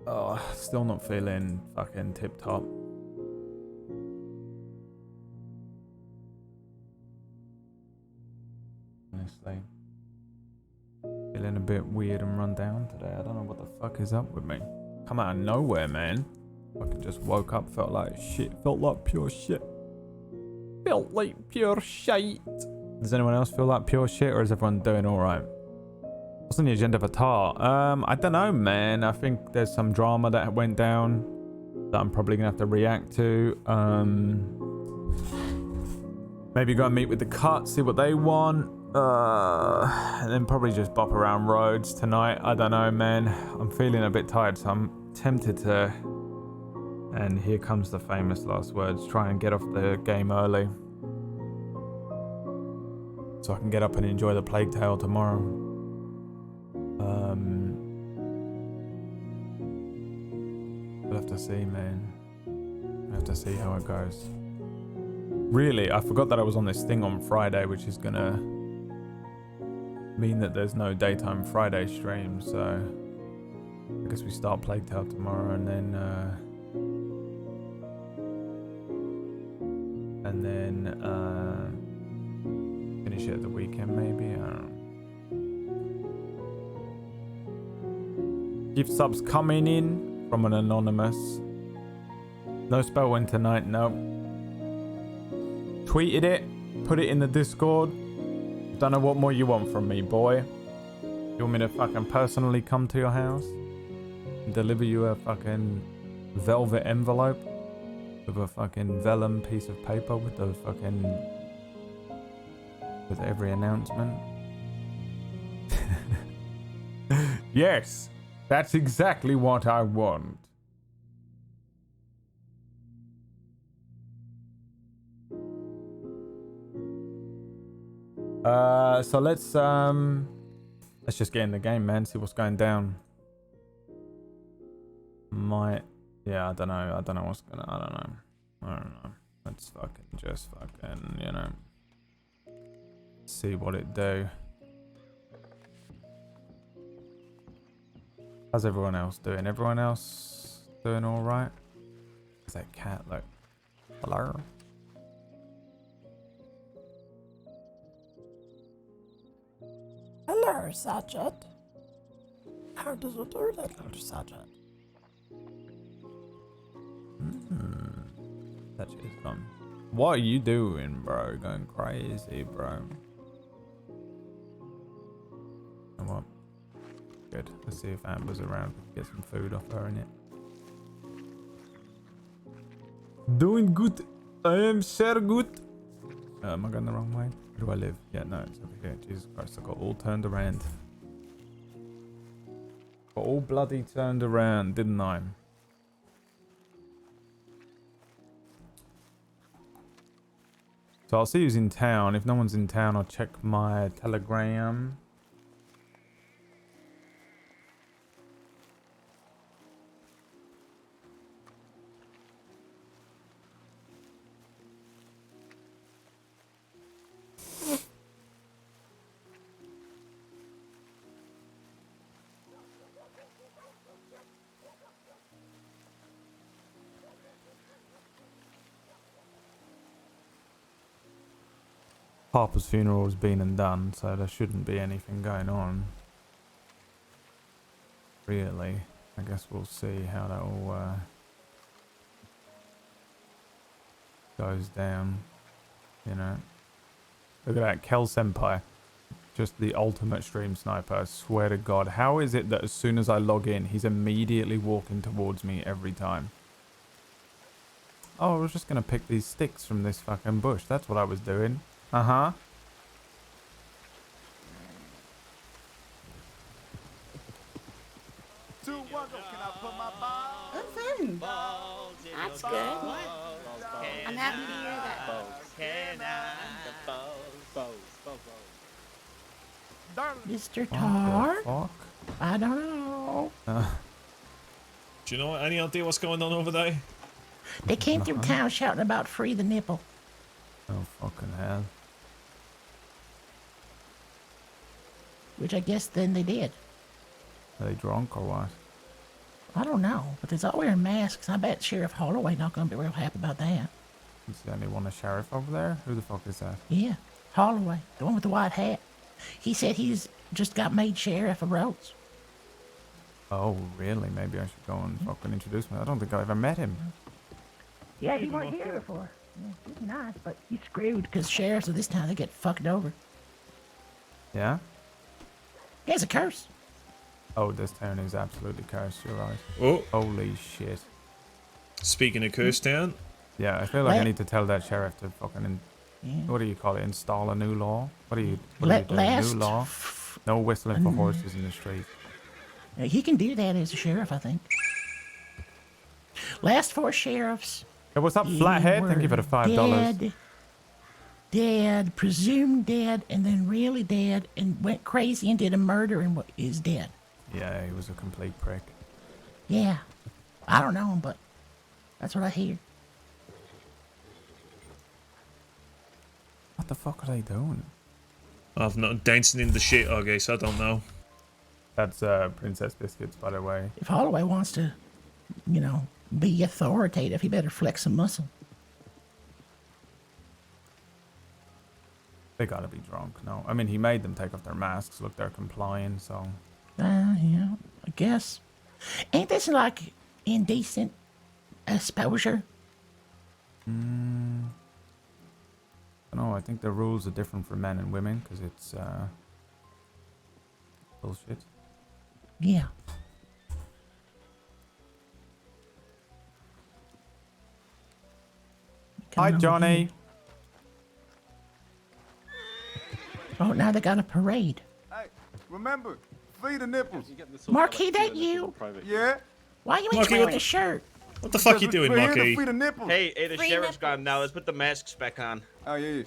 Oh, still not feeling fucking tip top. Honestly. Feeling a bit weird and run down today. I don't know what the fuck is up with me. Come out of nowhere, man. Fucking just woke up, felt like shit. Felt like pure shit. Felt like pure shit. Does anyone else feel like pure shit, or is everyone doing alright? What's on the agenda for Tar? I don't know, man. I think there's some drama that went down that I'm probably gonna have to react to. Maybe go and meet with the cut, see what they want. And then probably just bop around roads tonight. I don't know, man. I'm feeling a bit tired, so I'm tempted to. And here comes the famous last words. Try and get off the game early, so I can get up and enjoy the Plague Tale tomorrow. We'll have to see, man. We'll have to see how it goes. Really, I forgot that I was on this thing on Friday, which is gonna mean that there's no daytime Friday stream, so I guess we start Plague Tale tomorrow and then finish it at the weekend maybe. I don't know. Gift subs coming in from an anonymous. No spell win tonight, no. Tweeted it, put it in the Discord. Don't know what more you want from me, boy. You want me to fucking personally come to your house and deliver you a fucking velvet envelope with a fucking vellum piece of paper with the fucking with every announcement? Yes, that's exactly what I want. So let's just get in the game, man. See what's going down. Yeah, I don't know what's gonna. I don't know. Let's fucking just fucking, you know, see what it do. How's everyone else doing? Everyone else doing all right? Is that cat? Look. Hello. Hello, Sergeant. How does it do that, little Sergeant? That shit is fun. What are you doing, bro? Going crazy, bro. And what? Good. Let's see if Amber's around. Get some food off her, innit? Doing good. I am so good. Am I going the wrong way? Where do I live? Yeah, no, it's over here. Jesus Christ, I got all turned around. Got all bloody turned around, didn't I? So I'll see who's in town. If no one's in town, I'll check my Telegram. Harper's funeral has been and done, so there shouldn't be anything going on. Really. I guess we'll see how that all goes down. You know. Look at that, Kel Senpai. Just the ultimate stream sniper, I swear to God. How is it that as soon as I log in, he's immediately walking towards me every time? Oh, I was just going to pick these sticks from this fucking bush. That's what I was doing. Uh-huh. That's good. I'm happy to hear that. Mr. Tar? I don't know. Do you know any idea what's going on over there? They came through town shouting about free the nipple. Oh, fucking hell. Which I guess then they did. Are they drunk or what? I don't know, but they're all wearing masks. I bet Sheriff Holloway not gonna be real happy about that. Is there anyone a sheriff over there? Who the fuck is that? Yeah, Holloway, the one with the white hat. He said he's just got made sheriff of Rhodes. Oh, really? Maybe I should go and fucking introduce me. I don't think I ever met him. Yeah, he wasn't here before. Yeah, he's nice, but he's screwed because sheriffs of this town, they get fucked over. Yeah? He has a curse. Oh, this town is absolutely cursed. You're right. Oh, Holy shit. speaking of Curse Town, Yeah, I feel like I Let- need to tell that sheriff to fucking, Yeah. what do you call it? Install a new law? What do you Let do? last. New law? No whistling for horses in the street. He can do that as a sheriff, I think. Last 4 sheriffs. Hey, what's up, Flathead? Thank you for the $5. Dead, presumed dead, and then really dead, and went crazy and did a murder and is dead. Yeah, he was a complete prick. Yeah. I don't know him, but that's what I hear. What the fuck are they doing? I've not dancing in the shit, I guess. I don't know. That's Princess Biscuits, by the way. If Holloway wants to, be authoritative, he better flex some muscle. They gotta be drunk. No, I mean, he made them take off their masks. Look, they're complying, so... Yeah, I guess. Ain't this like indecent exposure? No, I think the rules are different for men and women, because it's, bullshit. Yeah. Hi, Coming over Johnny. here. Oh, now they got a parade. Hey, remember, feed the nipples. Marquis, that you? Yeah? Why you ain't Marquis, wearing what a shirt? What the fuck you doing, We're here Marquis? to feed the nipples. Hey, the Free sheriff's nipples. gone now. Let's put the masks back on. Oh yeah.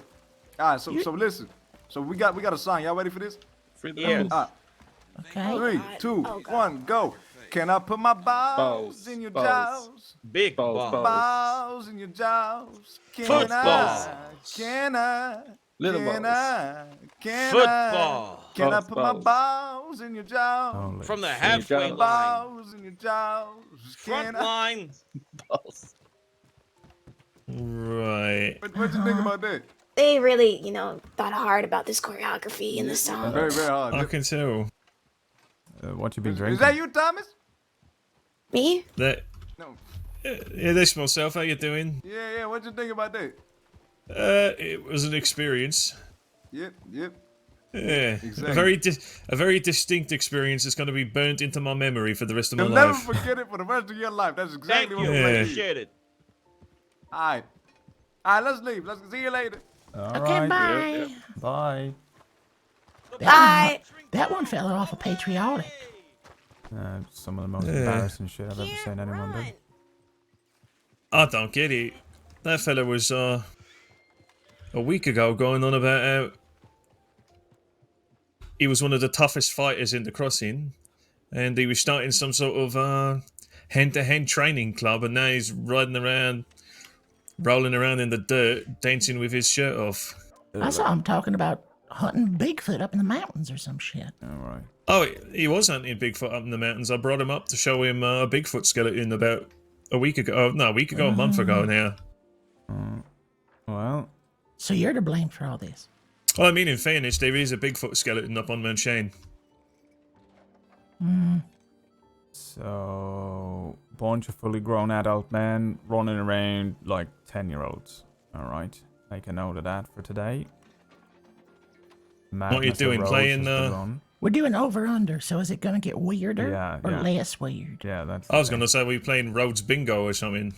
All right, so listen. So we got a song. Y'all ready for this? Yeah. Okay. 3, 2, Oh, God. 1, go. Can I put my balls in your jaws? Big balls. Balls in your jaws. Can Football. Can I? Little can balls. I? Can Football. I? Can I put my Balls. balls in your jaws? Holy From the shit. halfway jaws. line. Balls in your jaws. Front Can I? line. Balls. Right. What you think about that? They really, thought hard about this choreography in the song. Very, very hard. I can tell. What you been drinking? Is that you, Thomas? Me? That. No. Yeah, this myself. How you doing? Yeah. What you think about that? It was an experience. Yep. Yeah, Exactly. a very distinct experience. It's going to be burnt into my memory for the rest of my You'll never life. forget it for the rest of your life. That's Thank exactly you. what Yeah. we're doing. Appreciate it. All right, let's leave. Let's see you later. All Okay, right. bye. Bye. Bye. That one fell off of patriotic. Some of the most Yeah. embarrassing shit I've ever seen anyone do. I don't get it. That fella was a week ago going on about how he was one of the toughest fighters in the crossing, and he was starting some sort of hand-to-hand training club, and now he's riding around, rolling around in the dirt, dancing with his shirt off. I saw him talking about hunting Bigfoot up in the mountains or some shit. All right. Oh, he was hunting Bigfoot up in the mountains. I brought him up to show him a Bigfoot skeleton about a week ago. Oh, no, a month ago now. Well, So you're to blame for all this. Well, I mean, in fairness, there is a Bigfoot skeleton up on Mount Shane. so bunch of fully grown adult men running around like 10-year-olds. All right. Make a note of that for today. What are you Madness of doing, Rhodes playing, has begun. We're doing over-under, so is it going to get weirder or Yeah. less weird? Yeah, that's. I was going to say we playing Rhodes Bingo or something.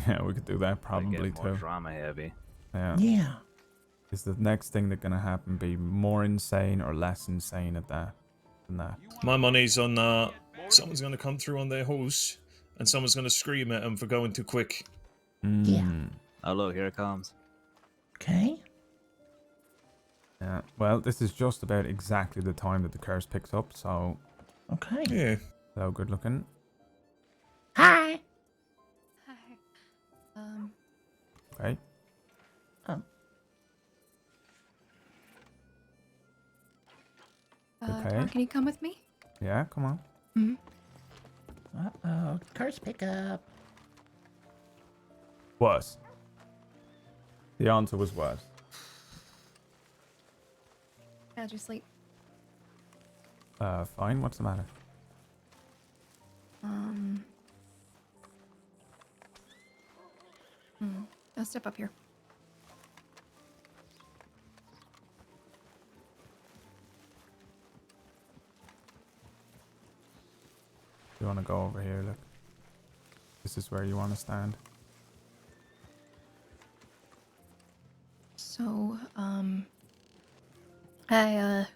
Yeah, we could do that probably Get more too. drama heavy. Yeah. Yeah. Is the next thing that's gonna happen be more insane or less insane at that than that? My money's on someone's going to come through on their horse, and someone's going to scream at them for going too quick. Yeah. Oh, look, here it comes. Okay. Yeah. Well, this is just about exactly the time that the curse picks up, so Okay. Yeah. so good looking. Hi. Hi. Okay. Okay. Tar, can you come with me? Yeah, come on. Uh-oh. Curse pickup. Worse. The answer was worse. How'd you sleep? Fine. What's the matter? I'll step up here. You want to go over here? Look. This is where you want to stand. So, I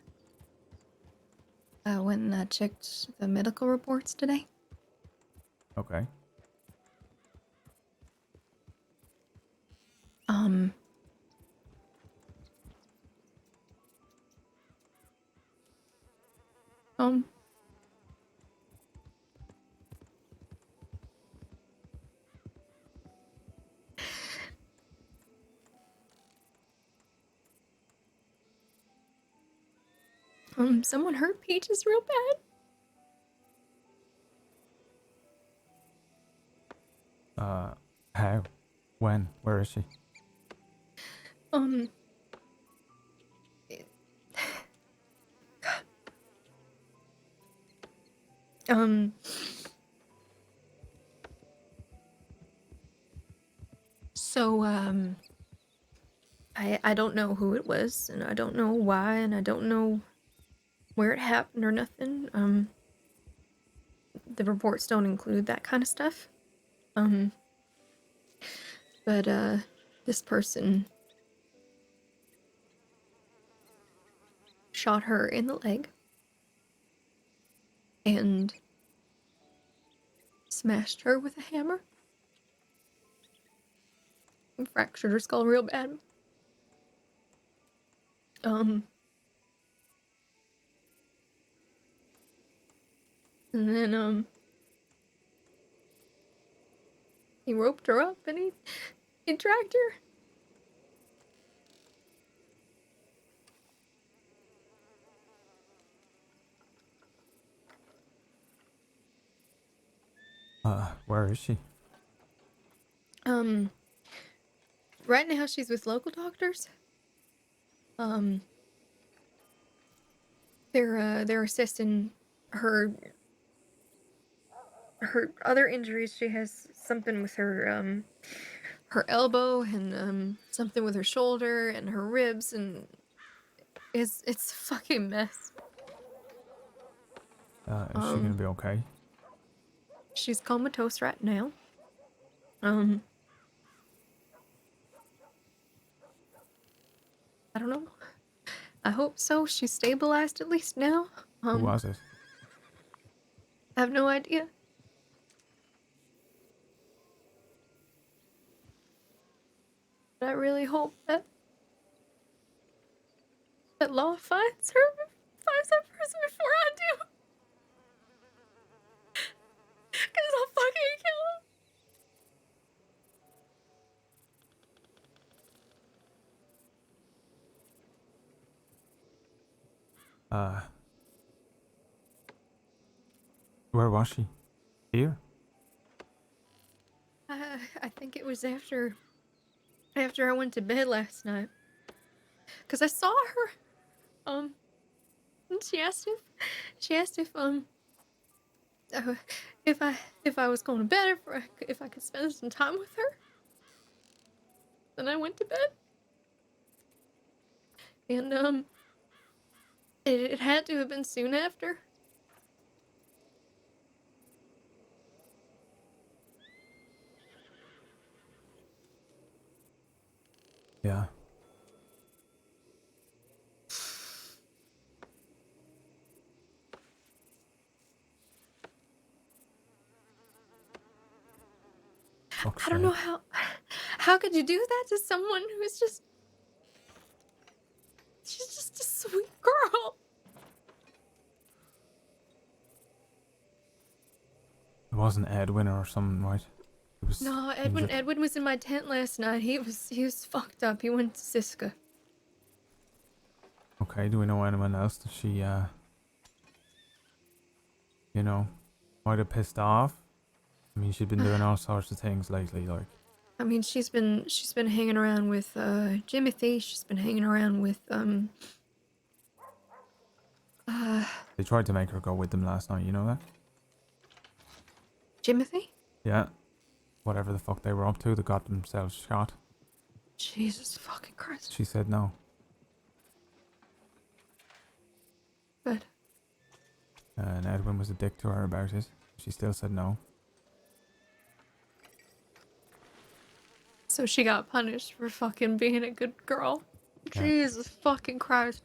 went and checked the medical reports today. Okay. Um, um, someone hurt Peaches real bad. How? When? Where is she? Um, um, so, I don't know who it was, and I don't know why, and I don't know where it happened or nothing. The reports don't include that kind of stuff. But, this person shot her in the leg and smashed her with a hammer and fractured her skull real bad. And then, he roped her up and he dragged her. Where is she? Right now she's with local doctors. They're assessing her other injuries. She has something with her elbow and something with her shoulder and her ribs, and it's a fucking mess. Is she gonna be okay? She's comatose right now. I don't know. I hope so. She's stabilized at least now. Who was it? I have no idea. But I really hope that law finds that person before I do. 'Cause I'll fucking kill him. Where was she? Here? I think it was after I went to bed last night. 'Cause I saw her. And she asked if I was going to bed, if I could spend some time with her. Then I went to bed. And it had to have been soon after. Yeah. I don't know how could you do that to someone who's she's just a sweet girl. It wasn't Edwin or something, right? It was No, injured. Edwin was in my tent last night. He was fucked up. He went to Siska. Okay, do we know anyone else that she, you know, Might have pissed off. I mean, she'd been doing all sorts of things lately, like. I mean, she's been hanging around with Jimothy. She's been hanging around with They tried to make her go with them last night, you know that? Jimothy. Yeah. Whatever the fuck they were up to, they got themselves shot. Jesus fucking Christ. She said no. Good. And Edwin was a dick to her about it. She still said no. So she got punished for fucking being a good girl. Yeah. Jesus fucking Christ.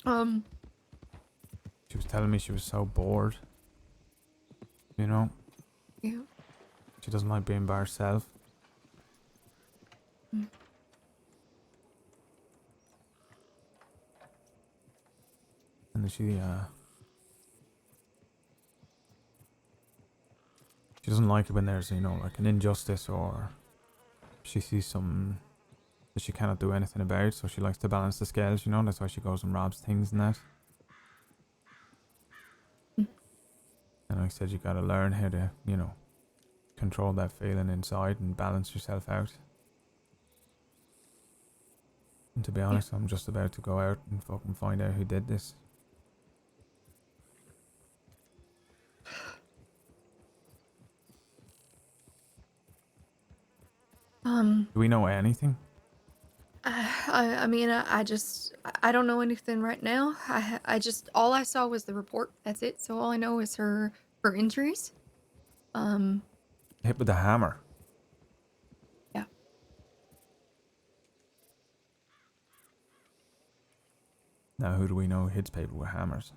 She was telling me she was so bored. You know? Yeah. She doesn't like being by herself. Mm. And then she doesn't like it when there's, you know, like an injustice or she sees something that she cannot do anything about, so she likes to balance the scales, you know, that's why she goes and robs things and that. Mm. And like I said, you gotta learn how to, you know, control that feeling inside and balance yourself out. And to be honest, I'm just about to go out and fucking find out who did this. Do we know anything? I mean, I don't know anything right now. All I saw was the report. That's it. So all I know is her injuries. Hit with a hammer. Yeah. Now, who do we know hits people with hammers?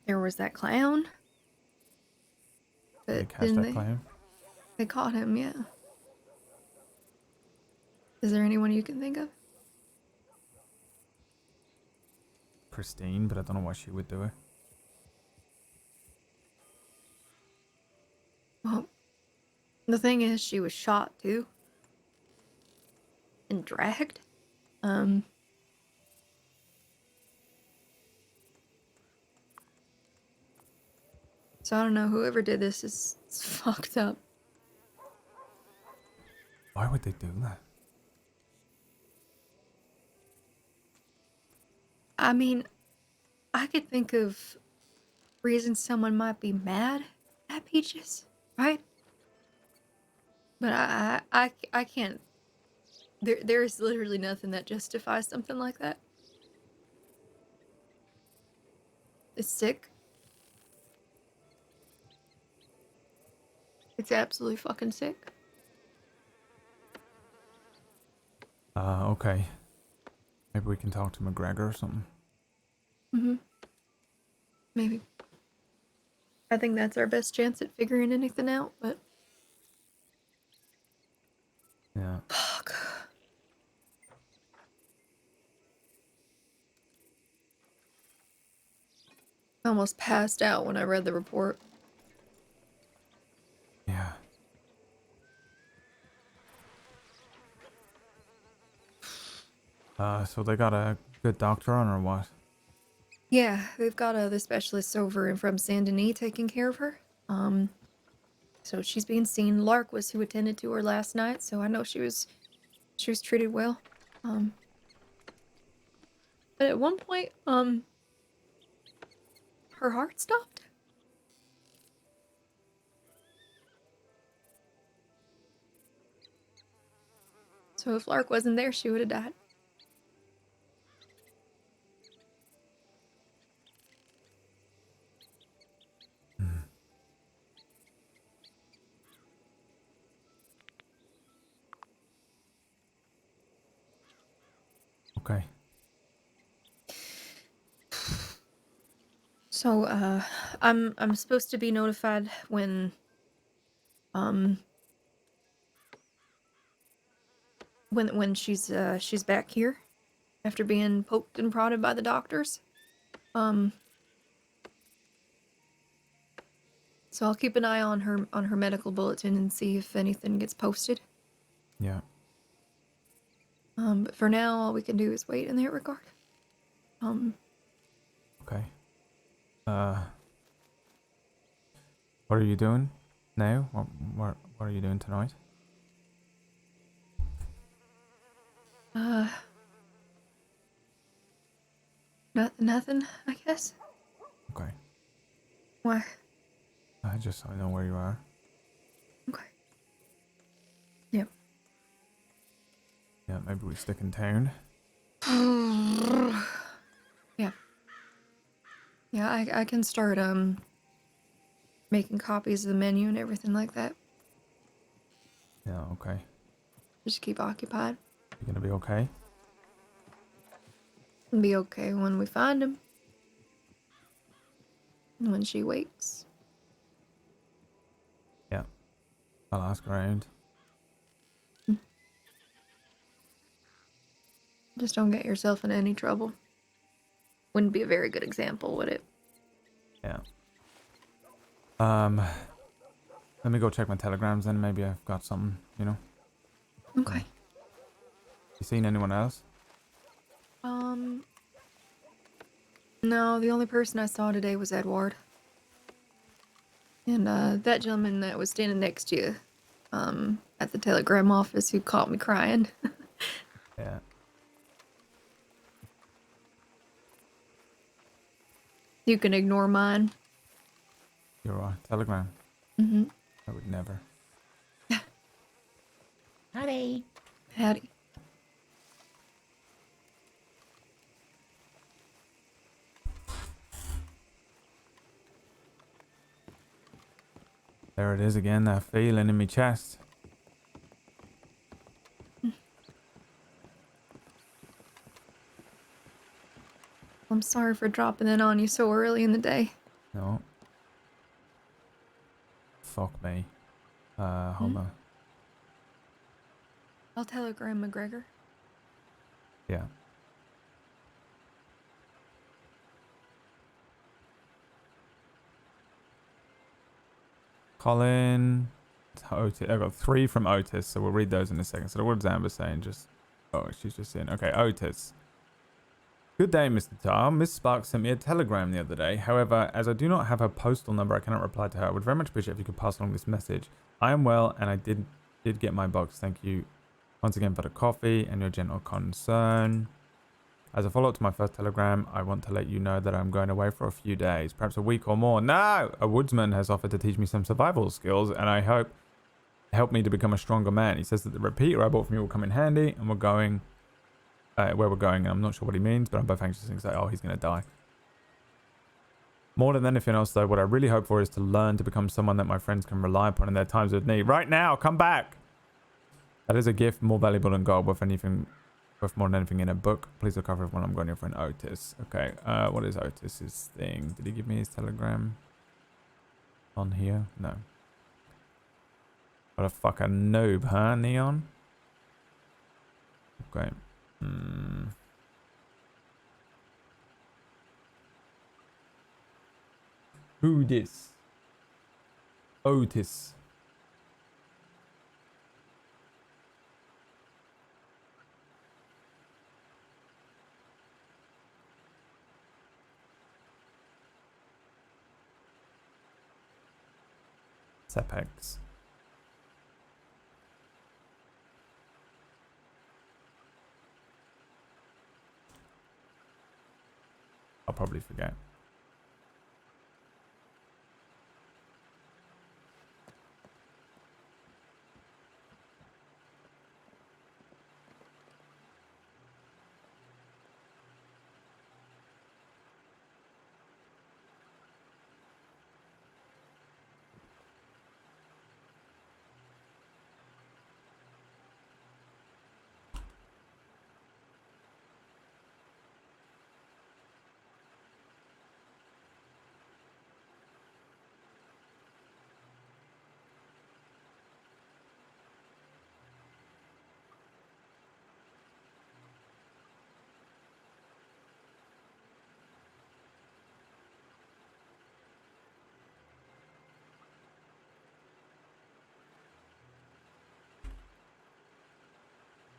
There was that clown. They But catch didn't that clown? they caught him, yeah. Is there anyone you can think of? Christine, but I don't know why she would do it. Well, the thing is, she was shot too. And dragged. So I don't know, whoever did this is fucked up. Why would they do that? I mean, I could think of reasons someone might be mad at Peaches, right? But I can't. There is literally nothing that justifies something like that. It's sick. It's absolutely fucking sick. Okay. Maybe we can talk to McGregor or something. Mm-hmm. Maybe. I think that's our best chance at figuring anything out, but... Yeah. Fuck. I almost passed out when I read the report. Yeah. So they got a good doctor on or what? Yeah, they've got the specialists over and from Saint Denis taking care of her. So she's being seen. Lark was who attended to her last night, so I know she was treated well. But at one point, her heart stopped. So if Lark wasn't there, she would have died. Okay. So, I'm supposed to be notified when she's back here after being poked and prodded by the doctors. So I'll keep an eye on her medical bulletin and see if anything gets posted. Yeah. But for now, all we can do is wait in that regard. Okay. What are you doing now? What are you doing tonight? Nothing, I guess. Okay. Why? I know where you are. Okay. Yep. Yeah, maybe we stick in town. Yeah. Yeah, I can start making copies of the menu and everything like that. Yeah, okay. Just keep occupied. You gonna be okay? And be okay when we find him. And when she wakes. Yeah. I'll ask around. Just don't get yourself in any trouble. Wouldn't be a very good example, would it? Yeah. Let me go check my telegrams then. Maybe I've got something, you know? Okay. You seen anyone else? No, the only person I saw today was Edward. And, that gentleman that was standing next to you, at the telegram office who caught me crying. Yeah. You can ignore mine. Your telegram. Mm-hmm. I would never. Howdy. Howdy. There it is again, that feeling in my chest. I'm sorry for dropping in on you so early in the day. No. Fuck me. Hold on. I'll telegram McGregor. Yeah. Colin. Otis. I got 3 from Otis, so we'll read those in a second. So what Zamba's saying, just... Oh, she's just in. Okay, Otis. Good day, Mr. Tar. Miss Sparks sent me a telegram the other day. However, as I do not have her postal number, I cannot reply to her. I would very much appreciate if you could pass along this message. I am well, and I did get my box. Thank you once again for the coffee and your gentle concern. As a follow-up to my first telegram, I want to let you know that I'm going away for a few days, perhaps a week or more. No! A woodsman has offered to teach me some survival skills, and I hope help me to become a stronger man. He says that the repeater I bought from you will come in handy, and we're going where we're going, and I'm not sure what he means, but I'm both anxious and excited. Oh, he's going to die. More than anything else, though, what I really hope for is to learn to become someone that my friends can rely upon in their times of need. Right now, come back! That is a gift more valuable than gold, worth more than anything in a book. Please look after everyone. I'm going your friend Otis. Okay, what is Otis's thing? Did he give me his telegram on here? No. What a fucking noob, huh, Neon? Okay. Who this? Otis. Sepex. I'll probably forget.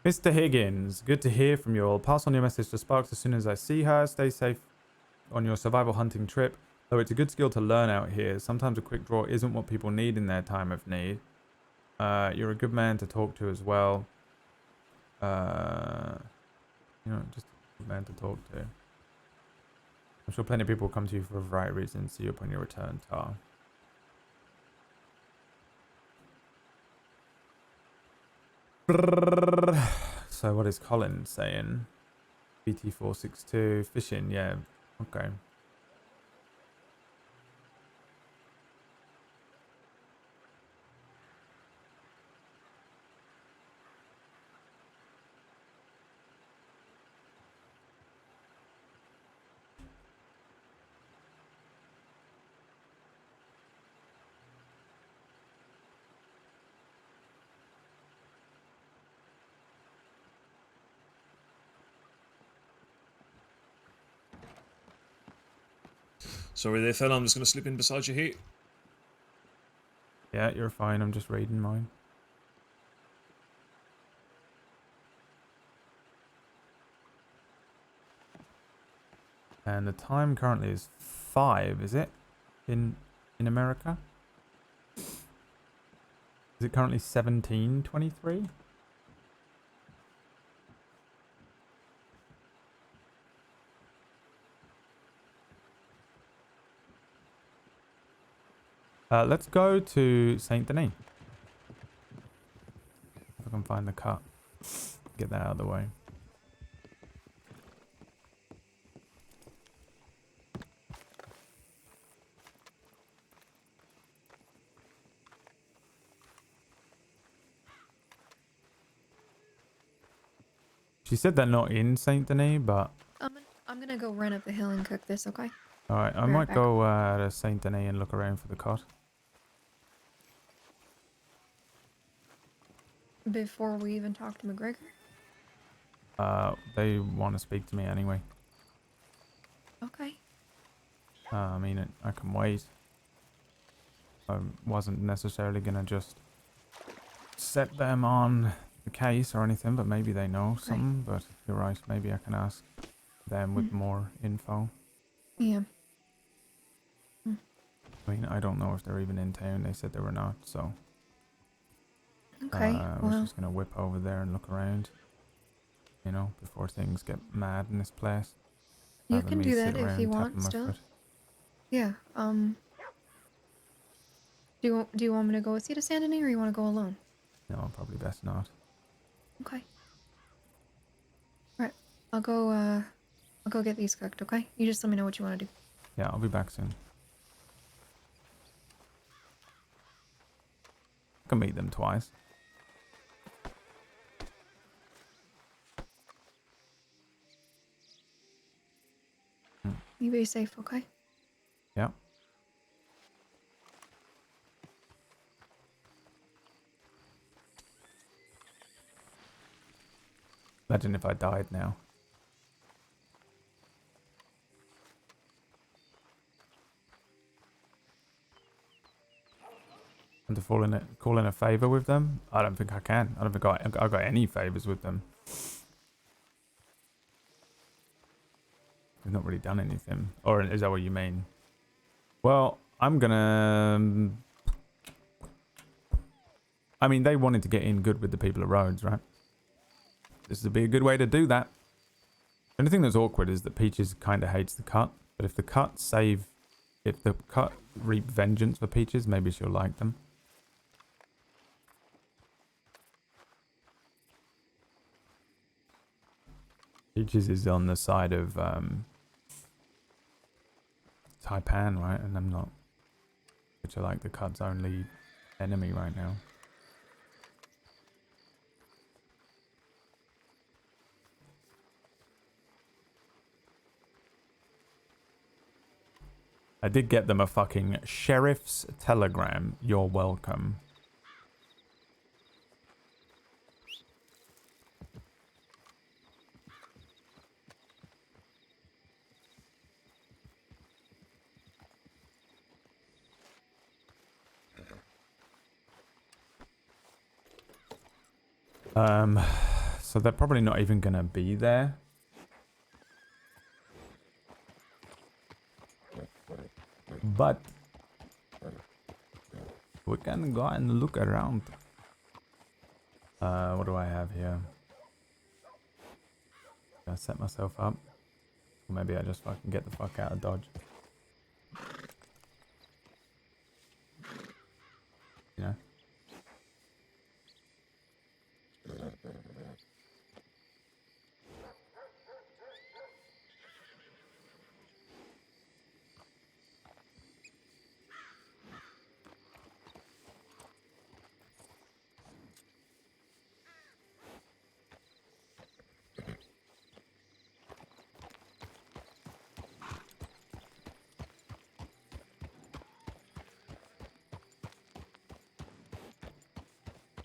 Mr. Higgins, good to hear from you. I'll pass on your message to Sparks as soon as I see her. Stay safe on your survival hunting trip. Though it's a good skill to learn out here, sometimes a quick draw isn't what people need in their time of need. You're a good man to talk to as well. Just a good man to talk to. I'm sure plenty of people will come to you for a variety of reasons. See you upon your return, Tar. So what is Colin saying? BT462 fishing, yeah. Okay. Sorry there, fella. I'm just going to slip in beside you here. Yeah, you're fine. I'm just reading mine. And the time currently is 5, is it? In America? Is it currently 17:23? Let's go to Saint Denis. If I can find the cut. Get that out of the way. She said they're not in Saint Denis, but... I'm gonna go run up the hill and cook this, okay? Alright, I Be right might back. go to Saint Denis and look around for the cot. Before we even talk to McGregor? They want to speak to me anyway. Okay. I mean, I can wait. I wasn't necessarily going to just set them on the case or anything, but maybe they know something. But you're right, maybe I can ask them with more info. Yeah. I mean, I don't know if they're even in town. They said they were not, so... Okay, I was well, just going to whip over there and look around. You know, before things get mad in this place. you Rather can me do sit that if around you tapping want my still. foot. Yeah, do you want me to go with you to San Denis, or you want to go alone? No, probably best not. Okay. Right. I'll go get these cooked, okay? You just let me know what you want to do. Yeah, I'll be back soon. I can meet them twice. You be safe, okay? Yeah. Imagine if I died now. And to call in a favor with them? I don't think I can. I don't think I got any favors with them. They've not really done anything. Or is that what you mean? Well, I'm gonna... I mean, they wanted to get in good with the people at Rhodes, right? This would be a good way to do that. The only thing that's awkward is that Peaches kind of hates the cut. But if the cut reap vengeance for Peaches, maybe she'll like them. Peaches is on the side of Taipan, right? And I'm not. Which are like the cut's only enemy right now. I did get them a fucking sheriff's telegram. You're welcome. So they're probably not even gonna be there. but we can go and look around. What do I have here? Can I set myself up? Or maybe I just fucking get the fuck out of Dodge. You know?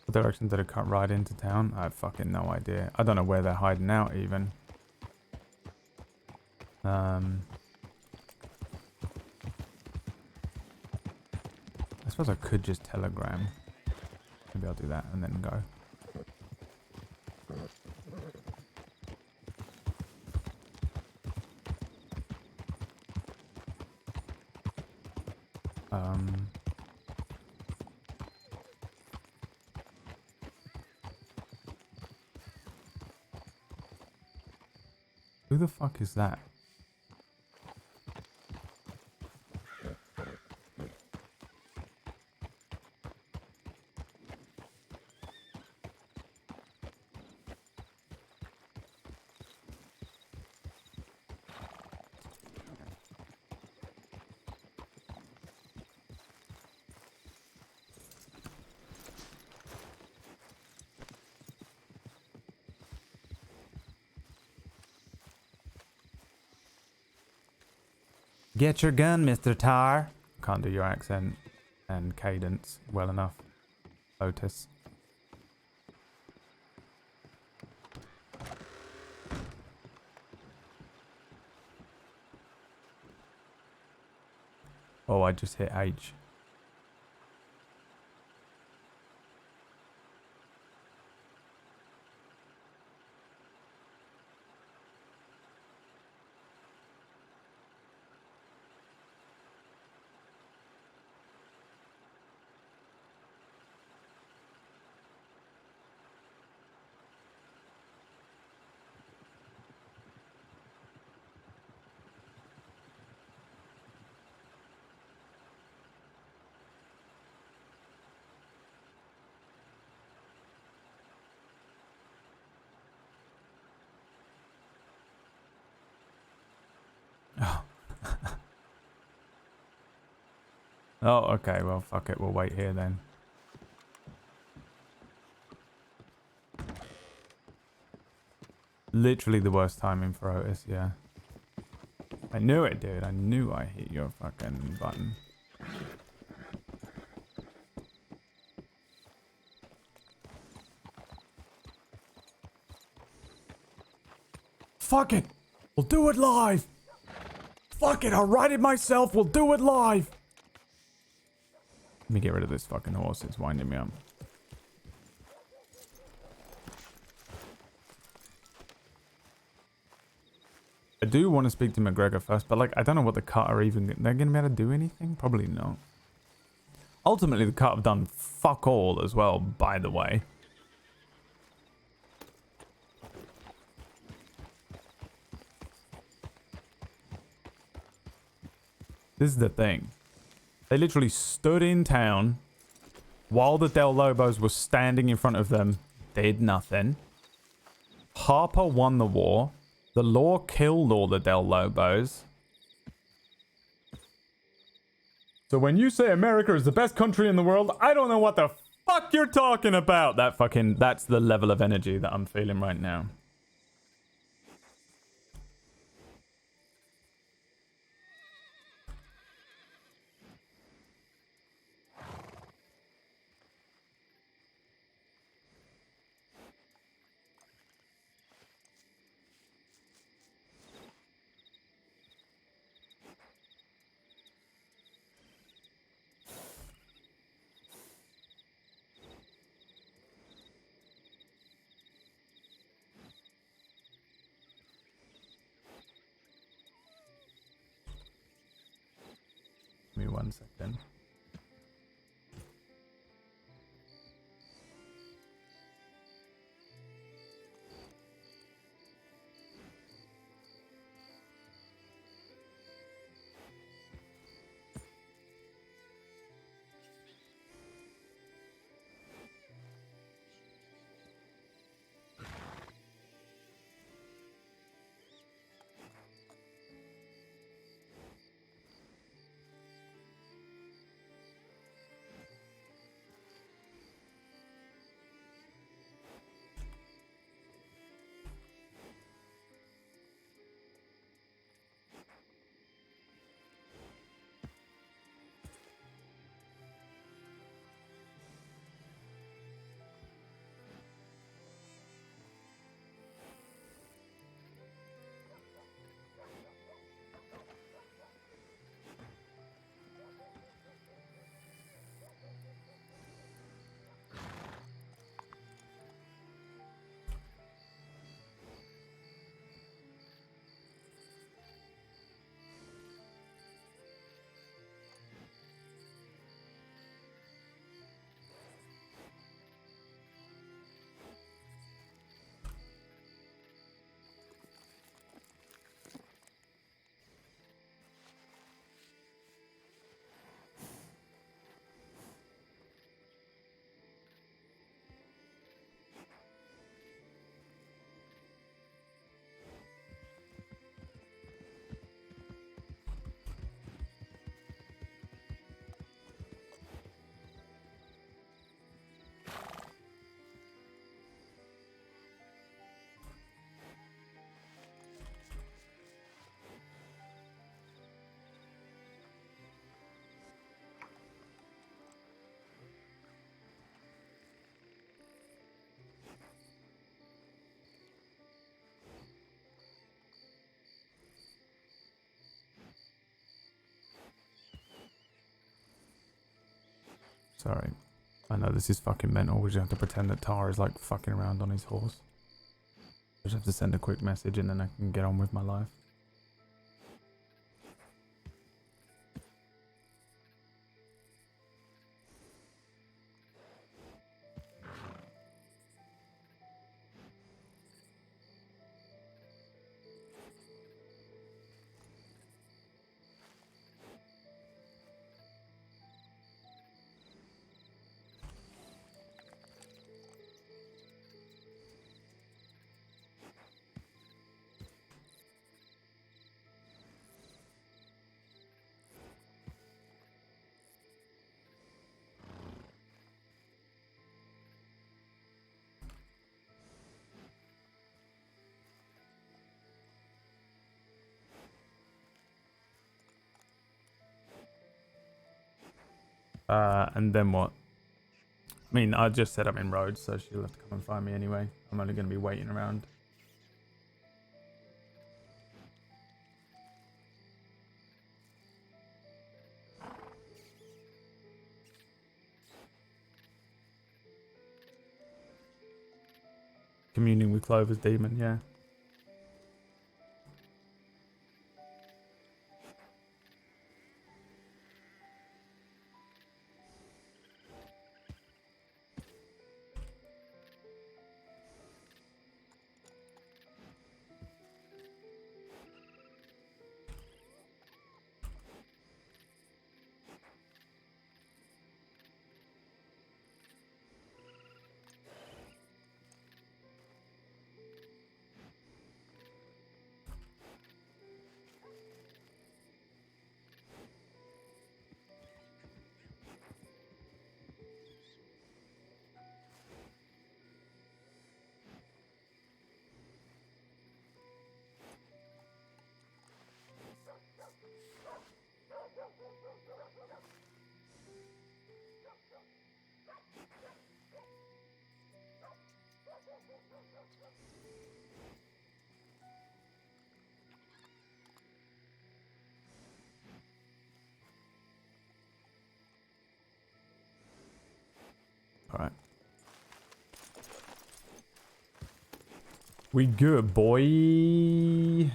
What direction did it cut right into town? I have fucking no idea. I don't know where they're hiding out even. I suppose I could just telegram. Maybe I'll do that and then go. Who the fuck is that? Get your gun, Mr. Tar. Can't do your accent and cadence well enough. Otis. Oh, I just hit H. Oh, okay. Well, fuck it. We'll wait here then. Literally the worst timing for Otis, yeah. I knew it, dude. I knew I hit your fucking button. Fuck it! We'll do it live! Fuck it, I'll write it myself. We'll do it live! Let me get rid of this fucking horse. It's winding me up. I do want to speak to McGregor first, but like, I don't know what the cut are even... They're going to be able to do anything? Probably not. Ultimately, the cut have done fuck all as well, by the way. This is the thing. They literally stood in town while the Del Lobos were standing in front of them, did nothing. Harper won the war. The law killed all the Del Lobos. So when you say America is the best country in the world, I don't know what the fuck you're talking about. That's the level of energy that I'm feeling right now. 1 second. Sorry. I know this is fucking mental. We just have to pretend that Tar is like fucking around on his horse. I just have to send a quick message and then I can get on with my life. And then what? I mean, I just said I'm in Rhodes, so she'll have to come and find me anyway. I'm only going to be waiting around. Communing with Clover's demon, yeah. Alright. We good, boy.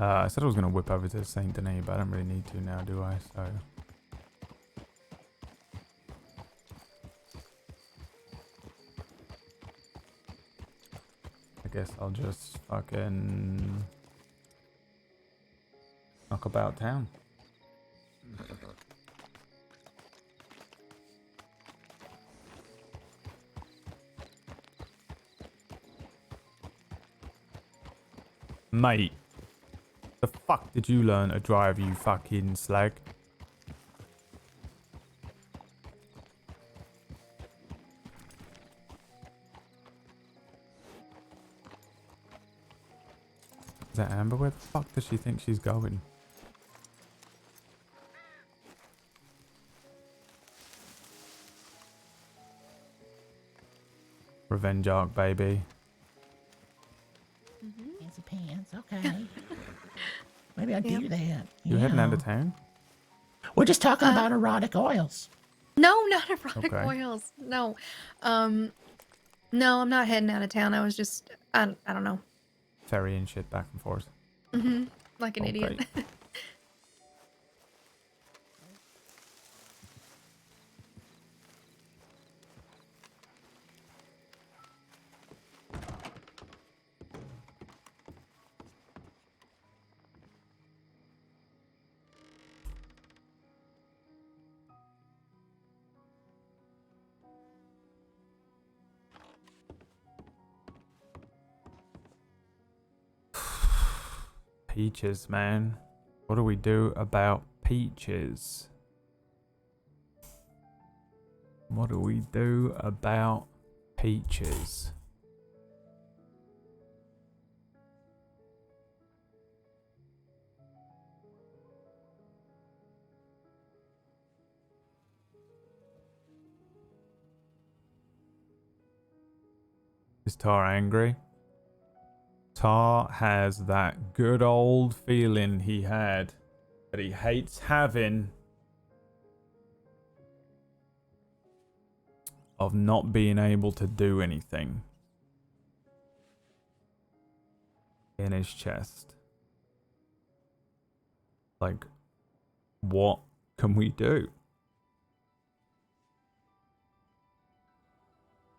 I said I was going to whip over to Saint Denis, but I don't really need to now, do I? So... I guess I'll just fucking... knock about town. Mate, the fuck did you learn to drive, you fucking slag? Is that Amber? Where the fuck does she think she's going? Revenge arc, baby. Fancy pants, okay. Maybe I'll do that. You heading out of town? We're just talking about erotic oils. No, not erotic Okay. oils. No. No, I'm not heading out of town. I was just, I don't know. Ferrying shit back and forth. Like an idiot. Okay. Peaches, man. What do we do about peaches? What do we do about peaches? Is Tar angry? Tar has that good old feeling he had that he hates having of not being able to do anything in his chest. Like, what can we do?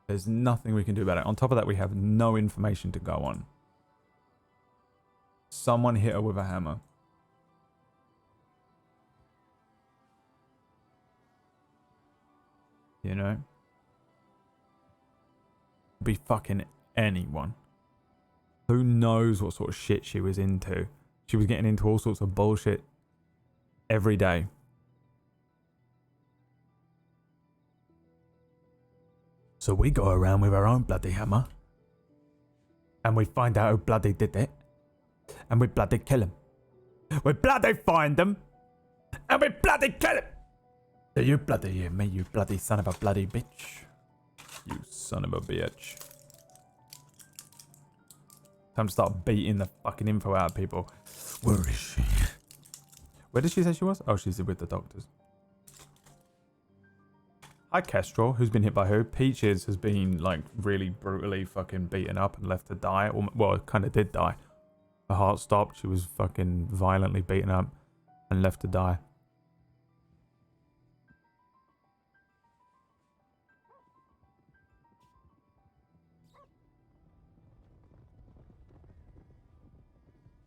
There's nothing we can do about it. On top of that, we have no information to go on. Someone hit her with a hammer. You know? Be fucking anyone. Who knows what sort of shit she was into? She was getting into all sorts of bullshit every day. So we go around with our own bloody hammer. And we find out who bloody did it. And we bloody kill him. We bloody find them. And we bloody kill him. So you bloody hear me, you bloody son of a bloody bitch. You son of a bitch. Time to start beating the fucking info out of people. Where is she? Where did she say she was? Oh, she's with the doctors. Hi, Kestrel. Who's been hit by who? Peaches has been, like, really brutally fucking beaten up and left to die. Well, kind of did die. Her heart stopped. She was fucking violently beaten up and left to die.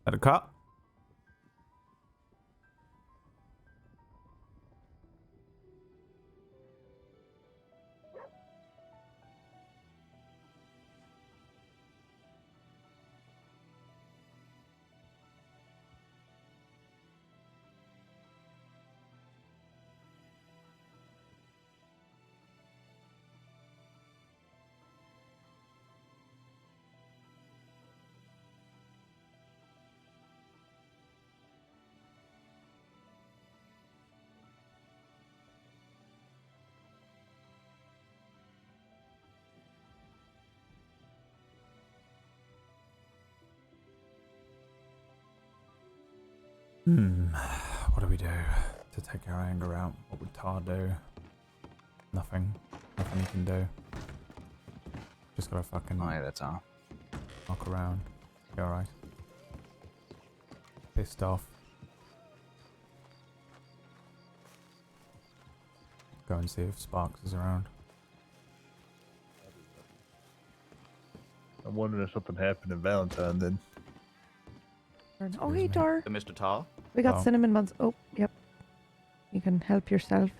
Had a cut? What do we do to take our anger out? What would Tar do? Nothing. Nothing he can do. Just gotta fucking Oh, yeah, that's all. knock around. Be alright. pissed off. Go and see if Sparks is around. I'm wondering if something happened in Valentine then. Oh, hey, Tar. Mr. Tar. We got Oh. cinnamon buns. Oh, yep. You can help yourself.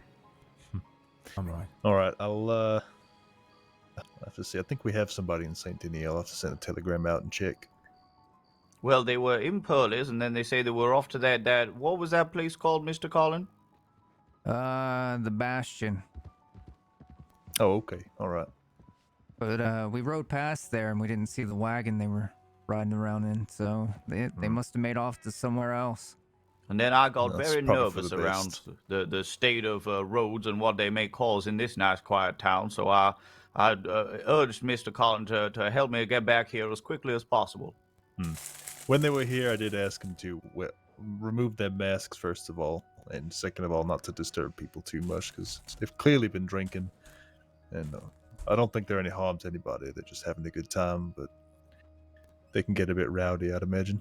I'm right. Alright, I'll have to see. I think we have somebody in St. Denis. I'll have to send a telegram out and check. Well, they were in Pearlie's, and then they say they were off to that. What was that place called, Mr. Colin? The Bastion. Oh, okay. Alright. But we rode past there and we didn't see the wagon they were riding around in, so they must have made off to somewhere else. And then I got That's very probably for nervous the around best. the state of roads and what they may cause in this nice quiet town. So I urged Mr. Collin to help me get back here as quickly as possible. When they were here, I did ask them to remove their masks, first of all, and second of all, not to disturb people too much, because they've clearly been drinking. And I don't think they're any harm to anybody. They're just having a good time, but they can get a bit rowdy, I'd imagine.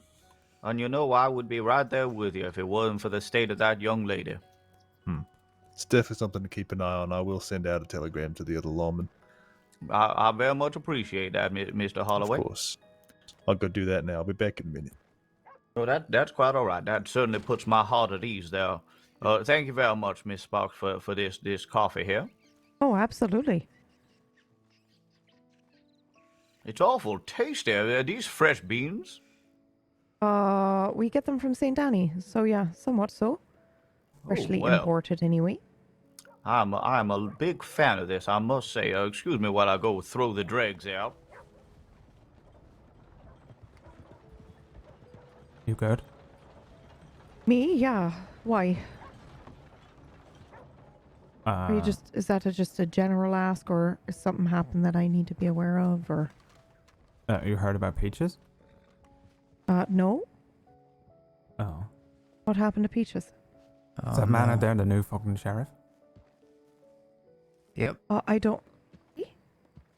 And you know, I would be right there with you if it wasn't for the state of that young lady. It's definitely something to keep an eye on. I will send out a telegram to the other lawmen. I very much appreciate that, Mr. Holloway. Of course. I'll go do that now. I'll be back in a minute. Oh, that's quite all right. That certainly puts my heart at ease there. Thank you very much, Miss Sparks, for this coffee here. Oh, absolutely. It's awful tasty. Are these fresh beans? We get them from St. Danny, so yeah, somewhat so. Freshly well. imported anyway. I'm a big fan of this, I must say. Excuse me while I go throw the dregs out. You good? Me? Yeah. Why? Are you is that just a general ask, or is something happened that I need to be aware of, or? You heard about Peaches? No. Oh. What happened to Peaches? Is that man out there the new fucking sheriff? Yep. I don't.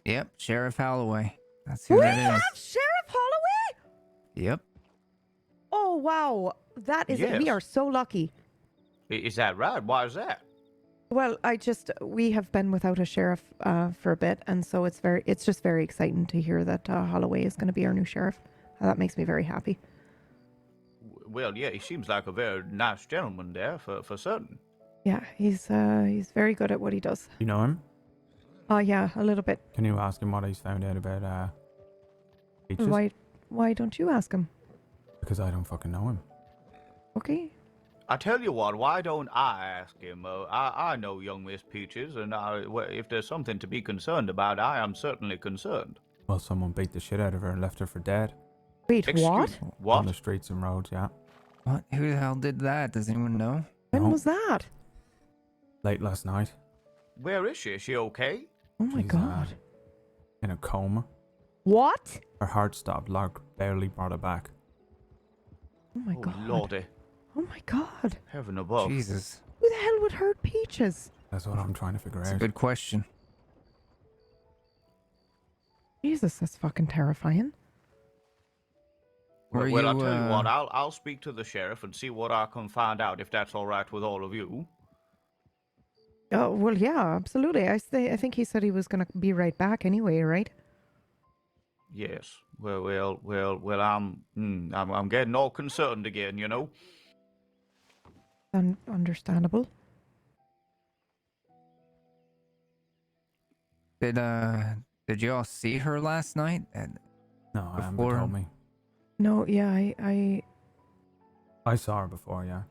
Yep, Sheriff Holloway. That's who that is. Sheriff Holloway? Yep. Oh, wow. That is, Yes. we are so lucky. Is that right? Why is that? Well, we have been without a sheriff for a bit, and so it's just very exciting to hear that Holloway is going to be our new sheriff. That makes me very happy. Well, yeah, he seems like a very nice gentleman there, for certain. Yeah, he's very good at what he does. You know him? Yeah, a little bit. Can you ask him what he's found out about Peaches? Why don't you ask him? Because I don't fucking know him. Okay. I tell you what, why don't I ask him? I know young Miss Peaches, and if there's something to be concerned about, I am certainly concerned. Well, someone beat the shit out of her and left her for dead. Wait, Excuse what? me, On What? the streets and roads, yeah. What? Who the hell did that? Does anyone know? When No. was that? Late last night. Where is she? Is she okay? Oh my She's, god. In a coma. What? Her heart stopped. Lark barely brought it back. Oh my Oh, god. Lordy. Oh my god. Heaven above. Jesus. Who the hell would hurt Peaches? That's what I'm trying to figure That's a out. good question. Jesus, that's fucking terrifying. Were Well, you, I'll tell you what, I'll speak to the sheriff and see what I can find out, if that's all right with all of you. Oh, well, yeah, absolutely. I think he said he was going to be right back anyway, right? Yes. Well, I'm getting all concerned again, you know. Understandable. Did you all see her last night? No, I haven't Before- told me. No, yeah, I saw her before, yeah.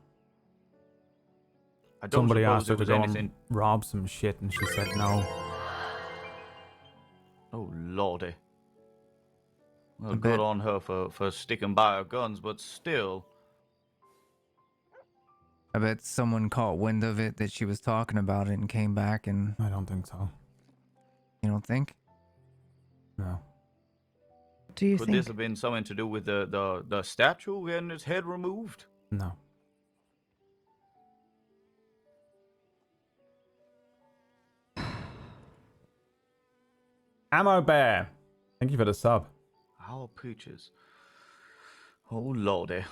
I don't Somebody suppose asked her there to was go anything. and rob some shit and she said no. Oh, Lordy. Well, I good bet- on her for sticking by her guns, but still. I bet someone caught wind of it, that she was talking about it, and came back, and I don't think so. you don't think? No. do you Could think? this have been something to do with the statue getting its head removed? No. Ammo Bear! Thank you for the sub. Our Peaches. Oh, Lordy.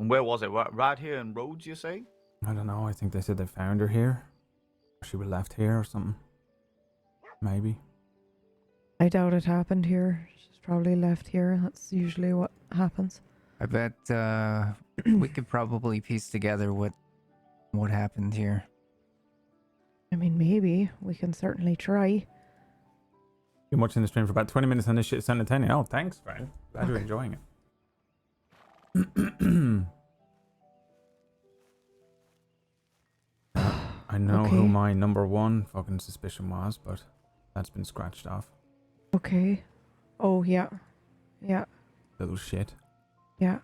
And where was it? Right here in Rhodes, you say? I don't know. I think they said they found her here. She was left here or something. Maybe. I doubt it happened here. She's probably left here. That's usually what happens. I bet we could probably piece together what happened here. I mean, maybe. We can certainly try. Been watching the stream for about 20 minutes and this shit's sounding 10. Oh, thanks, friend. Glad you're enjoying it. I know who Okay. my number one fucking suspicion was, but that's been scratched off. Okay. Oh, yeah. Yeah. Little shit. Yeah.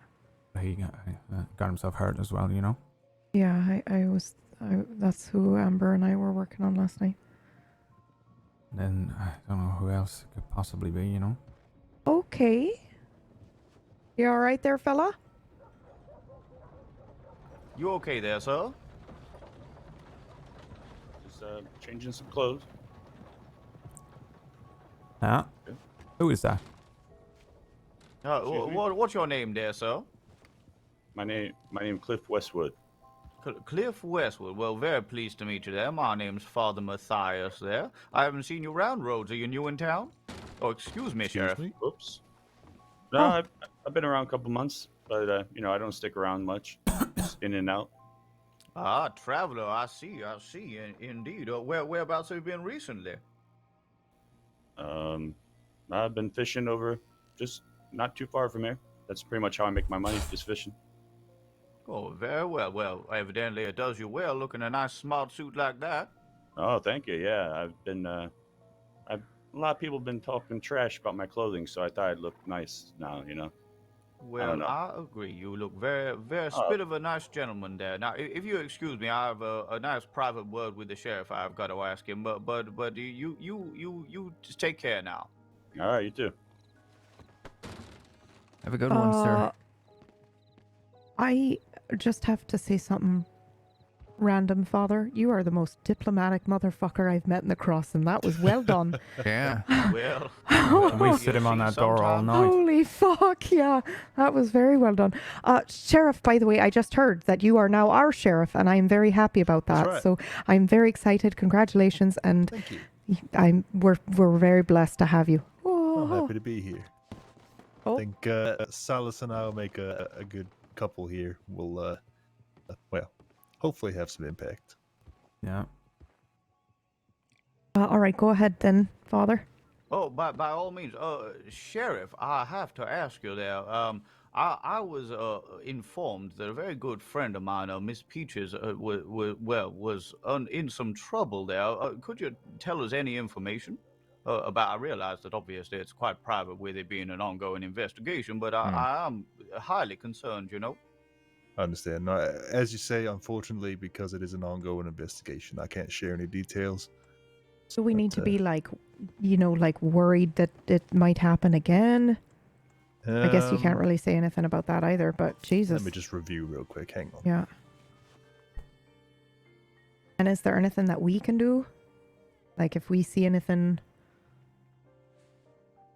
He got himself hurt as well, you know? Yeah, that's who Amber and I were working on last night. And then I don't know who else it could possibly be, you know? Okay. You alright there, fella? You okay there, sir? Just changing some clothes. Huh? Who is that? Excuse me? What's your name there, sir? My name Cliff Westwood. Cliff Westwood. Well, very pleased to meet you there. My name's Father Matthias there. I haven't seen you around Rhodes. Are you new in town? Oh, excuse me, Excuse Sheriff. me? Oops. No, I've been around a couple months, but I don't stick around much. Just in and out. Ah, traveler. I see. Indeed. Whereabouts have you been recently? I've been fishing over just not too far from here. That's pretty much how I make my money, just fishing. Oh, very well. Well, evidently it does you well looking a nice smart suit like that. Oh, thank you. Yeah, I've been. A lot of people have been talking trash about my clothing, so I thought I'd look nice now. Well, I agree. You look very, very spit of a nice gentleman there. Now, if you excuse me, I have a nice private word with the sheriff. I've got to ask him. But you just take care now. All right, you too. Have a good one, sir. I just have to say something random, Father. You are the most diplomatic motherfucker I've met in the crossing. That was well done. Yeah. Well, We sit him on that door all night. Holy fuck, yeah. That was very well done. Sheriff, by the way, I just heard that you are now our sheriff, and I am very happy about that. That's right. So I'm very excited. Congratulations, and Thank you. we're very blessed to have you. I'm Oh. happy to be here. Oh. I think Salas and I'll make a good couple here. We'll, hopefully have some impact. Yeah. All right, go ahead then, Father. Oh, by all means, Sheriff, I have to ask you there. I was informed that a very good friend of mine, Miss Peaches, was in some trouble there. Could you tell us any information about? I realize that obviously it's quite private with it being an ongoing investigation, but I am highly concerned, you know. I understand. No, as you say, unfortunately, because it is an ongoing investigation, I can't share any details. So we need to be like worried that it might happen again. I guess you can't really say anything about that either, but Jesus. Let me just review real quick. Hang on. Yeah. And is there anything that we can do? Like if we see anything,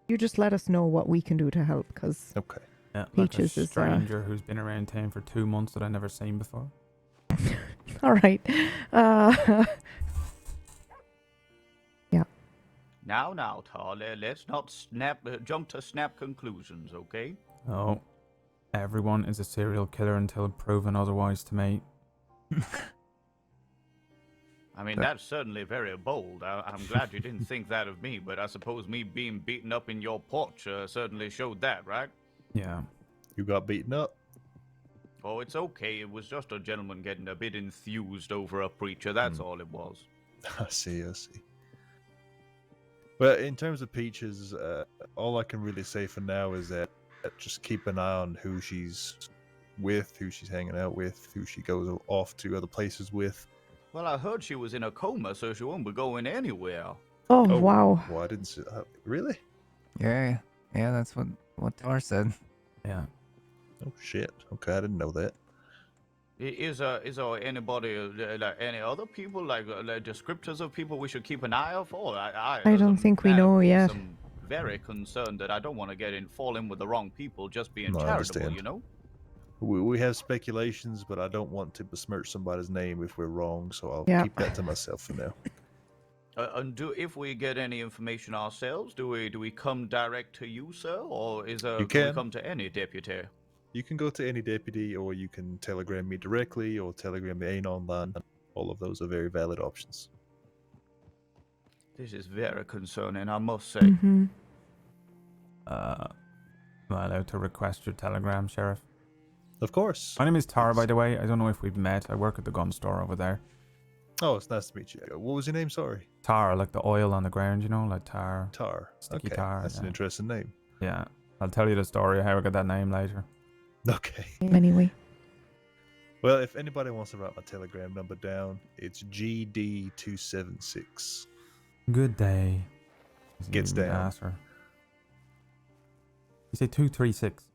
you just let us know what we can do to help, because Okay. Yeah, Peaches like a is, stranger who's been around town for 2 months that I've never seen before. all right. Yeah. Now, Tar, let's not jump to snap conclusions, okay? Oh, everyone is a serial killer until proven otherwise to me. I mean, that's certainly very bold. I'm glad you didn't think that of me, but I suppose me being beaten up in your porch certainly showed that, right? Yeah. You got beaten up? Oh, it's okay. It was just a gentleman getting a bit enthused over a preacher. That's all it was. I see. But in terms of Peaches, all I can really say for now is that just keep an eye on who she's with, who she's hanging out with, who she goes off to other places with. Well, I heard she was in a coma, so she won't be going anywhere. Oh, wow. Well, I didn't see that. Really? Yeah, that's what Tar said. Yeah. Oh, shit. Okay, I didn't know that. Is there anybody, like any other people, like descriptors of people we should keep an eye out for? I don't think we know yet. I'm very concerned that I don't want to fall in with the wrong people just being No, I charitable, understand. you know? We have speculations, but I don't want to besmirch somebody's name if we're wrong, so I'll Yeah. keep that to myself for now. And if we get any information ourselves, do we come direct to you, sir, or You can we can. come to any deputy? You can go to any deputy, or you can telegram me directly, or telegram the AIN online. All of those are very valid options. This is very concerning, I must say. Mm-hmm. Am I allowed to request your telegram, Sheriff? Of course. My name is Tar, by the way. I don't know if we've met. I work at the gun store over there. Oh, it's nice to meet you. What was your name? Sorry. Tar, like the oil on the ground, you know, like tar. Tar. Sticky Okay, tar. that's an interesting name. Yeah. I'll tell you the story of how I got that name later. Okay. Anyway. Well, if anybody wants to write my telegram number down, it's GD276. Good day. Gets You down. asser. You say 236.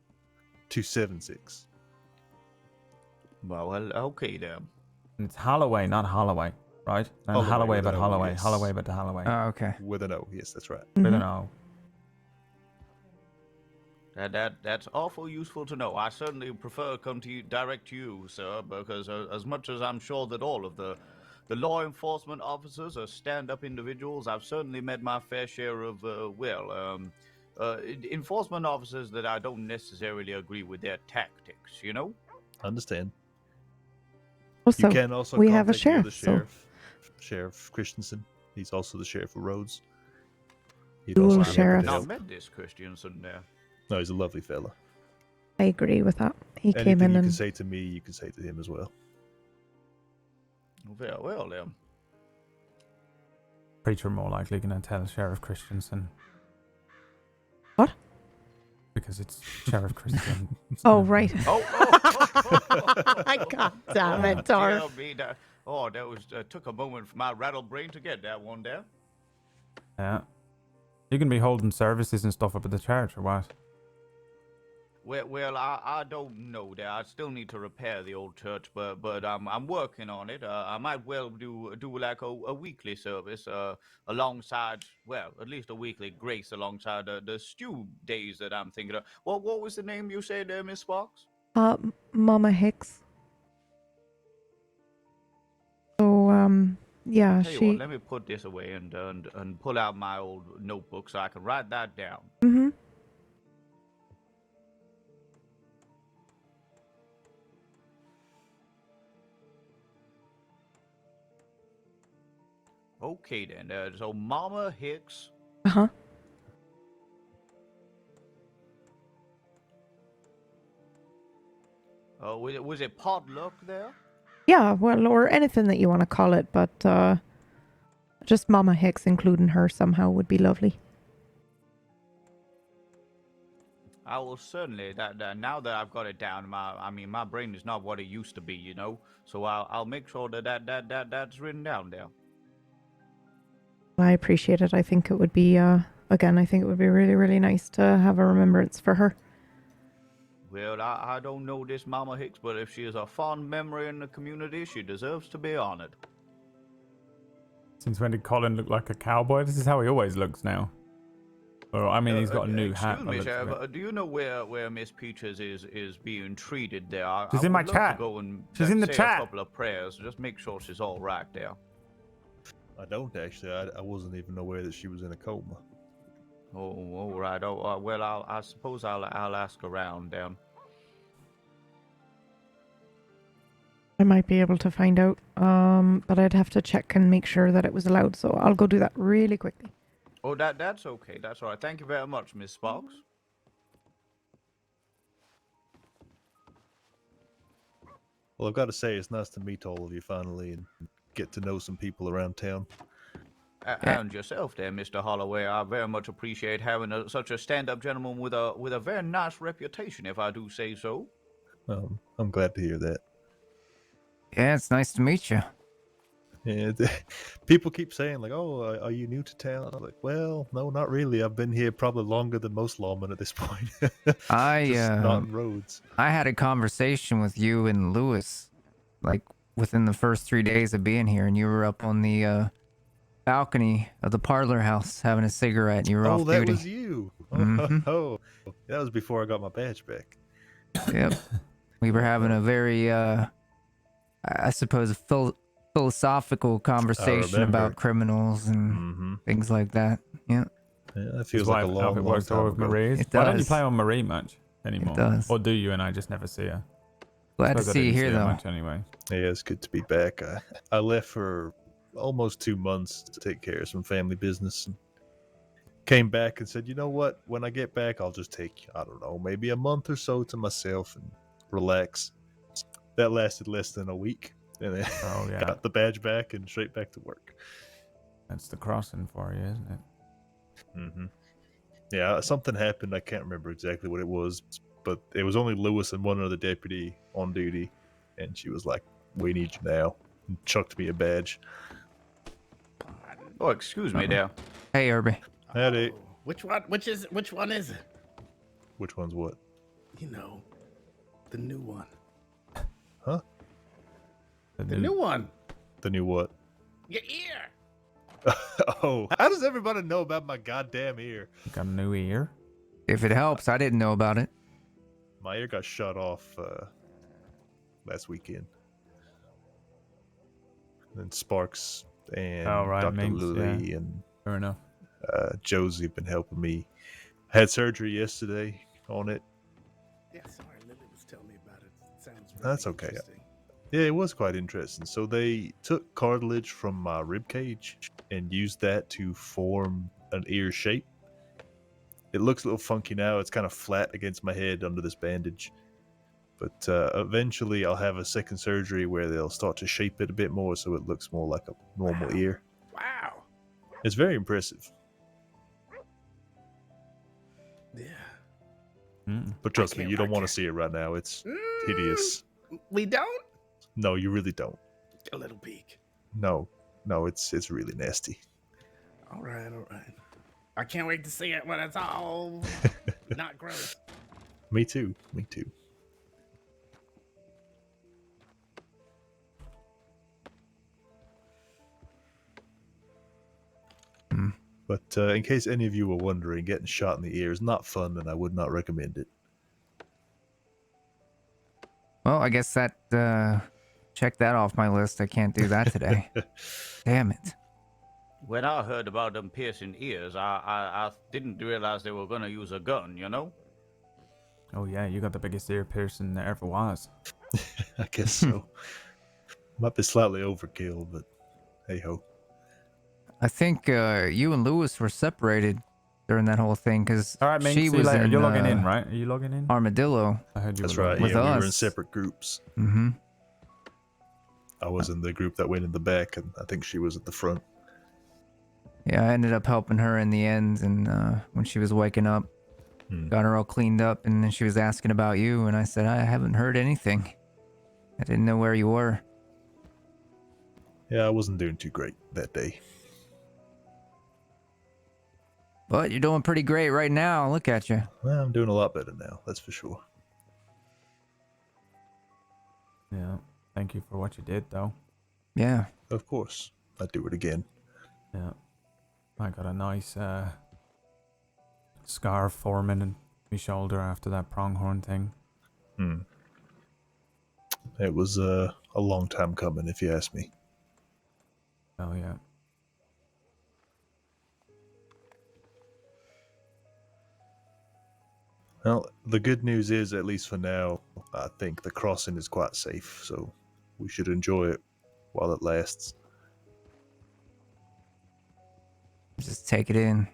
276. Well, okay then. And it's Holloway, not Holloway, right? And Holloway Holloway, with but an O, Holloway. yes. Holloway, but Holloway. Oh, okay. With an O, yes, that's right. I Mhm. don't know. That's awful useful to know. I certainly prefer to come to you, direct to you, sir, because as much as I'm sure that all of the law enforcement officers are stand-up individuals, I've certainly met my fair share of enforcement officers that I don't necessarily agree with their tactics. You know. Understand. Also, You can also we have a contact the other sheriff, so Sheriff Christensen. He's also the sheriff of Rhodes. He'd Dual also be happy to sheriff. Now help. met this Christiansen there. No, he's a lovely fella. I agree with that. He Anything came in you and can say to me, you can say to him as well. Very well then. Preacher more likely gonna tell Sheriff Christensen. What? Because it's Sheriff Christensen. oh right. Oh, God damn it, Tar. dear me, that was took a moment for my rattle brain to get that one there. Yeah. You can be holding services and stuff up at the church, or what? Well, I don't know that. I still need to repair the old church, but I'm working on it. I might well do like a weekly service alongside, well, at least a weekly grace alongside the stew days that I'm thinking of. What was the name you said there, Miss Sparks? Mama Hicks. So yeah, Tell you what, let me put this away and pull out my old notebook so I can write that down. Mm-hmm. Okay then. So Mama Hicks. Uh-huh. Was it potluck there? Yeah, well, or anything that you want to call it, but just Mama Hicks, including her somehow, would be lovely. I will certainly. That now that I've got it down, my brain is not what it used to be, you know. So I'll make sure that's written down there. I appreciate it. I think it would be again, I think it would be really, really nice to have a remembrance for her. Well, I don't know this Mama Hicks, but if she is a fond memory in the community, she deserves to be honored. Since when did Colin look like a cowboy? This is how he always looks now. Well, I mean, he's got a new hat. Excuse me, Sheriff. Do you know where Miss Peaches is being treated there? She's I in my would love chat. To go and She's in the say chat. a couple of prayers. Just make sure she's all right there. I don't actually. I wasn't even aware that she was in a coma. Oh, all right. Oh, well, I suppose I'll ask around then. I might be able to find out, but I'd have to check and make sure that it was allowed. So I'll go do that really quickly. Oh, that's okay. That's all right. Thank you very much, Miss Sparks. Well, I've got to say, it's nice to meet all of you finally and get to know some people around town. And yourself there, Mr. Holloway. I very much appreciate having such a stand-up gentleman with a very nice reputation, if I do say so. I'm glad to hear that. Yeah, it's nice to meet you. And people keep saying, like, oh, are you new to town? I'm like, well, no, not really. I've been here probably longer than most lawmen at this point. Just not in Rhodes. I had a conversation with you and Lewis, like, within the first 3 days of being here, and you were up on the balcony of the parlor house having a cigarette, and you were off duty. Oh, that was you. Mhm. Oh, that was before I got my badge back. Yep. We were having a very, I suppose, philosophical conversation remember. about criminals and Mm-hmm. things like that. Yeah, Yeah, that Is feels why like a how long, it long works over time with ago. Marie's. It Why don't you does. play on Marie much anymore? does. Or do you and I just never see her? glad to Suppose I see you didn't here, her though. much anyway. Yeah, it's good to be back. I left for almost 2 months to take care of some family business and came back and said, you know what? When I get back, I'll just take, I don't know, maybe a month or so to myself and relax. That lasted less than a week. And then Oh yeah, got the badge back and straight back to work. that's the crossing for you, isn't it? Mm-hmm. Yeah, something happened. I can't remember exactly what it was, but it was only Lewis and one other deputy on duty. And she was like, we need you now. And chucked me a badge. Oh, excuse me there. Hey, Irby. Howdy. Which one is it? Which one's what? You know, the new one. Huh? The new one. The new what? Your ear. Oh, how does everybody know about my goddamn ear? You got a new ear? If it helps, I didn't know about it. My ear got shut off last weekend. And Sparks and Oh, right, Dr. Minx, Lily yeah. and Fair enough. Josie have been helping me. I had surgery yesterday on it. Yeah, sorry, Lily was telling me about it. It sounds really That's okay. interesting. Yeah, it was quite interesting. So they took cartilage from my rib cage and used that to form an ear shape. It looks a little funky now. It's kind of flat against my head under this bandage. But eventually I'll have a second surgery where they'll start to shape it a bit more so it looks more like a normal ear. Wow. It's very impressive. Yeah. But trust me, can't- you don't I want to can't- see it right now. It's hideous. We don't? No, you really don't. A little peek. No, it's really nasty. All right. I can't wait to see it when it's all not gross. Me too. But in case any of you were wondering, getting shot in the ear is not fun, and I would not recommend it. Well, I guess that, check that off my list. I can't do that today. Damn it. When I heard about them piercing ears, I didn't realize they were going to use a gun, you know? Oh yeah, you got the biggest ear piercing there ever was. I guess so. Might be slightly overkill, but hey ho. I think you and Lewis were separated during that whole thing because All right, Minx, she see you was later. in You're logging in, right? Are you logging in? Armadillo. I heard you That's were right. logging With Yeah, we were in us. separate groups. Mm-hmm. I was in the group that went in the back, and I think she was at the front. Yeah, I ended up helping her in the end, and when she was waking up, got her all cleaned up, and then she was asking about you, and I said, I haven't heard anything. I didn't know where you were. Yeah, I wasn't doing too great that day. But you're doing pretty great right now. Look at you. Well, I'm doing a lot better now, that's for sure. Yeah. Thank you for what you did, though. Yeah. Of course. I'd do it again. Yeah. I got a nice scar forming in my shoulder after that pronghorn thing. It was a long time coming, if you ask me. Oh yeah. Well, the good news is, at least for now, I think the crossing is quite safe, so we should enjoy it while it lasts. Just take it in.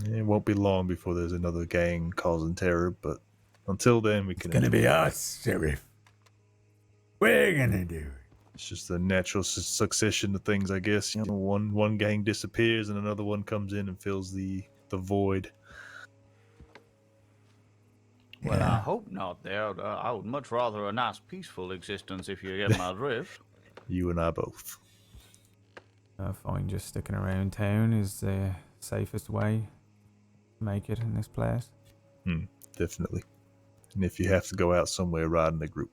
It won't be long before there's another gang causing terror, but until then, we can. It's gonna enjoy be it. us, Sheriff. We're gonna do it. It's just the natural succession of things, I guess. You know, one gang disappears and another one comes in and fills the void. Well, I hope not there. I would much rather a nice, peaceful existence, if you get my drift. You and I both. I find just sticking around town is the safest way to make it in this place. Definitely. And if you have to go out somewhere, ride in a group.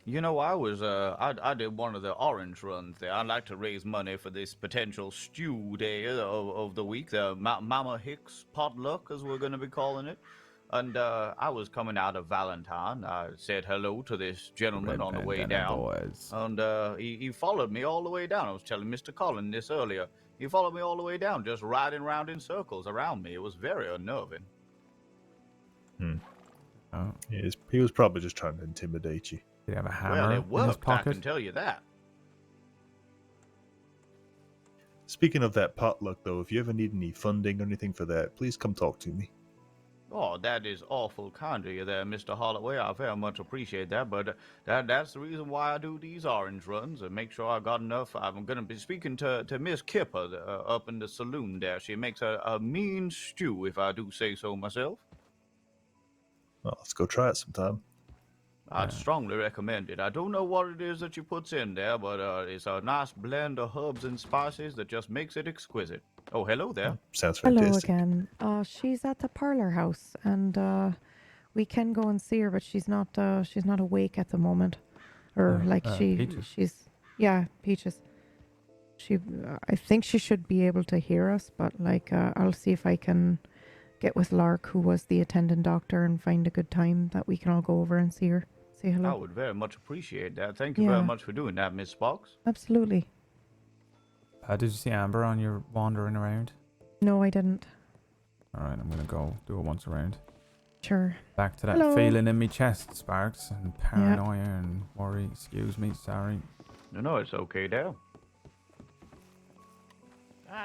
You know, I did one of the orange runs there. I'd like to raise money for this potential stew day of the week, the Mama Hicks potluck, as we're going to be calling it. And I was coming out of Valentine. I said hello to this gentleman on the way down. Boys. And he followed me all the way down. I was telling Mr. Cullen this earlier. He followed me all the way down, just riding around in circles around me. It was very unnerving. Oh. He was probably just trying to intimidate you. Did he have a hammer Well, it in his worked, I pocket? can tell you that. Speaking of that potluck, though, if you ever need any funding or anything for that, please come talk to me. Oh, that is awful kind of you there, Mr. Holloway. I very much appreciate that, but that's the reason why I do these orange runs, and make sure I got enough. I'm going to be speaking to Miss Kipper up in the saloon there. She makes a mean stew, if I do say so myself. Well, let's go try it sometime. I'd strongly recommend it. I don't know what it is that she puts in there, but it's a nice blend of herbs and spices that just makes it exquisite. Oh, hello there. Sounds Hello fantastic. again. She's at the parlor house, and we can go and see her, but she's not awake at the moment, or Peaches. she's Peaches. I think she should be able to hear us, but I'll see if I can get with Lark, who was the attendant doctor, and find a good time that we can all go over and see her. Say hello. I would very much appreciate that. Thank you very much for doing that, Miss Sparks. Absolutely. Did you see Amber on your wandering around? No, I didn't. Alright, I'm gonna go do it once around. Sure. Back to that Hello. feeling in me chest, Sparks, and paranoia and worry. Excuse me, sorry. No, it's okay there.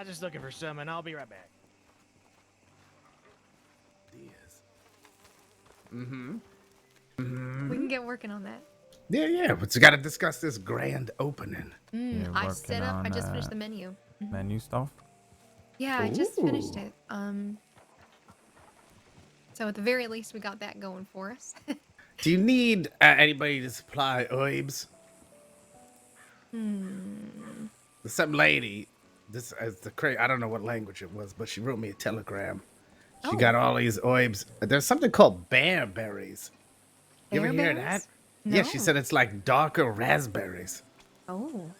Just looking for someone. I'll be right back. We can get working on that. Yeah, but you got to discuss this grand opening. I set up. I just finished the menu. Menu stuff? Yeah, I just finished Ooh. it. So at the very least, we got that going for us. Do you need anybody to supply herbs? Some lady, this is I don't know what language it was, but she wrote me a telegram. She got all these herbs. There's something called bear berries. You ever hear that? Yeah, she No. said it's like darker raspberries. Oh.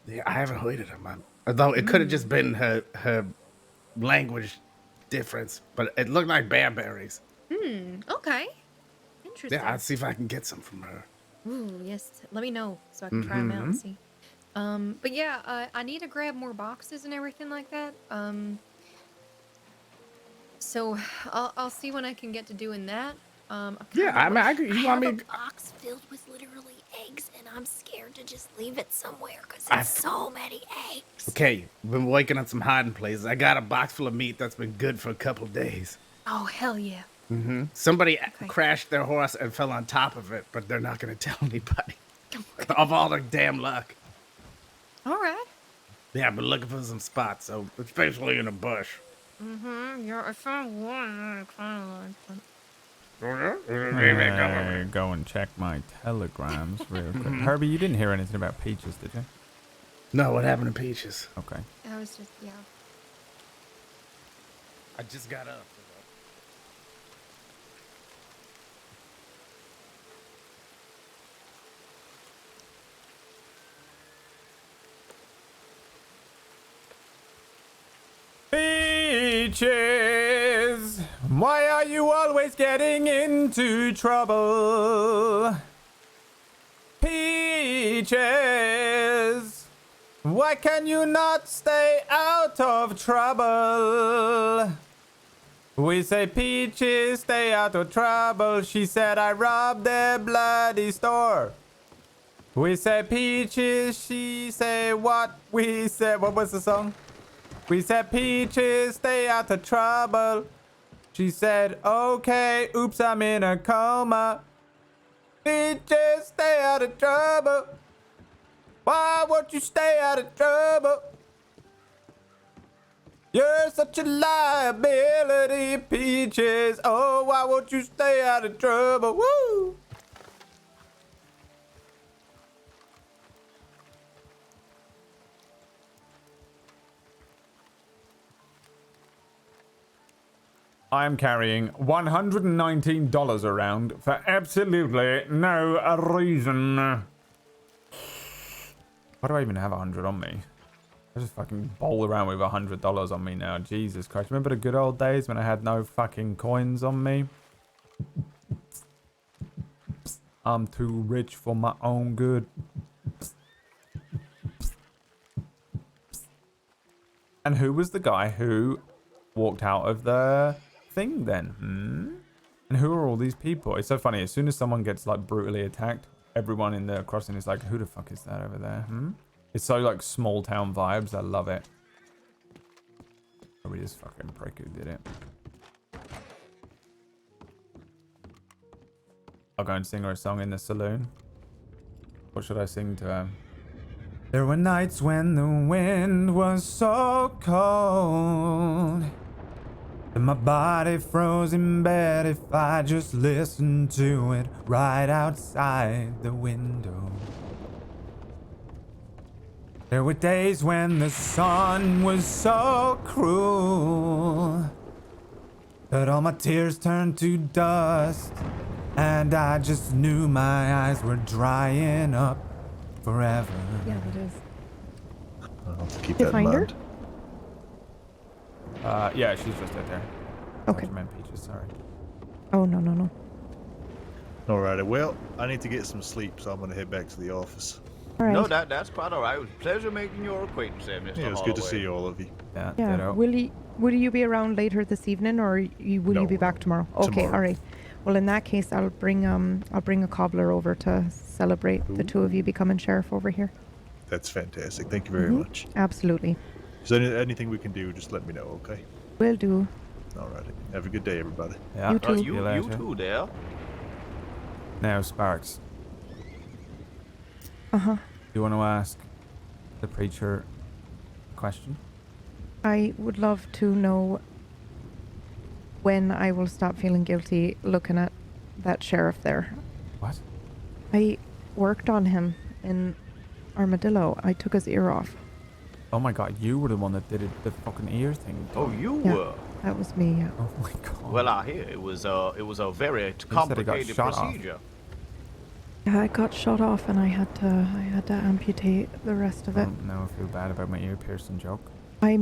Yeah, I haven't heard of them. Although it could have just been her language difference, but it looked like bear berries. Okay. Interesting. Yeah, I'll see if I can get some from her. Ooh, yes. Let me know so I can try them out and see. But yeah, I need to grab more boxes and everything like that. So I'll see when I can get to doing that. Yeah, I mean, you want me? A box filled with literally eggs, and I'm scared to just leave it somewhere because there's so many eggs. Okay, been working on some hiding places. I got a box full of meat that's been good for a couple of days. Oh hell yeah! Somebody crashed their horse and fell on top of it, but they're not going to tell anybody. Of all their damn luck. All right. Yeah, I've been looking for some spots, so it's basically in a bush. Yeah, I found one. I kind of like. Go and check my telegrams real quick. Herbie, you didn't hear anything about Peaches, did you? No, what happened to Peaches? Okay. I was just I just got up. Peaches, why are you always getting into trouble? Peaches, why can you not stay out of trouble? We say, Peaches, stay out of trouble. She said, I robbed the bloody store. We say, Peaches, she say, what? We said, what was the song? We said, Peaches, stay out of trouble. She said, okay, oops, I'm in a coma. Peaches, stay out of trouble. Why won't you stay out of trouble? You're such a liability, Peaches. Oh, why won't you stay out of trouble? Woo! I am carrying $119 around for absolutely no reason. Why do I even have 100 on me? I just fucking bowl around with $100 on me now. Jesus Christ. Remember the good old days when I had no fucking coins on me? I'm too rich for my own good. And who was the guy who walked out of the thing then? And who are all these people? It's so funny. As soon as someone gets like brutally attacked, everyone in the crossing is like, who the fuck is that over there? It's so like small town vibes. I love it. Probably just fucking prick who did it. I'll go and sing her a song in the saloon. What should I sing to her? There were nights when the wind was so cold and my body froze in bed if I just listened to it right outside the window. There were days when the sun was so cruel that all my tears turned to dust, and I just knew my eyes were drying up forever. Yeah, it is. I'll have to keep You that in find her? mind. Yeah, she's just out there. Okay. I meant Peaches, sorry. Oh, no. Alrighty, well, I need to get some sleep, so I'm going to head back to the office. All right. No, that's quite all right. It was a pleasure making your acquaintance there, Mr. Yeah, it was good to see all of you. Yeah, Yeah. Will you be around later this evening, or will you be back tomorrow? Okay. tomorrow. All right. Well, in that case, I'll bring a cobbler over to celebrate the two of you becoming sheriff over here. That's fantastic. Thank you very much. Absolutely. Is there anything we can do, just let me know, okay? Will do. Alrighty. Have a good day, everybody. Yeah. You too. See you later. You too, there. Now, Sparks, Uh-huh. you want to ask the preacher a question? I would love to know when I will stop feeling guilty looking at that sheriff there. What? I worked on him in Armadillo. I took his ear off. Oh my god, you were the one that did it, the fucking ear thing. Oh, you Yeah. were. That was me, yeah. Oh my god. Well, I hear it was a very said he got complicated shot off. procedure. Yeah, I got shot off and I had to amputate the rest of it. Now I feel bad about my ear piercing joke. I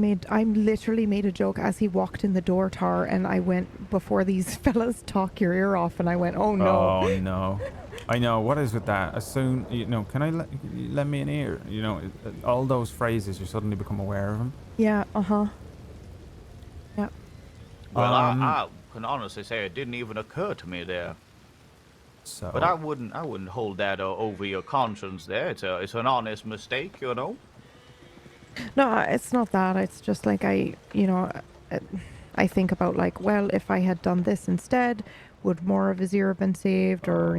literally made a joke as he walked in the door, Tar, and I went, before these fellas talk your ear off, and I went, oh no. Oh no. I know, what is with that? As soon, can I lend me an ear? All those phrases, you suddenly become aware of them. Yeah, uh-huh. Yeah. Well, I can honestly say it didn't even occur to me there. So. But I wouldn't hold that over your conscience there. It's an honest mistake, you know. No, it's not that. It's just like I think about like, well, if I had done this instead, would more of his ear have been saved, or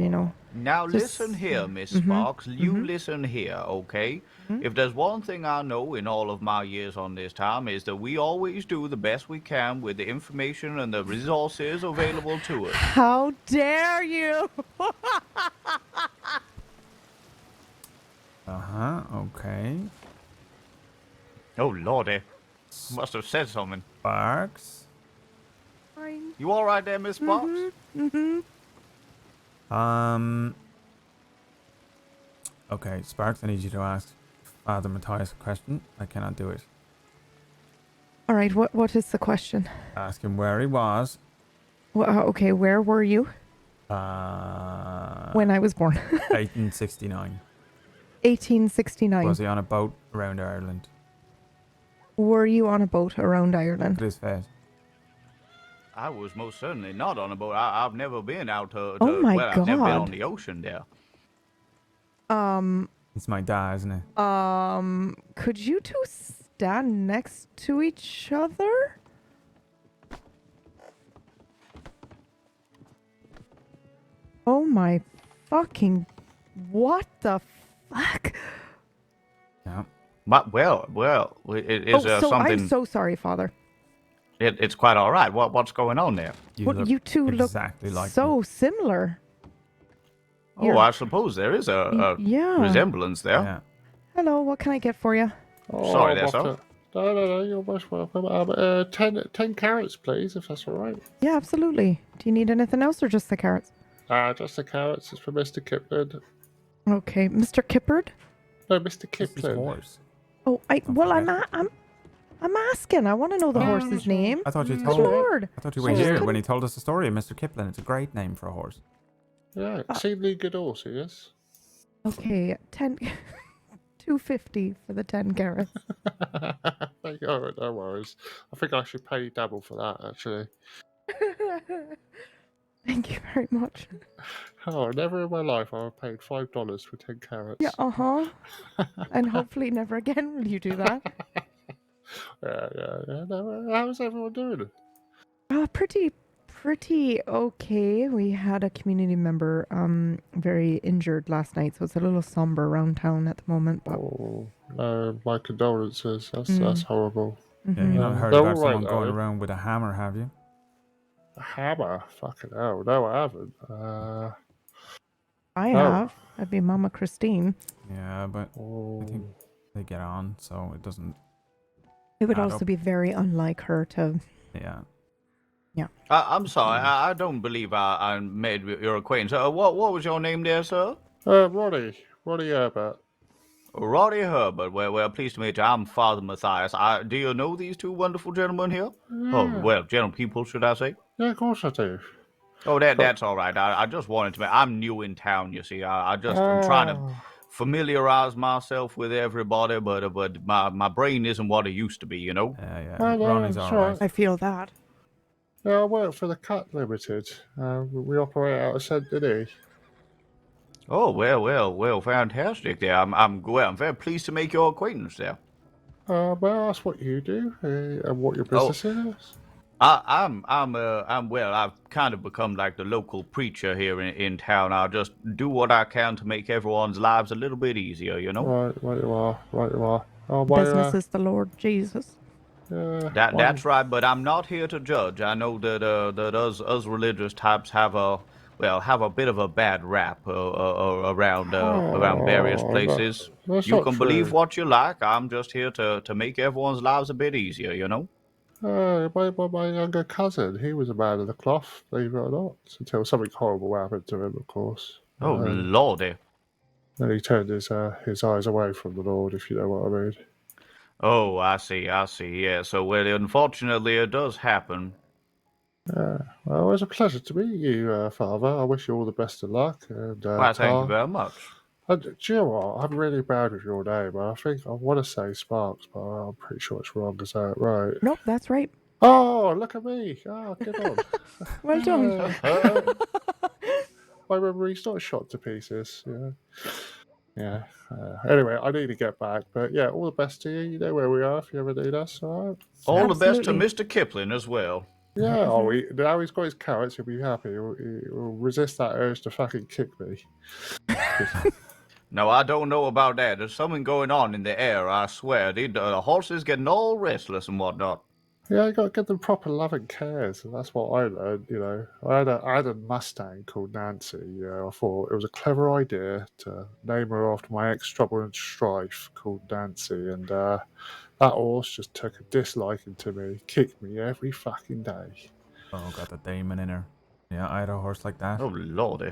Now just- listen here, Miss Mhm, Sparks. You mhm. listen here, okay? Mhm. If there's one thing I know in all of my years on this town is that we always do the best we can with the information and the resources available to us. How dare you? Uh-huh, okay. Oh, lordy. Must have said something. Sparks? Fine. You all right there, Miss Sparks? Mm-hmm. Okay, Sparks, I need you to ask Father Matthias a question. I cannot do it. All right, what is the question? Ask him where he was. Well, okay, where were you when I was born? 1869. 1869. Was he on a boat around Ireland? Were you on a boat around Look Ireland? at his face. I was most certainly not on a boat. I've never been out to Oh my well, I've never been on God. the ocean there. It's my dad, isn't it? Could you two stand next to each other? Oh my fucking, what the fuck? Yeah. But, well, is there so something? I'm so sorry, Father. It's quite all right. What's going on there? You two look exactly like so similar. Oh, You're- I suppose there is a yeah. resemblance there. Yeah. Hello, what can I get for you? Sorry there, sir. No, you're most welcome. 10 carrots, please, if that's all right. Yeah, absolutely. Do you need anything else or just the carrots? Just the carrots. It's for Mr. Kipling. Okay, Mr. Kippard? No, Mr. This is Kipling. horse. Oh, I'm asking. I want to know the horse's name. I thought you Good told. Lord. I thought you were here when he told us the story of Mr. Kipling. It's a great name for a horse. Yeah, exceedingly good horse, he is. Okay, 250 for the 10 carrots. Oh, no worries. I think I should pay double for that, actually. Thank you very much. Oh, never in my life I've paid $5 for 10 carrots. Yeah, and hopefully never again will you do that. Yeah. No, how's everyone doing? Pretty okay. We had a community member very injured last night, so it's a little somber around town at the moment. But My condolences. That's horrible. Yeah, you not heard They're about all right, someone going though. around with a hammer, have you? A hammer? Fucking hell. No, I haven't. I have. That'd be Mama Christine. Yeah, but I think they get on, so it doesn't. It would add also up. be very unlike her to. Yeah. Yeah. I'm sorry, I don't believe I made your acquaintance. What was your name there, sir? Roddy Herbert. Roddy Herbert. Well, pleased to meet you. I'm Father Matthias. Do you know these two wonderful gentlemen here? Oh, well, gentle people, should I say? Yeah, of course I do. Oh, that's all right. I just wanted to. I'm new in town, you see. I'm trying to familiarize myself with everybody, but my brain isn't what it used to be, you know. Yeah. Ronnie's all right. I feel that. Yeah, I work for the Cut Limited. We operate out of St. Denis. Oh, well, fantastic there. I'm very pleased to make your acquaintance there. Well, that's what you do, and what your business is. I'm I've kind of become like the local preacher here in town. I just do what I can to make everyone's lives a little bit easier, you know? Right you are. Oh, Business is the Lord Jesus. That's right, but I'm not here to judge. I know that us religious types have a bit of a bad rap around various places. that's You not can true. believe what you like. I'm just here to make everyone's lives a bit easier, you know? My younger cousin, he was a man of the cloth, believe it or not, until something horrible happened to him, of course. Oh, Lordy. Then he turned his eyes away from the Lord, if you know what I mean. Oh, I see, yeah. So, well, unfortunately, it does happen. Well, it was a pleasure to meet you, Father. I wish you all the best of luck. And, Why, thank Tar. you very much. Do you know what? I'm really bad with your name. I think I want to say Sparks, but I'm pretty sure it's wrong. Is that right? Nope, that's right. Oh, look at me. Oh, get on. Well done. My memory's not shot to pieces. Yeah. Anyway, I need to get back. But yeah, all the best to you. You know where we are if you ever need us. All right. All the best to Mr. Kipling as well. Yeah, now he's got his carrots, he'll be happy. He'll resist that urge to fucking kick me. No, I don't know about that. There's something going on in the air, I swear. The horses getting all restless and whatnot. Yeah, you got to give them proper loving cares, and that's what I learned. You know, I had a Mustang called Nancy. I thought it was a clever idea to name her after my ex-trouble and strife called Nancy, and that horse just took a disliking to me, kicked me every fucking day. Oh, got the demon in her. Yeah, I had a horse like that. Oh, Lordy.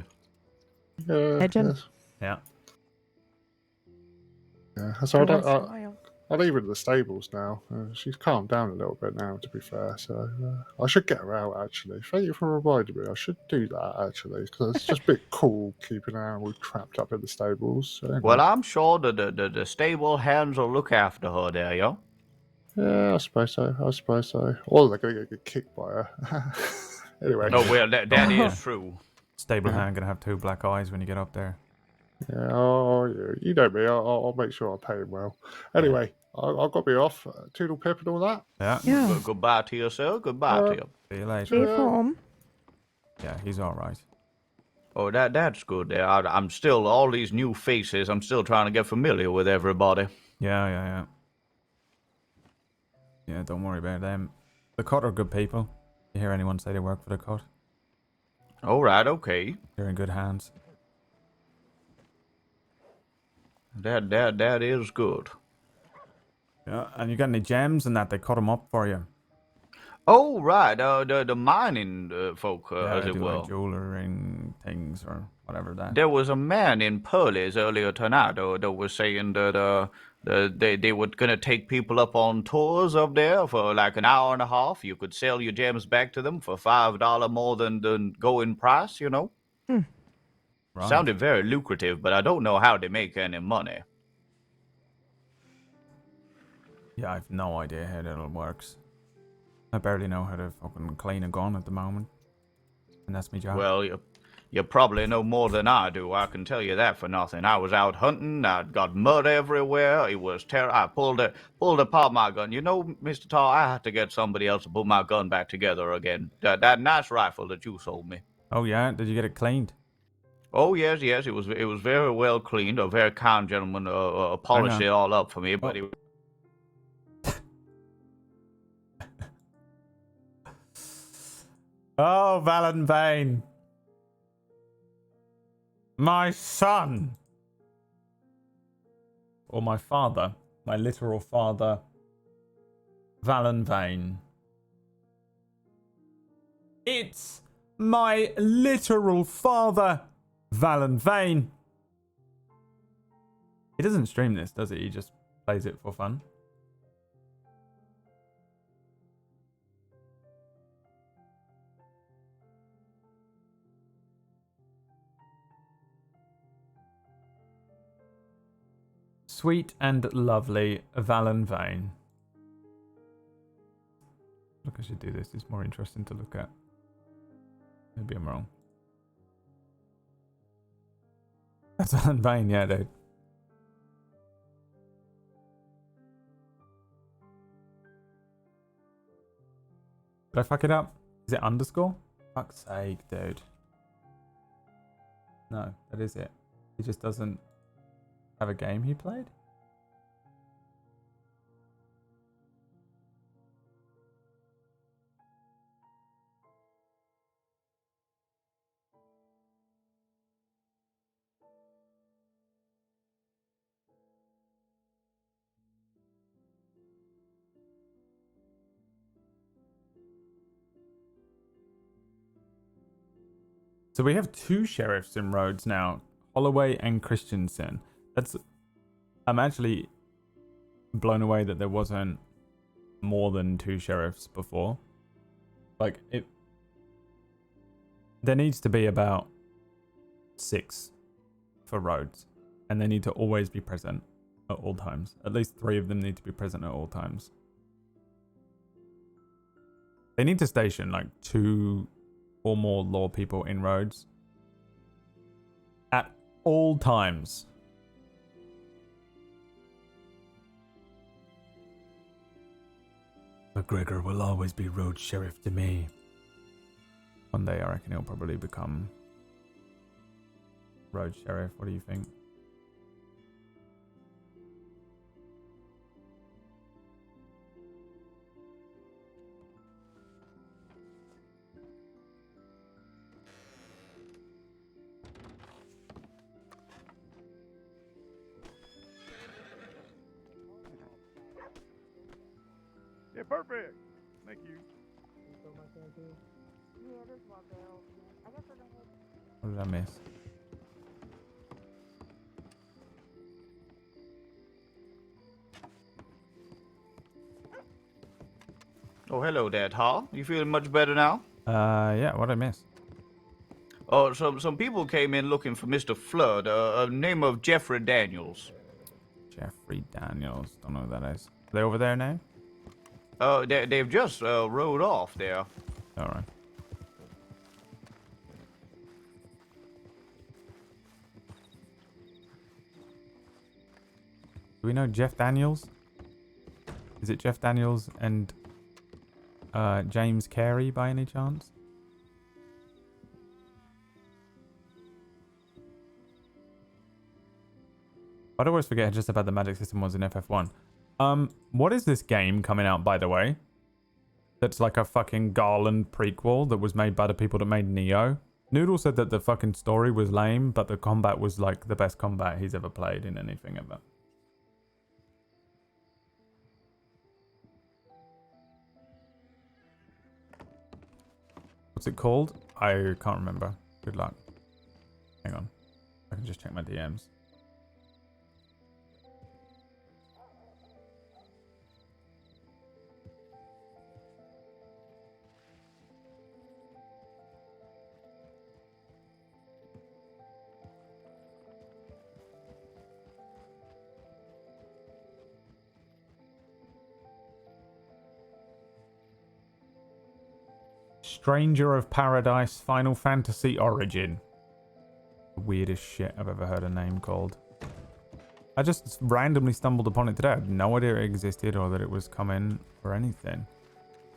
Legend. Yeah. So I leave her in the stables now. She's calmed down a little bit now, to be fair. So I should get her out, actually. Thank you for reminding me. I should do that, actually, because it's just a bit cool keeping her animal trapped up in the stables. So, Well, I'm sure the stable hands will look after her there, yo. Yeah, I suppose so. Or they're going to get kicked by her. Anyway. Oh, well, that is true. Stable hand gonna have 2 black eyes when you get up there. Yeah, you know me. I'll make sure I pay him well. Anyway, I've got to be off. Toodle pip and all that. Yeah. Well, goodbye to you, sir. Goodbye to you. See you later. Stay home. Yeah, he's all right. Oh, that's good. There, I'm still all these new faces. I'm still trying to get familiar with everybody. Yeah. Yeah, don't worry about them. The Cut are good people. You hear anyone say they work for the Cut? All right, okay. They're in good hands. That is good. Yeah, and you got any gems and that? They cut them up for you. Oh, right. The mining folk, Yeah, as they it do were. like jewelry things or whatever that. There was a man in Pearlie's earlier tonight that was saying that They were gonna take people up on tours up there for like an hour and a half. You could sell your gems back to them for $5 more than the going price. You know, Right. sounded very lucrative, but I don't know how they make any money. Yeah, I've no idea how that all works. I barely know how to fucking clean a gun at the moment. And that's my job. Well, you probably know more than I do. I can tell you that for nothing. I was out hunting. I got mud everywhere. It was terrible. I pulled apart my gun. You know, Mr. Tar, I had to get somebody else to put my gun back together again. That nice rifle that you sold me. Oh yeah, did you get it cleaned? Oh yes, yes. It was very well cleaned. A very kind gentleman polished it all up for me. But Oh, Valen Vane. My son. Or my father. My literal father. Valen Vane. It's my literal father. Valen Vane. He doesn't stream this, does he? He just plays it for fun. Sweet and lovely Valen Vane. Look, I should do this. It's more interesting to look at. Maybe I'm wrong. That's Valen Vane, yeah, dude. Did I fuck it up? Is it underscore? Fuck's sake, dude. No, that is it. He just doesn't have a game he played? So we have 2 sheriffs in Rhodes now, Holloway and Christensen. I'm actually blown away that there wasn't more than 2 sheriffs before. Like, there needs to be about 6 for Rhodes, and they need to always be present at all times. At least 3 of them need to be present at all times. They need to station like 2 or more law people in Rhodes at all times. McGregor will always be Rhodes Sheriff to me. One day I reckon he'll probably become Rhodes Sheriff. What do you think? Yeah, perfect. Thank you. What did I miss? oh, hello there, Tar. You feeling much better now? Yeah. What did I miss? Oh, some people came in looking for Mr. Flood, name of Jeffrey Daniels. Jeffrey Daniels. Don't know who that is. Are they over there now? They've just rode off there. All right. Do we know Jeff Daniels? Is it Jeff Daniels and James Carey by any chance? I'd always forget just about the magic system was in FF1. What is this game coming out, by the way? That's like a fucking Garland prequel that was made by the people that made Neo. Noodle said that the fucking story was lame, but the combat was like the best combat he's ever played in anything ever. What's it called? I can't remember. Good luck. Hang on. I can just check my DMs. Stranger of Paradise Final Fantasy Origin. The weirdest shit I've ever heard a name called. I just randomly stumbled upon it today. I had no idea it existed or that it was coming or anything.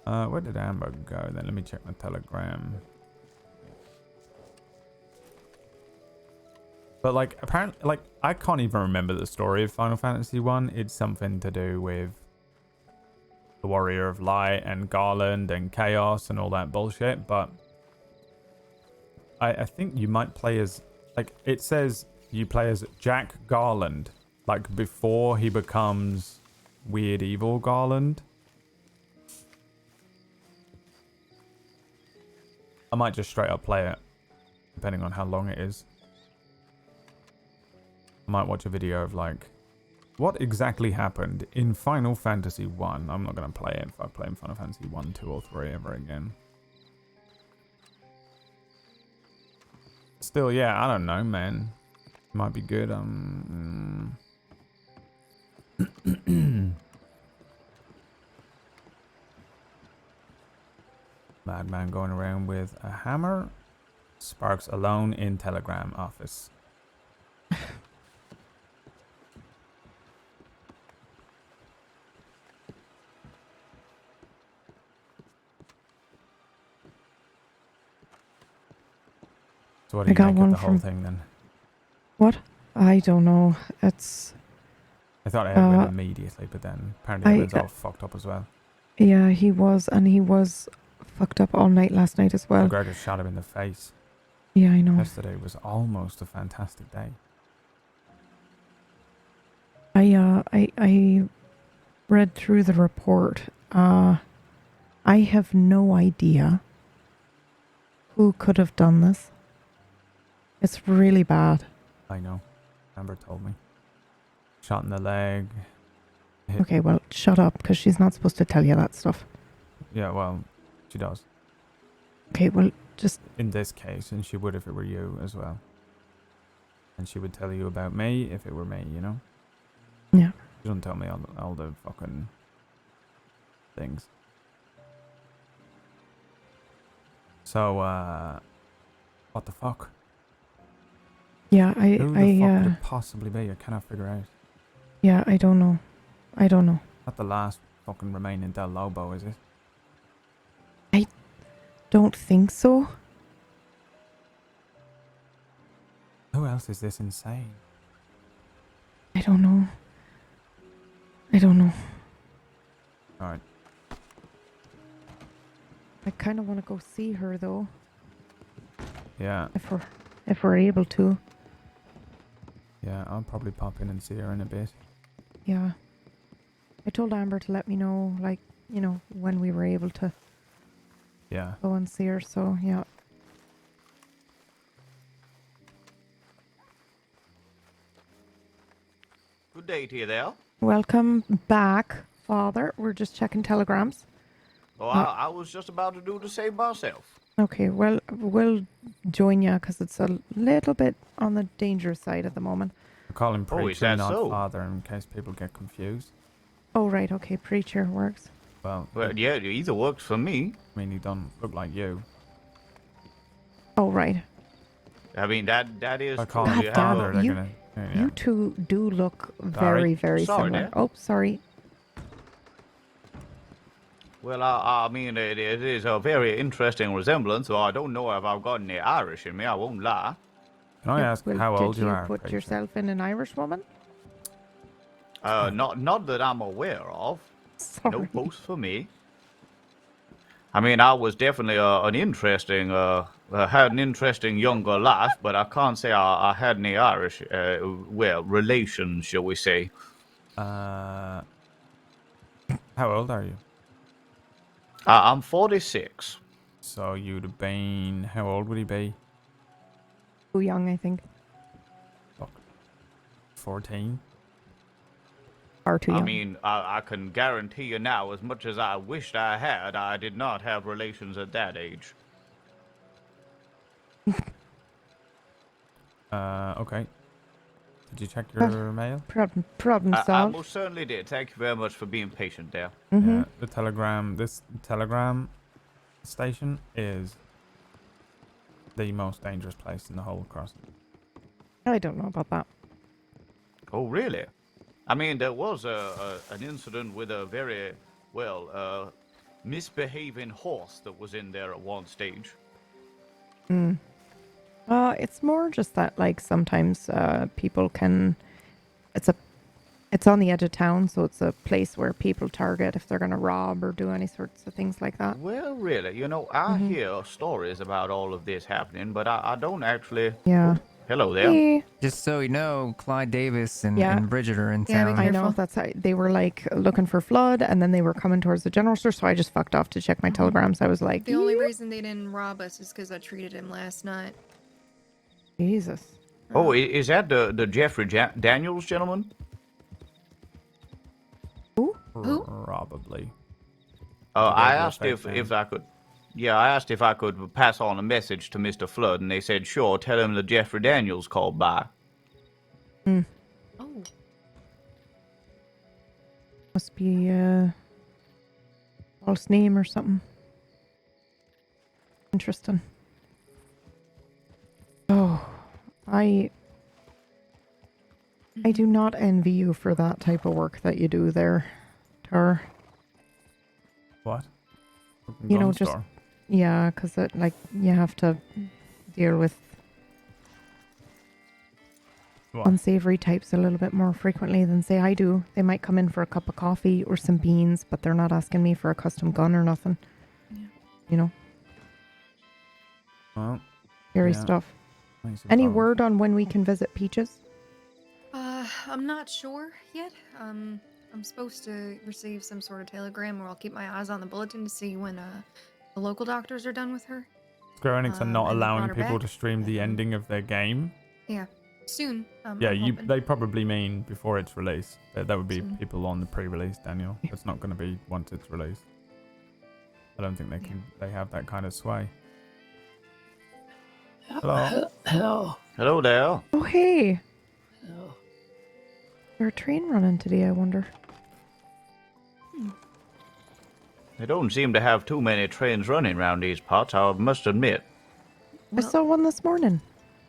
Where did Amber go? Then let me check my Telegram. But like, apparently, like, I can't even remember the story of Final Fantasy 1. It's something to do with the Warrior of Light and Garland and Chaos and all that bullshit. But I think you might play as, like, it says you play as Jack Garland, like before he becomes Weird Evil Garland. I might just straight up play it, depending on how long it is. I might watch a video of like, what exactly happened in Final Fantasy 1? I'm not going to play it if I play in Final Fantasy 1, 2, or 3 ever again. Still, yeah, I don't know, man. Might be good. Madman going around with a hammer. Sparks alone in Telegram office. So what do you make of the whole thing then? What? I don't know. It's... I thought Ed went immediately, but then apparently Edwin's all fucked up as well. Yeah, he was, and he was fucked up all night last night as well. McGregor shot him in the face. Yeah, I know. Yesterday was almost a fantastic day. I read through the report. I have no idea who could have done this. It's really bad. I know. Amber told me. Shot in the leg. Okay, well, shut up, because she's not supposed to tell you that stuff. Yeah, well, she does. Okay, well, just... In this case, and she would if it were you as well. And she would tell you about me if it were me, you know? Yeah. She doesn't tell me all the fucking things. So, what the fuck? Yeah, Who the fuck could it possibly be? I cannot figure out. Yeah, I don't know. I don't know. Not the last fucking remaining Del Lobo, is it? I don't think so. Who else is this insane? I don't know. I don't know. Alright. I kind of want to go see her, though. Yeah. If we're able to. Yeah, I'll probably pop in and see her in a bit. Yeah. I told Amber to let me know, like, you know, when we were able to go and see her, so yeah. Good day to you there. Welcome back, Father. We're just checking telegrams. Oh, I was just about to do the same myself. Okay, well, we'll join you because it's a little bit on the dangerous side at the moment. I call him Oh, is preacher, that not so? father, in case people get confused. Oh, right, okay, preacher works. Well, yeah, either works for me. I mean, he don't look like you. Oh, right. I mean, that is I call true. him You father, have they're a- you- gonna... You two do look very, very Sorry, similar. Dad. Oh, sorry. Well, I mean, it is a very interesting resemblance, so I don't know if I've got any Irish in me, I won't lie. Can I ask Well, how old did you you are? put preacher? yourself in an Irish woman? Not that I'm aware of. Sorry. No post for me. I mean, I was definitely an interesting, had an interesting younger life, but I can't say I had any Irish, relations, shall we say. How old are you? I'm 46. So you'd have been... How old would he be? Too young, I think. 14? Far too young. I mean, I can guarantee you now, as much as I wished I had, I did not have relations at that age. Okay. Did you check your mail? Problem I solved. most certainly did. Thank you very much for being patient there. Mm-hmm. Yeah, the telegram, this telegram station is the most dangerous place in the whole crossing. I don't know about that. Oh, really? I mean, there was an incident with a very, misbehaving horse that was in there at one stage. Hmm. It's more just that, like, sometimes people can. It's on the edge of town, so it's a place where people target if they're going to rob or do any sorts of things like that. Well, really, I hear stories about all of this happening, but I don't actually. Yeah. Oh, hello there. Hey. Just so you know, Clyde Davis and, Yeah. and Bridget are in Yeah, be town. I know that's how they were like looking for Flood, and then they were coming towards the general store. So I just fucked off to check my telegrams. I was like, The only reason they didn't rob us is because I treated him last night. Jesus. Oh, is that the Jeffrey Daniels gentleman? Who? Probably. I asked if I could. Yeah, I asked if I could pass on a message to Mr. Flood, and they said, sure, tell him that Jeffrey Daniels called by. Hmm. Oh. Must be false name or something. Interesting. Oh, I do not envy you for that type of work that you do there, Tar. What? You know, Gun just store? yeah, because like you have to deal with What? unsavory types a little bit more frequently than say I do. They might come in for a cup of coffee or some beans, but they're not asking me for a custom gun or nothing. Yeah. You know, Well, scary yeah. stuff. I Any suppose. word on when we can visit Peaches? I'm not sure yet. I'm supposed to receive some sort of telegram, or I'll keep my eyes on the bulletin to see when the local doctors are done with her. Square Enix are not and they allowing brought her people back. to stream the ending of their game. Yeah, soon. Yeah, I'm hoping. they probably mean before it's released. That would be Soon. people on the pre-release, Daniel. It's not going to be once it's released. I don't think they can. They have that kind of sway. Hello. Hello. Hello there. Oh, hey. There's a train running today, I wonder. They don't seem to have too many trains running around these parts, I must admit. I saw one this morning.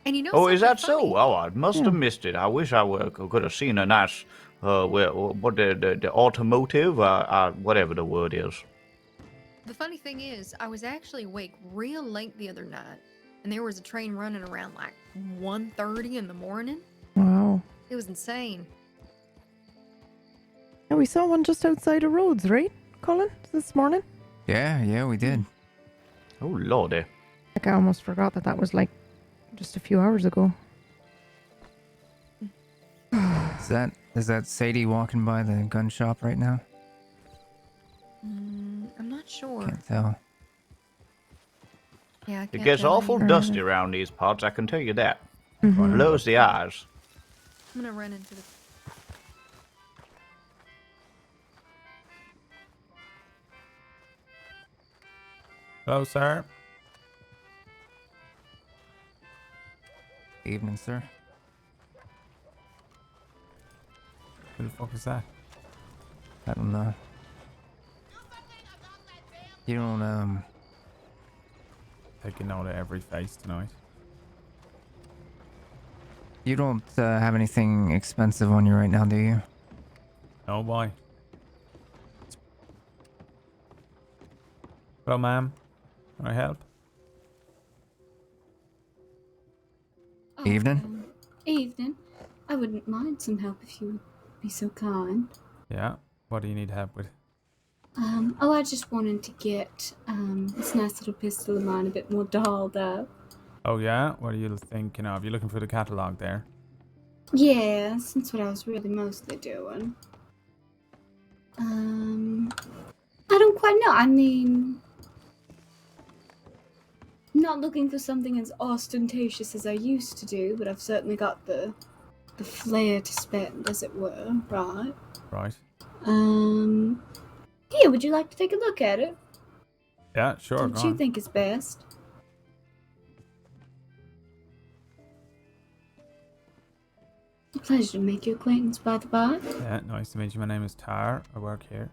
And you know Oh, is something that funny? so? Oh, I must Yeah. have missed it. I wish I could have seen a nice, what the automotive, whatever the word is. The funny thing is, I was actually awake real late the other night, and there was a train running around like 1:30 in the morning. Wow. It was insane. Yeah, we saw one just outside of Rhodes, right, Colin? This morning? Yeah, we did. Oh, lordy. Like, I almost forgot that was like just a few hours ago. Is that Sadie walking by the gun shop right now? I'm not sure. Can't tell. Yeah, I It can't gets tell awful either. dusty around these parts, I can tell you that. Mhm. Blows the eyes. I'm gonna run into the. Hello, sir. Evening, sir. Who the fuck is that? I don't know. You don't, Taking note of every face tonight. you don't have anything expensive on you right now, do you? No, why? Hello, ma'am. Can I help? Evening. Evening. I wouldn't mind some help if you would be so kind. Yeah. What do you need help with? I just wanted to get this nice little pistol of mine a bit more dolled up. Oh, yeah? What are you thinking of? You looking for the catalogue there? Yeah, that's what I was really mostly doing. I don't quite know. I mean, not looking for something as ostentatious as I used to do, but I've certainly got the flair to spend, as it were, right? Right. Yeah, would you like to take a look at it? Yeah, sure, What go you on. think is best? A pleasure to make your acquaintance, by the by. Yeah, nice to meet you. My name is Tar. I work here.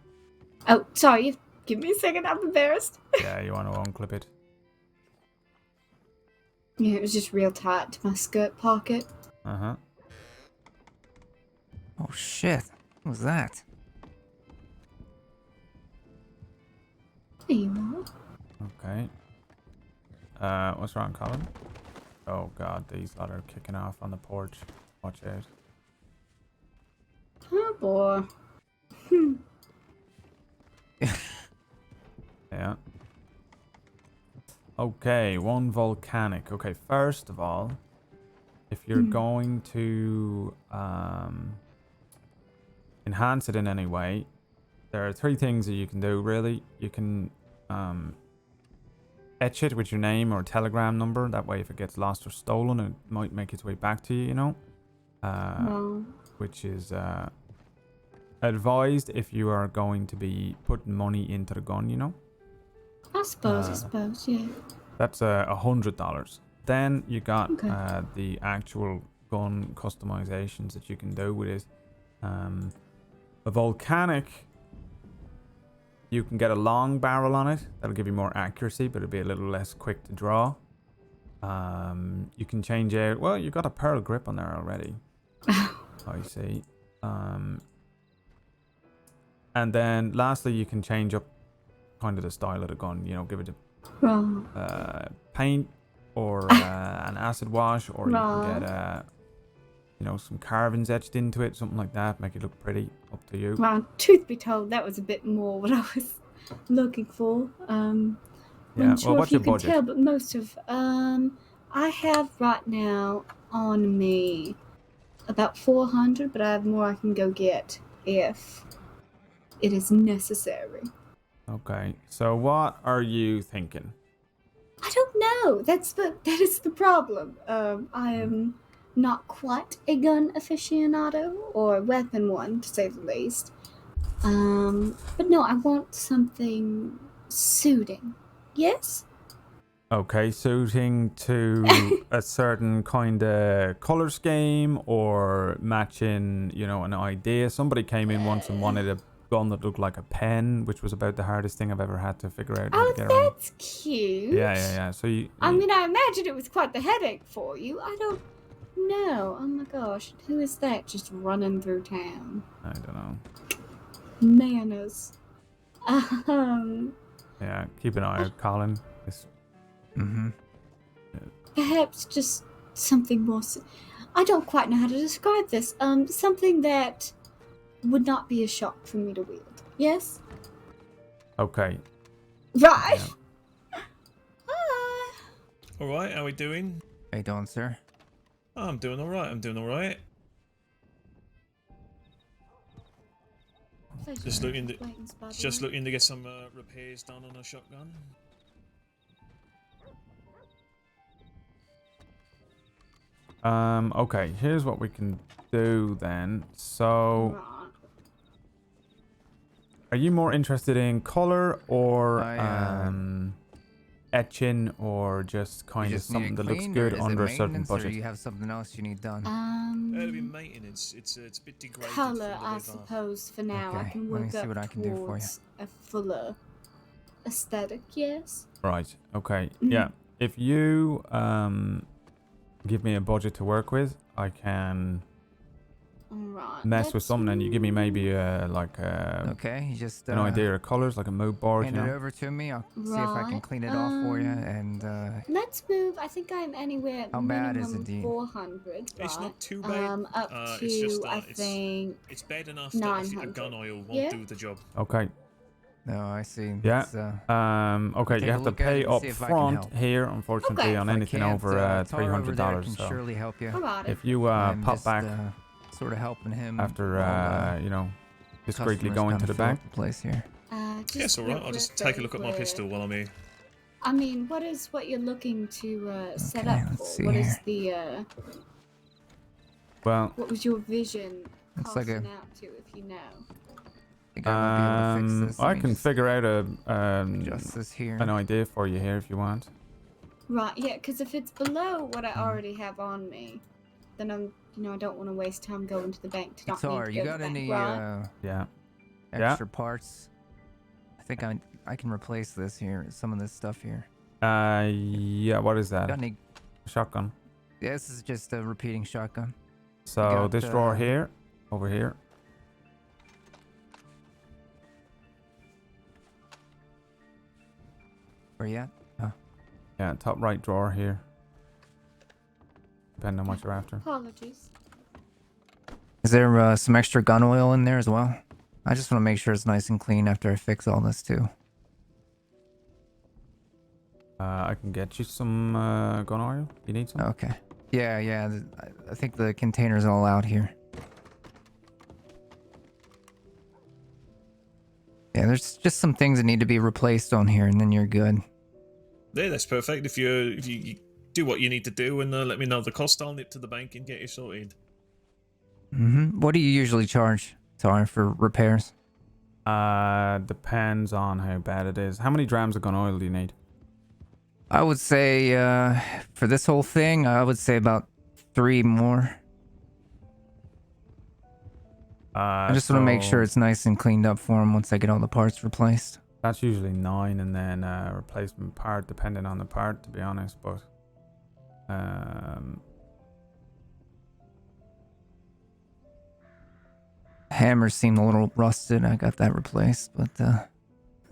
Oh, sorry, Give me a second, I'm embarrassed. Yeah, you want to unclip it? Yeah, it was just real tight to my skirt pocket. Uh-huh. Oh shit! What was that? There you are. Okay. What's wrong, Colin? Oh god, these lot are kicking off on the porch. Watch out. Oh boy. Yeah. Okay, one volcanic. Okay, first of all, if you're going to enhance it in any way, there are 3 things that you can do, really. You can etch it with your name or telegram number. That way, if it gets lost or stolen, it might make its way back to you, you know? Which is advised if you are going to be putting money into the gun, you know? I suppose, yeah. That's $100. Then you got the actual gun customizations that you can do with it. A volcanic, you can get a long barrel on it. That'll give you more accuracy, but it'll be a little less quick to draw. You can change out. Well, you got a pearl grip on there already. I see. And then lastly, you can change up kind of the style of the gun. You know, give it a paint or an acid wash, or you can get you know, some carvings etched into it, something like that. Make it look pretty. Up to you. Well, truth be told, that was a bit more what I was looking for. Yeah. Sure Well, what's if you your can budget? tell, but most of I have right now on me about 400, but I have more I can go get if it is necessary. Okay. So what are you thinking? I don't know. That is the problem. I am not quite a gun aficionado or weapon one, to say the least. But no, I want something suiting. Yes? Okay, suiting to a certain kind of color scheme or matching, you know, an idea. Somebody came in once and wanted a gun that looked like a pen, which was about the hardest thing I've ever had to figure out how to get around. That's cute. Yeah. So I mean, I imagine it was quite the headache for you. I don't know. Oh my gosh, who is that just running through town? I don't know. Manners. Yeah, keep an eye out, Colin. Perhaps just something more. I don't quite know how to describe this. Something that would not be a shock for me to wield. Yes. Okay. Right. Yeah. All right, how we doing? How you doing, sir? Oh, I'm doing all right. Just looking to get some repairs done on a shotgun. Okay, here's what we can do then. So, are you more interested in color or etching, or just kind of something that looks good under a certain budget? Or do you have something else you need done? It'll be maintenance. It's a bit degraded. Color, I suppose, for now. Okay, I can let me work see up what I can do for you. towards a fuller aesthetic. Yes. Right. Okay. Yeah. If you give me a budget to work with, I can mess with something, and you give me maybe okay, you just an idea of colors, like a mood board. hand You it know. over to me. I'll see if I can clean it off for you. And Let's move. I think I'm anywhere how bad is minimum it, Dean? 400. It's right? not too bad. Up to it's just, I think it's bad enough that I think a 900. gun oil won't Yeah? do the job. Okay. No, I see. Yeah. It's, okay. take You a have to look at it pay and up see if I can front help. here, unfortunately, Okay. on If I anything can't, over Tar over there $300. can So surely help you. Alrighty. if you I'm pop just, back sort of helping him after while, you know, discreetly customers go into kinda the fill back. up the place here. Just Yes, all real right. I'll just quick, take a look at my where- pistol while I'm here. I mean, what is what you're looking to set Okay, up let's for? see What is here. the Well, what was your vision Looks like costing a- out to, if you know? I think I might be able to fix this. I Let me can just figure out adjust this here. an idea for you here if you want. Right, yeah, because if it's below what I already have on me, then I don't want to waste time going to the bank to not Tar, need to you go got to the bank, any right? Yeah. extra parts? I think I can replace this here. Some of this stuff here. Yeah. What is that? Got any? Shotgun. Yeah, this is just a repeating shotgun. So got, this drawer here, over here. Where you at? Oh. Yeah, top right drawer here. Depending on what you're after. Apologies. Is there some extra gun oil in there as well? I just want to make sure it's nice and clean after I fix all this too. I can get you some gun oil. You need some? Okay. Yeah, yeah. I think the container's all out here. Yeah, there's just some things that need to be replaced on here, and then you're good. Yeah, that's perfect. If you do what you need to do and let me know the cost, I'll nip to the bank and get you sorted. What do you usually charge, Tar, for repairs? Depends on how bad it is. How many drams of gun oil do you need? I would say, for this whole thing, I would say about 3 more. I just want to make sure it's nice and cleaned up for him once I get all the parts replaced. That's usually 9, and then replacement part, depending on the part, to be honest. But Hammers seemed a little rusted. I got that replaced, but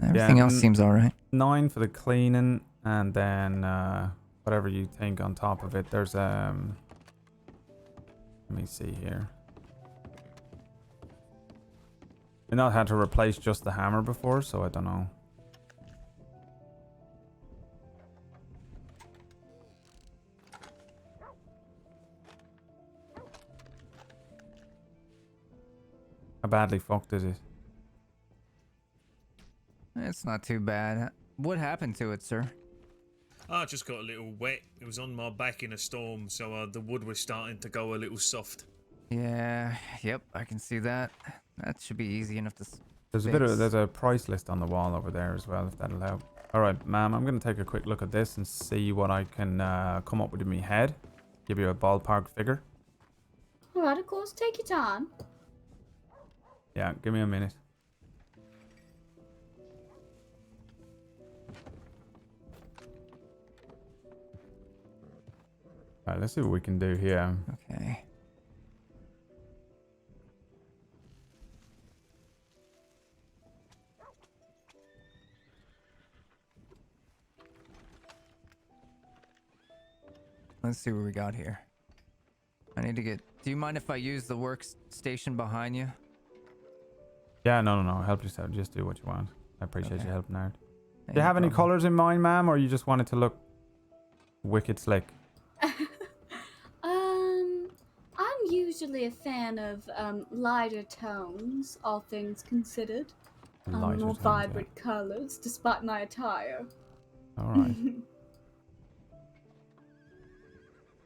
everything else seems all right. 9 for the cleaning, and then whatever you think on top of it. There's let me see here. I not had to replace just the hammer before, so I don't know. How badly fucked is it? It's not too bad. What happened to it, sir? I just got a little wet. It was on my back in a storm, so the wood was starting to go a little soft. Yeah, yep, I can see that. That should be easy enough to There's a price list on the wall over there as well, if that'll help. Alright, ma'am, I'm going to take a quick look at this and see what I can come up with in my head. Give you a ballpark figure. Alright, of course, take your time. Yeah, give me a minute. Alright, let's see what we can do here. Okay. Let's see what we got here. I need to get... Do you mind if I use the workstation behind you? Yeah, no. Help yourself. Just do what you want. I appreciate you helping out. Do you No have any problem. colors in mind, ma'am, or you just want it to look wicked slick? I'm usually a fan of lighter tones, all things considered. Lighter More tones, vibrant colors, despite my attire. Alright.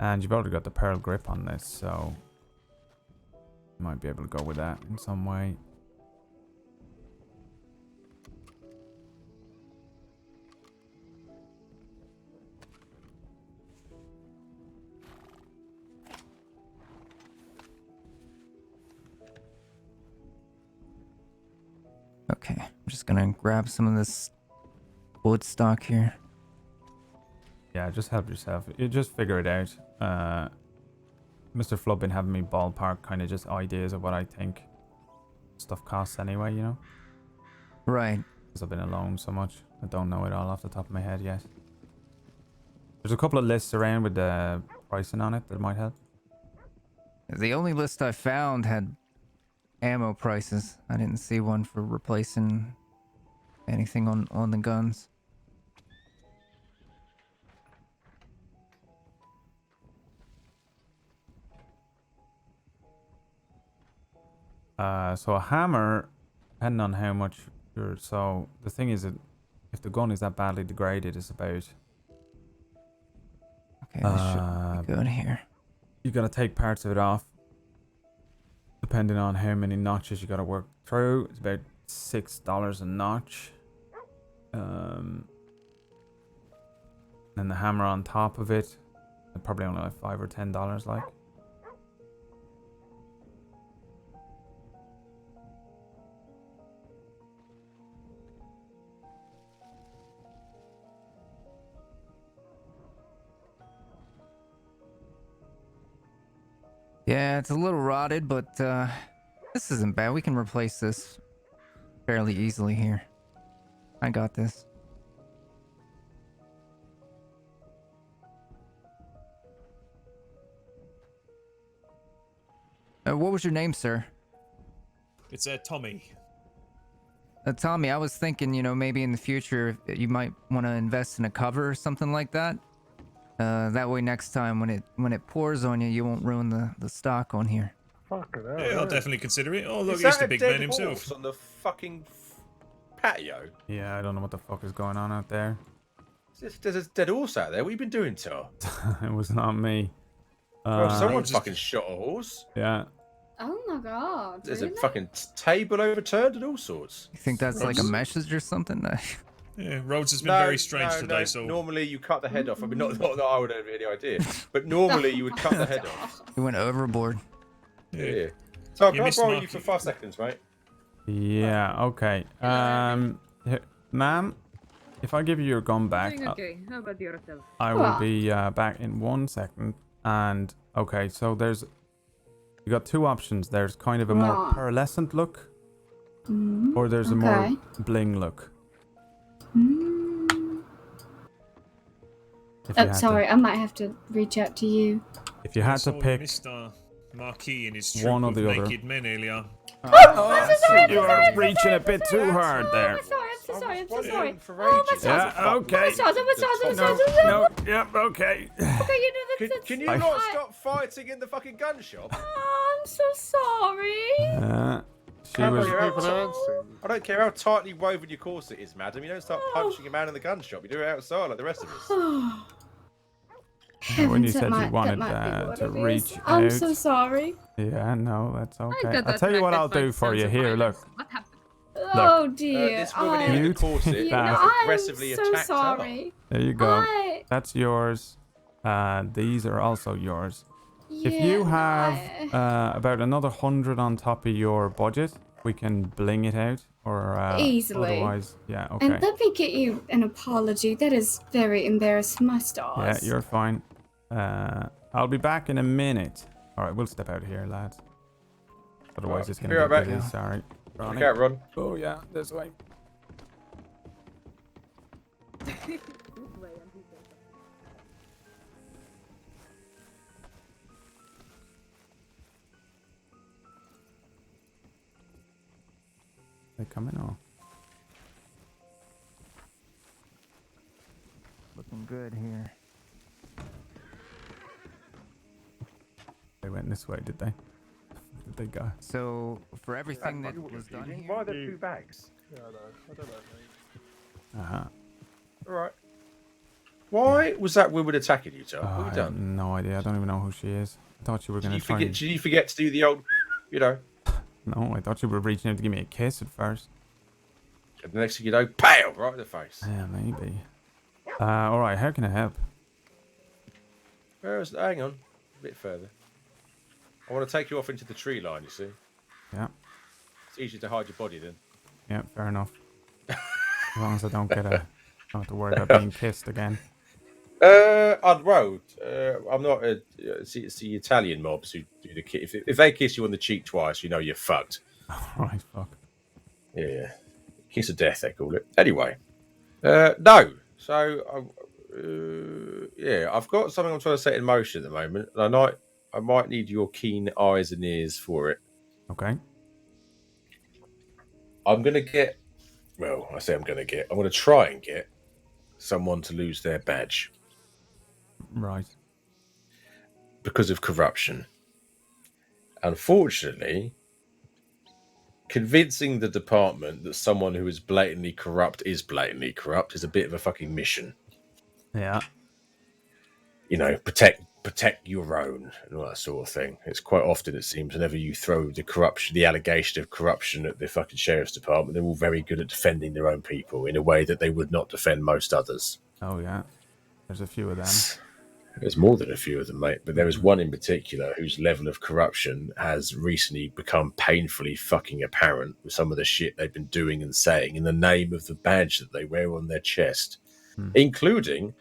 And you've already got the pearl grip on this, so you might be able to go with that in some way. Okay, I'm just gonna grab some of this wood stock here. Yeah, just help yourself. You just figure it out. Mr. Flood been having me ballpark kind of just ideas of what I think stuff costs anyway, you know? Right. Because I've been alone so much. I don't know it all off the top of my head yet. There's a couple of lists around with the pricing on it that might help. The only list I found had ammo prices. I didn't see one for replacing anything on the guns. So a hammer, depending on how much you're... So the thing is that if the gun is that badly degraded, it's about... Okay, this should be good here. You gotta take parts of it off. Depending on how many notches you gotta work through. It's about $6 a notch. Then the hammer on top of it, probably only like $5 or $10 like. Yeah, it's a little rotted, but this isn't bad. We can replace this fairly easily here. I got this. What was your name, sir? It's Tommy. Tommy, I was thinking, maybe in the future you might want to invest in a cover or something like that. That way next time when it pours on you, you won't ruin the stock on here. Fucking hell. Yeah, I'll definitely consider it. Oh, look, Is here's that the a big dead man himself. horse on the fucking patio? Yeah, I don't know what the fuck is going on out there. There's a dead horse out there. What have you been doing, Tar? It was not me. Well, someone fucking shot a horse. Yeah. Oh my god. There's really? a fucking table overturned and all sorts. You think that's like a message or something? Yeah, Rhodes has been very strange today, so... Normally you cut the head off. I mean, not that I would have any idea, but normally you would cut the head off. You went overboard. Yeah. So can I missed borrow Mark. you for 5 seconds, mate? Yeah, okay. Ma'am, if I give you your gun back, Okay, how about yourself? I will be back in 1 second. And, okay, so you got two options. There's kind of a more Right. pearlescent look, or there's a more bling look. If you Oh, had sorry, I might have to reach out to you. if you had to So pick Mr. Marquis and his one troop or of the other. naked men earlier. I'm so sorry. You are reaching a bit too hard there. I'm so sorry. I'm so sorry. For Oh, my ages. stars. Yeah, okay. My stars. My stars. My stars. No, yep, okay. Okay, you know that's. Can you I- not stop fighting in the fucking gun shop? Oh, I'm so sorry. She was. I don't care how tightly woven your corset is, madam. You don't start punching a man in the gun shop. You do it outside like the rest of us. When you Heavens, that said might- you that wanted might be what to it is. reach I'm out. so sorry. Yeah, no, that's okay. got I'll that tell you what connected I'll do by for you. sounds of Here, look. violence. What happened? Oh dear. This woman in You the corset take You that. know, aggressively I'm so attacked sorry. There you go. I- That's yours. These are also yours. If Yeah, you no, have about another 100 on top of your budget, we can bling it out. Or Easily. Otherwise, yeah, And okay. let me get you an apology. That is very embarrassing, my Yeah, stars. you're fine. I'll be back in a minute. All right, we'll step out here, lads. Otherwise, Right, it's gonna be be right back. busy. Sorry. Look out, Ron. Oh yeah, this way. They coming or? Looking good here. They went this way, did they? Did they go? So for everything that was done here, Why are there 2 bags? Yeah, I don't know. Uh-huh. All right. Why was that woman attacking you, Tar? Oh, What have I you have done? no idea. I don't even know who she is. I thought you were Did gonna you try. forget? Did you forget to do the old, you know? No, I thought you were reaching out to give me a kiss at first. And the next thing you know, pow, right in the face. Yeah, maybe. All right. How can I help? Hang on, a bit further. I want to take you off into the tree line. You see, Yeah. it's easier to hide your body then. Yeah. Fair enough. As long as I don't don't have to worry about being kissed again. On the road, I'm not. It's the Italian mobs who do the kiss. If they kiss you on the cheek twice, you know you're fucked. Right. Fuck. Yeah, kiss of death they call it. Anyway, no. So, yeah, I've got something I'm trying to set in motion at the moment, and I might need your keen eyes and ears for it. Okay. I'm gonna get. Well, I say I'm gonna get. I'm gonna try and get someone to lose their badge Right. because of corruption. Unfortunately, convincing the department that someone who is blatantly corrupt is a bit of a fucking mission. Yeah. You know, protect your own and all that sort of thing. It's quite often, it seems, whenever you throw the allegation of corruption at the fucking sheriff's department, they're all very good at defending their own people in a way that they would not defend most others. Oh yeah. There's a few of them. There's more than a few of them, mate, but there is one in particular whose level of corruption has recently become painfully fucking apparent with some of the shit they've been doing and saying in the name of the badge that they wear on their chest, including.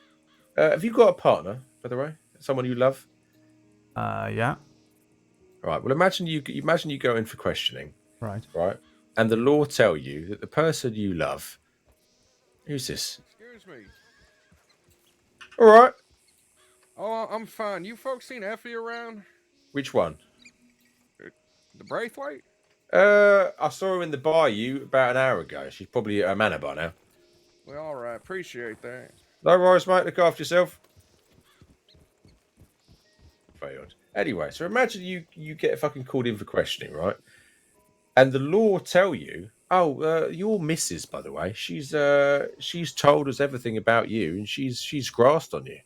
Have you got a partner, by the way? Someone you love? Yeah. Right. Well, imagine you go in for questioning. Right. Right. And the law tell you that the person you love. Who's this? Excuse me. All right. Oh, I'm fine. You folks seen Effie around? Which one? The Braithwaite? I saw her in the bayou about an hour ago. She's probably at her manor by now. Well, all right. Appreciate that. No worries, mate. Look after yourself. Failed. Anyway, so imagine you get fucking called in for questioning, right? And the law tell you, your missus, by the way, she's told us everything about you, and she's grasped on you.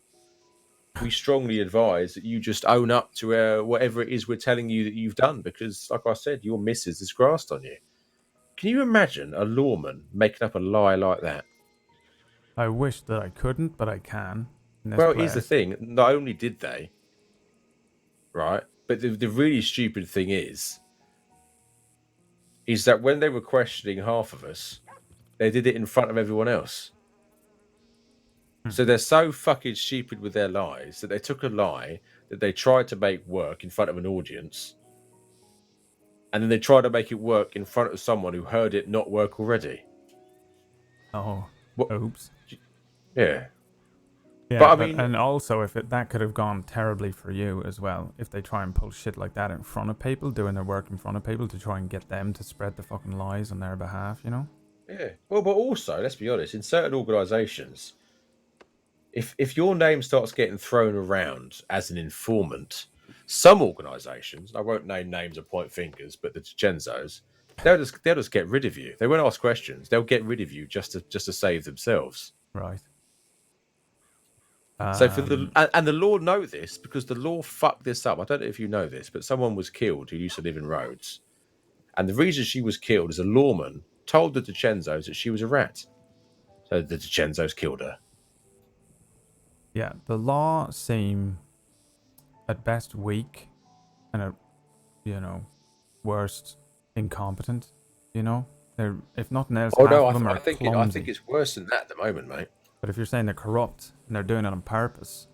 We strongly advise that you just own up to whatever it is we're telling you that you've done, because, like I said, your missus has grasped on you. Can you imagine a lawman making up a lie like that? I wish that I couldn't, but I can. Well, here's the thing. Not only did they, right, but the really stupid thing is that when they were questioning half of us, they did it in front of everyone else. So they're so fucking stupid with their lies that they took a lie that they tried to make work in front of an audience, and then they tried to make it work in front of someone who heard it not work already. Oh, oops. Yeah. Yeah, but I mean, and also that could have gone terribly for you as well if they try and pull shit like that in front of people, doing their work in front of people to try and get them to spread the fucking lies on their behalf, you know? Yeah. Well, but also, let's be honest, in certain organisations, if your name starts getting thrown around as an informant, some organisations, I won't name names or point fingers, but the Genzos, they'll just get rid of you. They won't ask questions. They'll get rid of you just to save themselves. Right. So and the law know this because the law fucked this up. I don't know if you know this, but someone was killed who used to live in Rhodes, and the reason she was killed is a lawman told the DiCenzos that she was a rat, so the DiCenzos killed her. Yeah, the law seem at best weak, and at worst incompetent. You know, they're, if nothing else, Oh half no, of them are I think clumsy. it's worse than that at the moment, mate. But if you're saying they're corrupt and they're doing it on purpose,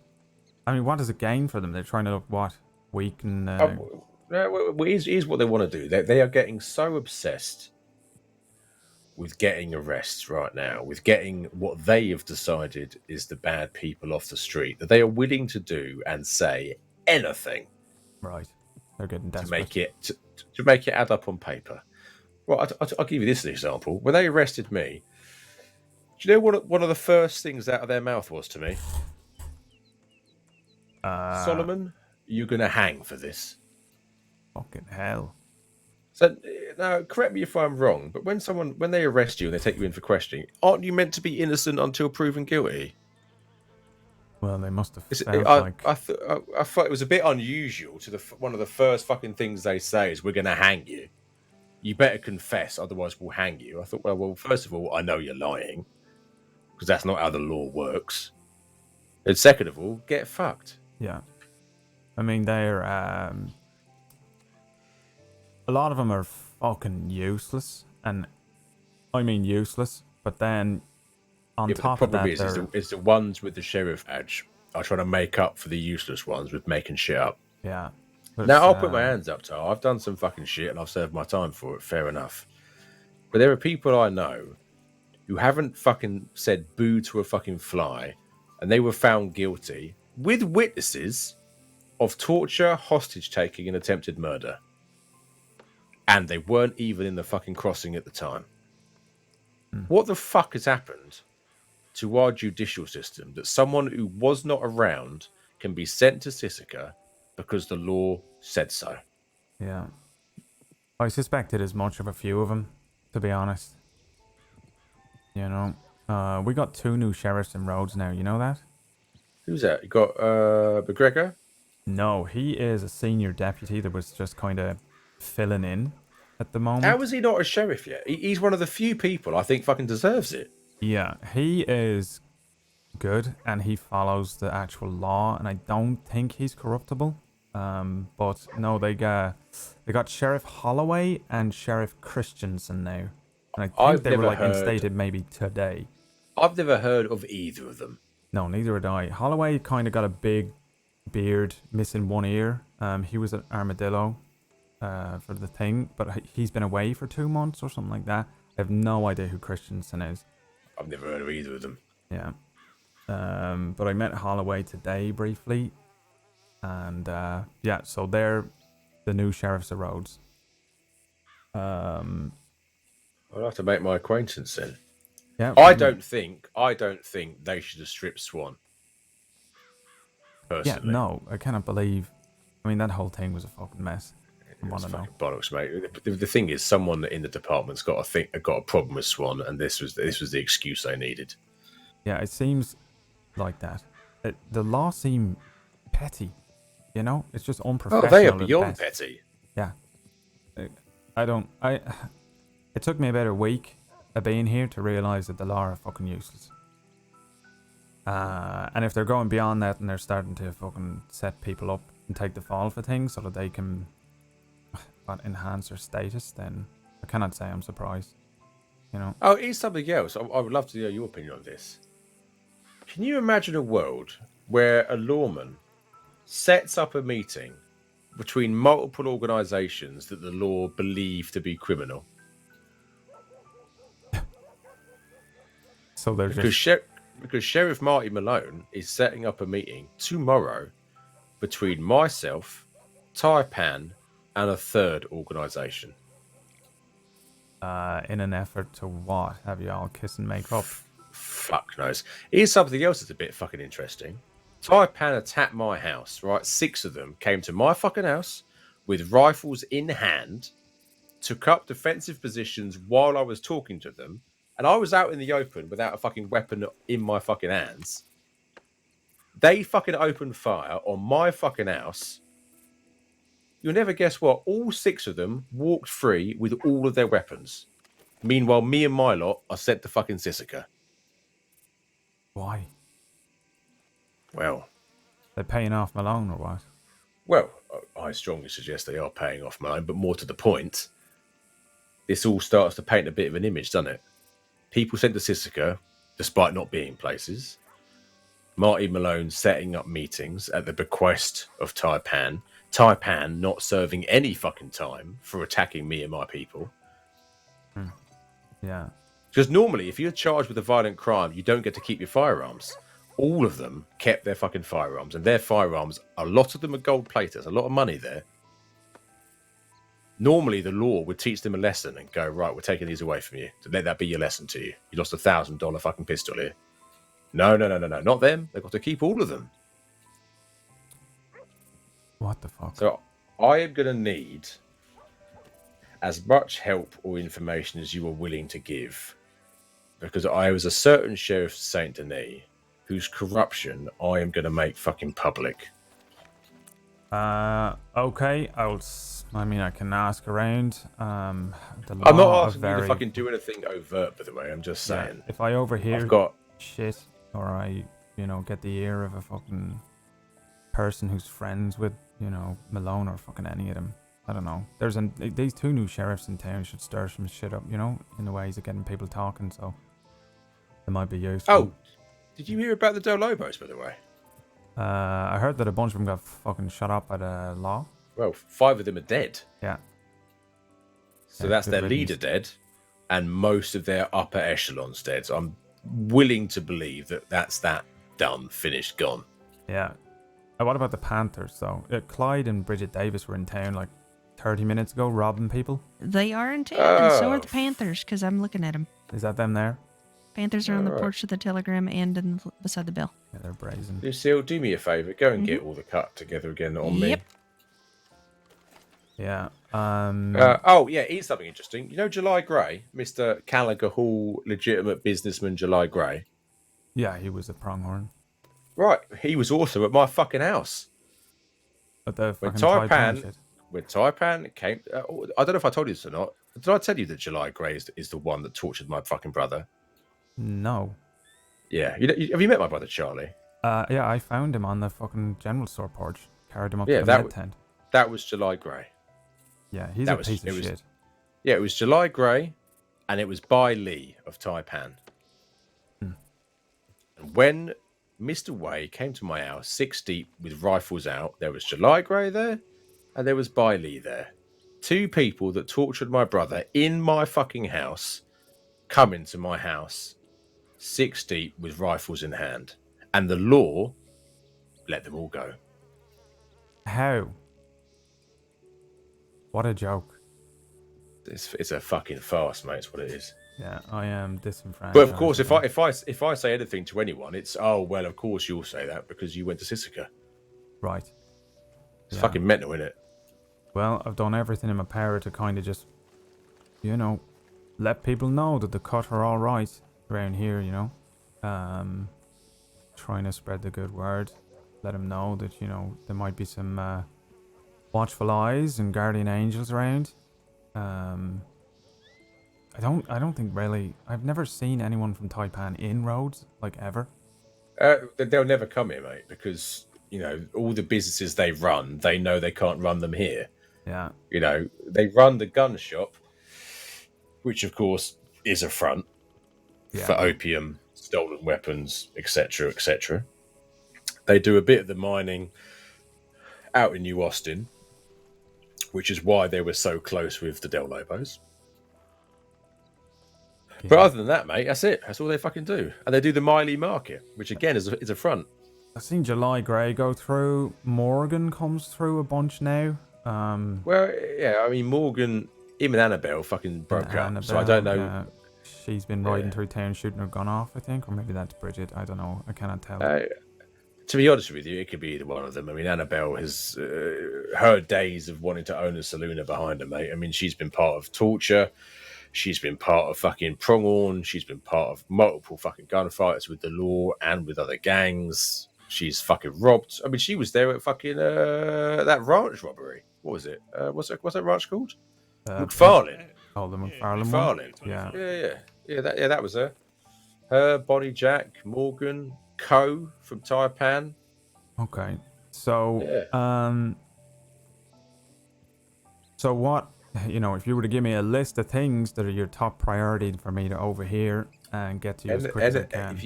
I mean, what does it gain for them? They're trying to look what? Weak and... Here's what they want to do. They are getting so obsessed with getting arrests right now, with getting what they have decided is the bad people off the street, that they are willing to do and say anything. Right. They're getting desperate. To make it add up on paper. Well, I'll give you this as an example. When they arrested me, do you know what one of the first things out of their mouth was to me? Solomon, you're going to hang for this. Fucking hell. So, now, correct me if I'm wrong, but when they arrest you and they take you in for questioning, aren't you meant to be innocent until proven guilty? Well, they must have I thought it was a bit unusual to one of the first fucking things they say is, we're going to hang you. You better confess, otherwise we'll hang you. I thought, well, first of all, I know you're lying, because that's not how the law works. And second of all, get fucked. Yeah. I mean, they're... a lot of them are fucking useless, and I mean useless, but then on top of that... The problem is the ones with the sheriff badge are trying to make up for the useless ones with making shit up. Yeah. Now, I'll put my hands up, Tar. I've done some fucking shit and I've served my time for it, fair enough. But there are people I know who haven't fucking said boo to a fucking fly, and they were found guilty with witnesses of torture, hostage taking, and attempted murder. And they weren't even in the fucking crossing at the time. What the fuck has happened to our judicial system that someone who was not around can be sent to Sisika because the law said so? Yeah. I suspected as much of a few of them, to be honest. You know, we got 2 new sheriffs in Rhodes now, you know that? Who's that? You got McGregor? No, he is a senior deputy that was just kind of filling in at the moment. How is he not a sheriff yet? He's one of the few people I think fucking deserves it. Yeah, he is good and he follows the actual law, and I don't think he's corruptible. But no, they got Sheriff Holloway and Sheriff Christensen now, and I think they were like instated maybe today. I've never heard of either of them. No, neither had I. Holloway kind of got a big beard, missing one ear. He was an armadillo. for the thing, but he's been away for 2 months or something like that. I have no idea who Christensen is. I've never heard of either of them. Yeah. But I met Holloway today briefly, and yeah, so they're the new sheriffs of Rhodes. I'll have to make my acquaintance then. Yeah. I don't think they should have stripped Swan. Yeah, Personally. no, I cannot believe. I mean, that whole thing was a fucking mess. I want to know. Bollocks, mate. The thing is, someone in the department's got a problem with Swan, and this was the excuse they needed. Yeah, it seems like that. The law seem petty. You know, it's just unprofessional. Oh, they are at beyond best. petty. Yeah. It took me about a week of being here to realise that the law are fucking useless. And if they're going beyond that and they're starting to fucking set people up and take the fall for things so that they can enhance their status, then I cannot say I'm surprised. You know? Oh, here's something else. I would love to hear your opinion on this. Can you imagine a world where a lawman sets up a meeting between multiple organisations that the law believe to be criminal? So they're because Sheriff Marty Malone is setting up a meeting tomorrow between myself, Taipan, and a third organisation. In an effort to what? Have you all kiss and make up? Fuck knows. Here's something else that's a bit fucking interesting. Taipan attacked my house, right? 6 of them came to my fucking house with rifles in hand, took up defensive positions while I was talking to them, and I was out in the open without a fucking weapon in my fucking hands. They fucking opened fire on my fucking house. You'll never guess what? All 6 of them walked free with all of their weapons. Meanwhile, me and my lot are sent to fucking Sisika. Why? Well, they're paying off Malone or what? Well, I strongly suggest they are paying off Malone, but more to the point, this all starts to paint a bit of an image, doesn't it? People sent to Sisika, despite not being places. Marty Malone setting up meetings at the bequest of Taipan. Taipan not serving any fucking time for attacking me and my people. Yeah. Because normally, if you're charged with a violent crime, you don't get to keep your firearms. All of them kept their fucking firearms, and their firearms, a lot of them are gold plated. There's a lot of money there. Normally, the law would teach them a lesson and go, right, we're taking these away from you. So let that be your lesson to you. You lost $1,000 fucking pistol here. No, not them. They've got to keep all of them. What the fuck? So I am going to need as much help or information as you are willing to give, because I was a certain sheriff of Saint Denis whose corruption I am going to make fucking public. Okay, I mean, I can ask around. I'm not asking you to fucking do anything overt, by the way. I'm just saying. Yeah, if I overhear I've got shit, or I, get the ear of a fucking person who's friends with, Malone or fucking any of them, I don't know. These 2 new sheriffs in town should stir some shit up, in the ways of getting people talking, so they might be useful. Oh, did you hear about the Del Lobos, by the way? I heard that a bunch of them got fucking shot up by the law. Well, 5 of them are dead. Yeah. So Yeah, that's good their riddance. leader dead, and most of their upper echelons dead. So I'm willing to believe that that's that done, finished, gone. Yeah. What about the Panthers, though? Clyde and Bridget Davis were in town like 30 minutes ago, robbing people. They are in town, and so are the Panthers, because I'm looking at them. Is that them there? Panthers are on the Alright. porch of the Telegram and beside the bell. Yeah, they're brazen. Lucille, do me a favour. Go and get all the cut together again on me. Yep. Yeah. Here's something interesting. You know July Gray, Mr. Gallagher Hall, legitimate businessman July Gray? Yeah, he was a pronghorn. Right. He was also at my fucking house. At the When fucking Taipan shit. Taipan came... I don't know if I told you this or not. Did I tell you that July Gray is the one that tortured my fucking brother? No. Yeah. Have you met my brother, Charlie? Yeah, I found him on the fucking general store porch. Carried him up Yeah, to the med tent. That was July Gray. Yeah, he's a piece of shit. Yeah, it was July Gray, and it was Bai Lee of Taipan. And when Mr. Way came to my house, 6 deep with rifles out, there was July Gray there, and there was Bai Lee there. 2 people that tortured my brother in my fucking house come into my house 6 deep with rifles in hand, and the law let them all go. How? What a joke. It's a fucking farce, mate. It's what it is. Yeah, I am disenfranchised. But of course, if I say anything to anyone, it's oh well. Of course you'll say that because you went to Sisika. Right. It's fucking mental, isn't it? Well, I've done everything in my power to kind of just, let people know that the cut are all right around here. Trying to spread the good word. Let them know that there might be some watchful eyes and guardian angels around. I don't think really. I've never seen anyone from Taipan in Rhodes, like ever. They'll never come here, mate, because all the businesses they run, they know they can't run them here. Yeah. They run the gun shop, which of course is a front for opium, stolen weapons, etc., etc. They do a bit of the mining out in New Austin, which is why they were so close with the Del Lobos. Yeah. But other than that, mate, that's it. That's all they fucking do. And they do the Miley Market, which again is a front. I've seen July Grey go through. Morgan comes through a bunch now. Well, yeah, I mean, Morgan, him and Annabelle fucking broke up, so I don't know. Yeah. She's been riding through town shooting her gun off, I think, or maybe that's Bridget. I don't know. I cannot tell. To be honest with you, it could be either one of them. I mean, Annabelle has her days of wanting to own a saloon are behind her, mate. I mean, she's been part of torture. She's been part of fucking Pronghorn. She's been part of multiple fucking gunfights with the law and with other gangs. She's fucking robbed. I mean, she was there at fucking that ranch robbery. What was it? What's that ranch called? McFarlane. Oh, the McFarlane one? McFarlane. Yeah. That was her. Her, Bonnie Jack, Morgan, Co from Taipan. Okay. So, so what, if you were to give me a list of things that are your top priority for me to overhear and get to you as quick as I can.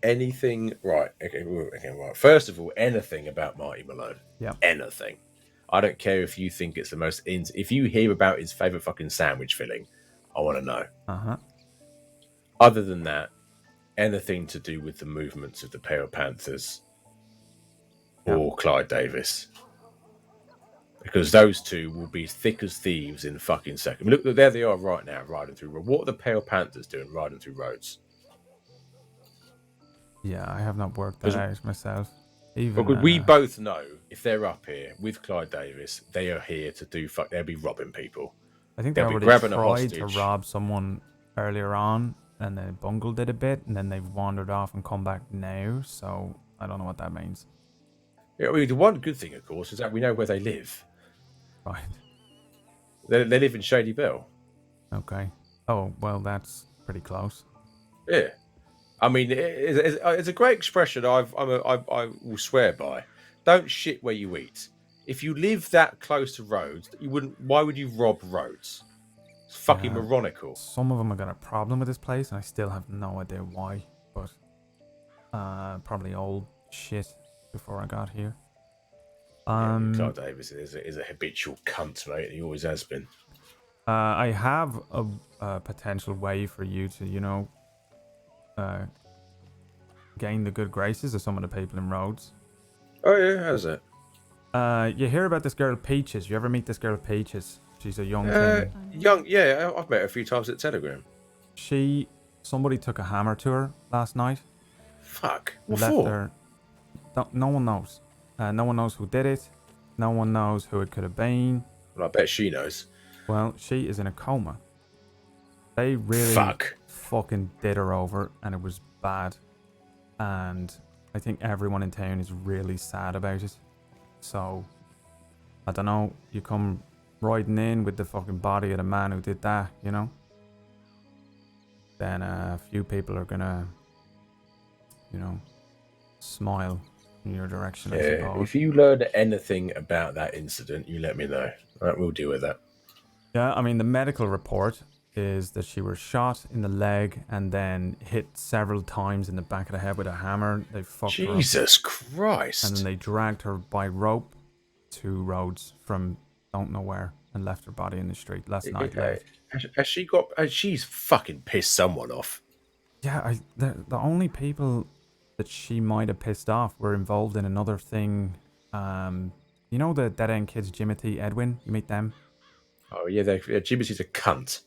Anything, right. Okay, right. First of all, anything about Marty Malone. Yeah. Anything. I don't care if you think it's the most... If you hear about his favourite fucking sandwich filling, I want to know. Uh-huh. Other than that, anything to do with the movements of the Pale Panthers or Clyde Davis. Because those two will be thick as thieves in fucking second. Look, there they are right now, riding through. What are the Pale Panthers doing riding through roads? Yeah, I have not worked that out myself. Even we both know if they're up here with Clyde Davis, they are here to do fuck. They'll be robbing people. I think they already tried to rob someone earlier on, and they bungled it a bit, and then they've wandered off and come back now. So I don't know what that means. Yeah, I mean, the one good thing, of course, is that we know where they live. Right. They live in Shady Bell. Okay. Oh well, that's pretty close. Yeah. I mean, it's a great expression I will swear by. Don't shit where you eat. If you live that close to roads, you wouldn't. Why would you rob roads? It's fucking moronical. Some of them have got a problem with this place, and I still have no idea why. But probably old shit before I got here. Clyde Davis is a habitual cunt, mate. He always has been. I have a potential way for you to, gain the good graces of some of the people in Rhodes. Oh yeah, how's that? You hear about this girl Peaches? You ever meet this girl Peaches? She's a young thing. Yeah, I've met her a few times at Telegram. Somebody took a hammer to her last night. Fuck. What left for? her. No one knows. No one knows who did it. No one knows who it could have been. Well, I bet she knows. Well, she is in a coma. They really fucking did her over, and it was bad. And I think everyone in town is really sad about it. So, I don't know, you come riding in with the fucking body of the man who did that, then a few people are gonna, smile in your direction, I suppose. If you learn anything about that incident, you let me know. Right, we'll deal with that. Yeah, I mean, the medical report is that she was shot in the leg and then hit several times in the back of the head with a hammer. They fucked her up. Jesus Christ. And then they dragged her by rope to Rhodes from don't know where. and left her body in the street last night. Has she got? She's fucking pissed someone off. Yeah, the only people that she might have pissed off were involved in another thing. You know the dead end kids, Jimothy, Edwin. You meet them? Oh yeah, Jimothy's a cunt.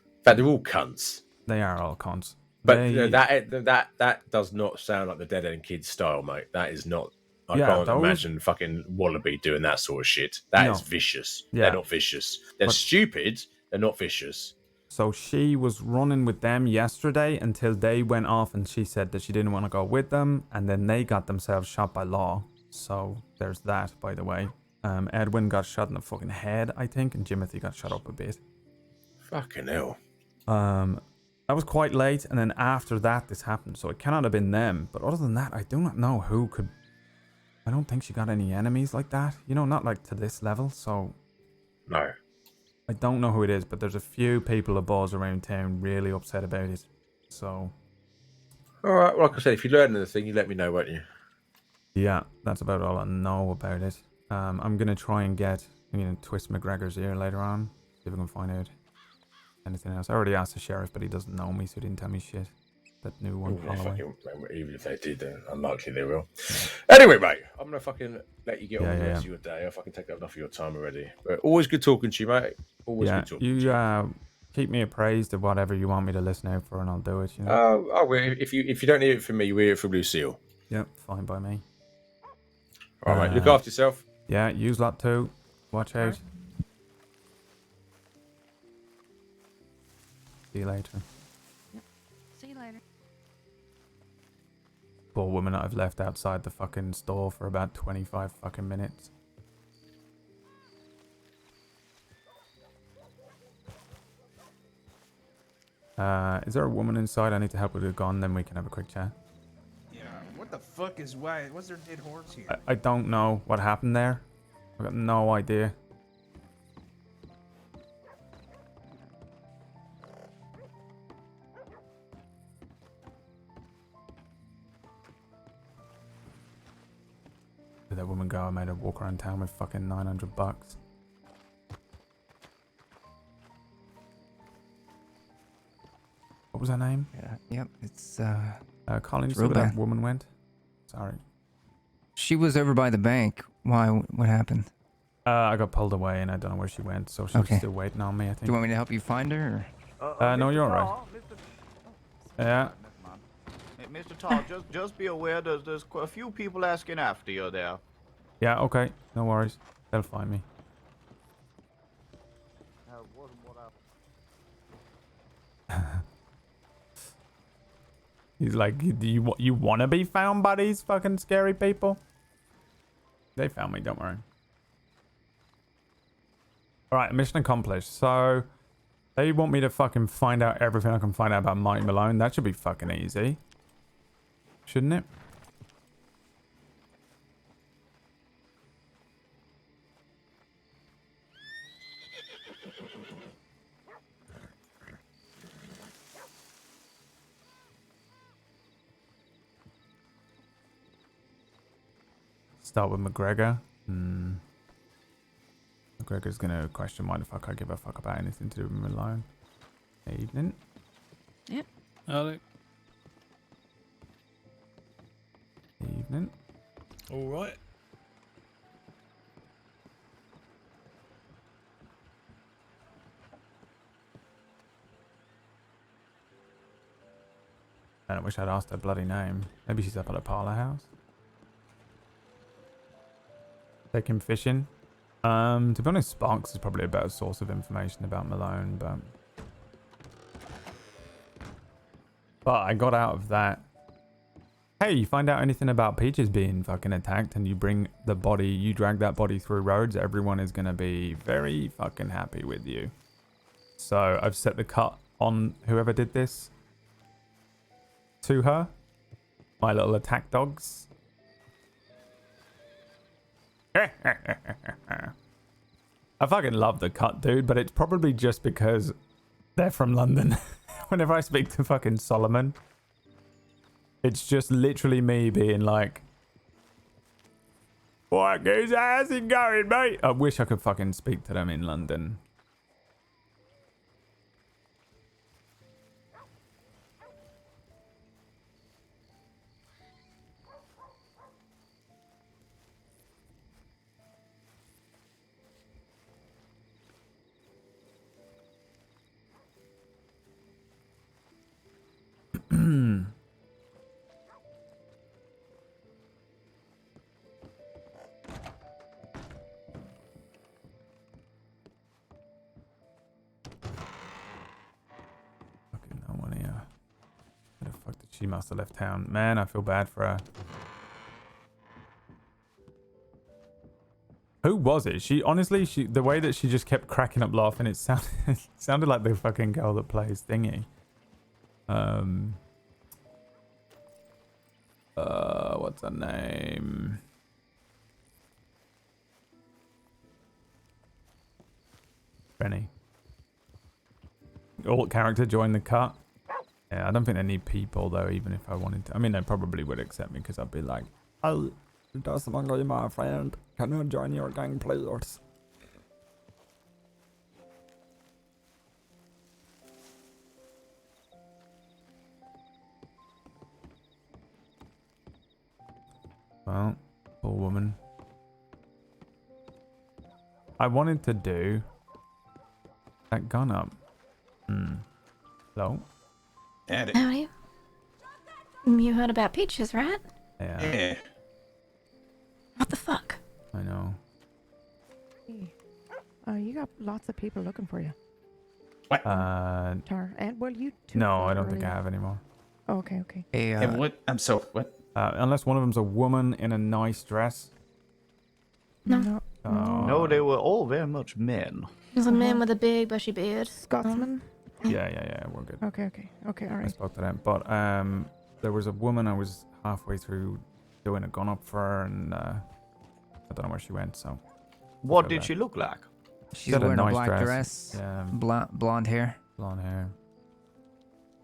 In fact, they're all cunts. They are all cunts. But that does not sound like the dead end kids style, mate. That is not. I can't imagine fucking Wallaby doing that sort of shit. That is vicious. Yeah. They're not vicious. They're stupid. They're not vicious. So she was running with them yesterday until they went off, and she said that she didn't want to go with them, and then they got themselves shot by Law. So there's that, by the way. Edwin got shot in the fucking head, I think, and Jimothy got shot up a bit. Fucking hell. That was quite late, and then after that this happened, so it cannot have been them. But other than that, I do not know who could. I don't think she got any enemies like that, you know, not like to this level. So no, I don't know who it is, but there's a few people abuzz around town really upset about it. So all right, like I said, if you learn anything, you let me know, won't you? Yeah, that's about all I know about it. I'm gonna try and twist McGregor's ear later on, see if I can find out anything else. I already asked the sheriff, but he doesn't know me, so he didn't tell me shit. That new one. Even if they did, unlikely they will. Anyway, mate, I'm gonna fucking let you get on with the rest of your day. I fucking take up enough of your time already. But always good talking to you, mate. Always good talking. You keep me appraised of whatever you want me to listen out for, and I'll do it. You know? If you don't hear it from me, you hear it from Lucille. Yep, fine by me. All right, mate. Look after yourself. Yeah, use lot too. Watch out. See you later. See you later. Poor woman that I've left outside the fucking store for about 25 fucking minutes. Is there a woman inside? I need to help with a gun, then we can have a quick chat. Yeah, what the fuck is why? What's there dead horse here? I don't know what happened there. I've got no idea. Did that woman go? I made her walk around town with fucking $900. What was her name? Yeah, yep, it's Colin, it's you see real where that bad. woman went? Sorry. She was over by the bank. Why? What happened? I got pulled away and I don't know where she went, so she's Okay. still waiting on me, I Do think. you want me to help you find her? No, you're alright. Yeah. Hey, Mr. Tar, just be aware there's a few people asking after you there. Yeah, okay. No worries. They'll find me. He's like, do you want to be found by these fucking scary people? They found me, don't worry. Alright, mission accomplished. So, they want me to fucking find out everything I can find out about Mike Malone. That should be fucking easy. Shouldn't it? Start with McGregor. McGregor's gonna question why the fuck I give a fuck about anything to do with Malone. Evening. Yep. Evening. All right. I wish I'd asked her bloody name. Maybe she's up at a parlor house. Take him fishing. To be honest, Sparks is probably a better source of information about Malone, but I got out of that. Hey, you find out anything about Peaches being fucking attacked and you bring the body, you drag that body through roads, everyone is gonna be very fucking happy with you. So I've set the cut on whoever did this to her. My little attack dogs. I fucking love the cut, dude, but it's probably just because they're from London. Whenever I speak to fucking Solomon, it's just literally me being like, What goes how's it going, mate? I wish I could fucking speak to them in London. Fucking no one here. Where the fuck did she must have left town? Man, I feel bad for her. Who was it? She honestly, the way that she just kept cracking up laughing, it sounded it sounded like the fucking girl that plays Thingy. What's her name? Benny. Alt character join the cut. Yeah, I don't think they need people though, even if I wanted to. I mean, they probably would accept me because I'd be like, "Oh, that's my friend. Can you join your gang, please?" Well, poor woman. I wanted to do that gun up. Hello? Howdy. You heard about Peaches, right? Yeah. What the fuck? I know. You got lots of people looking for you. What? Tar. And well, you too. No, I don't think I have anymore. Oh, okay, okay. Hey, And what? I'm so what? Unless one of them's a woman in a nice dress. No. No, they were all very much men. There's a man with a big bushy beard. Scotsman? Yeah, we're good. Okay, all I right. spoke to them. But there was a woman I was halfway through doing a gun up for her, and I don't know where she went, so. What did she look like? She's Got wearing a nice black dress. Yeah. Blonde hair. Blonde hair.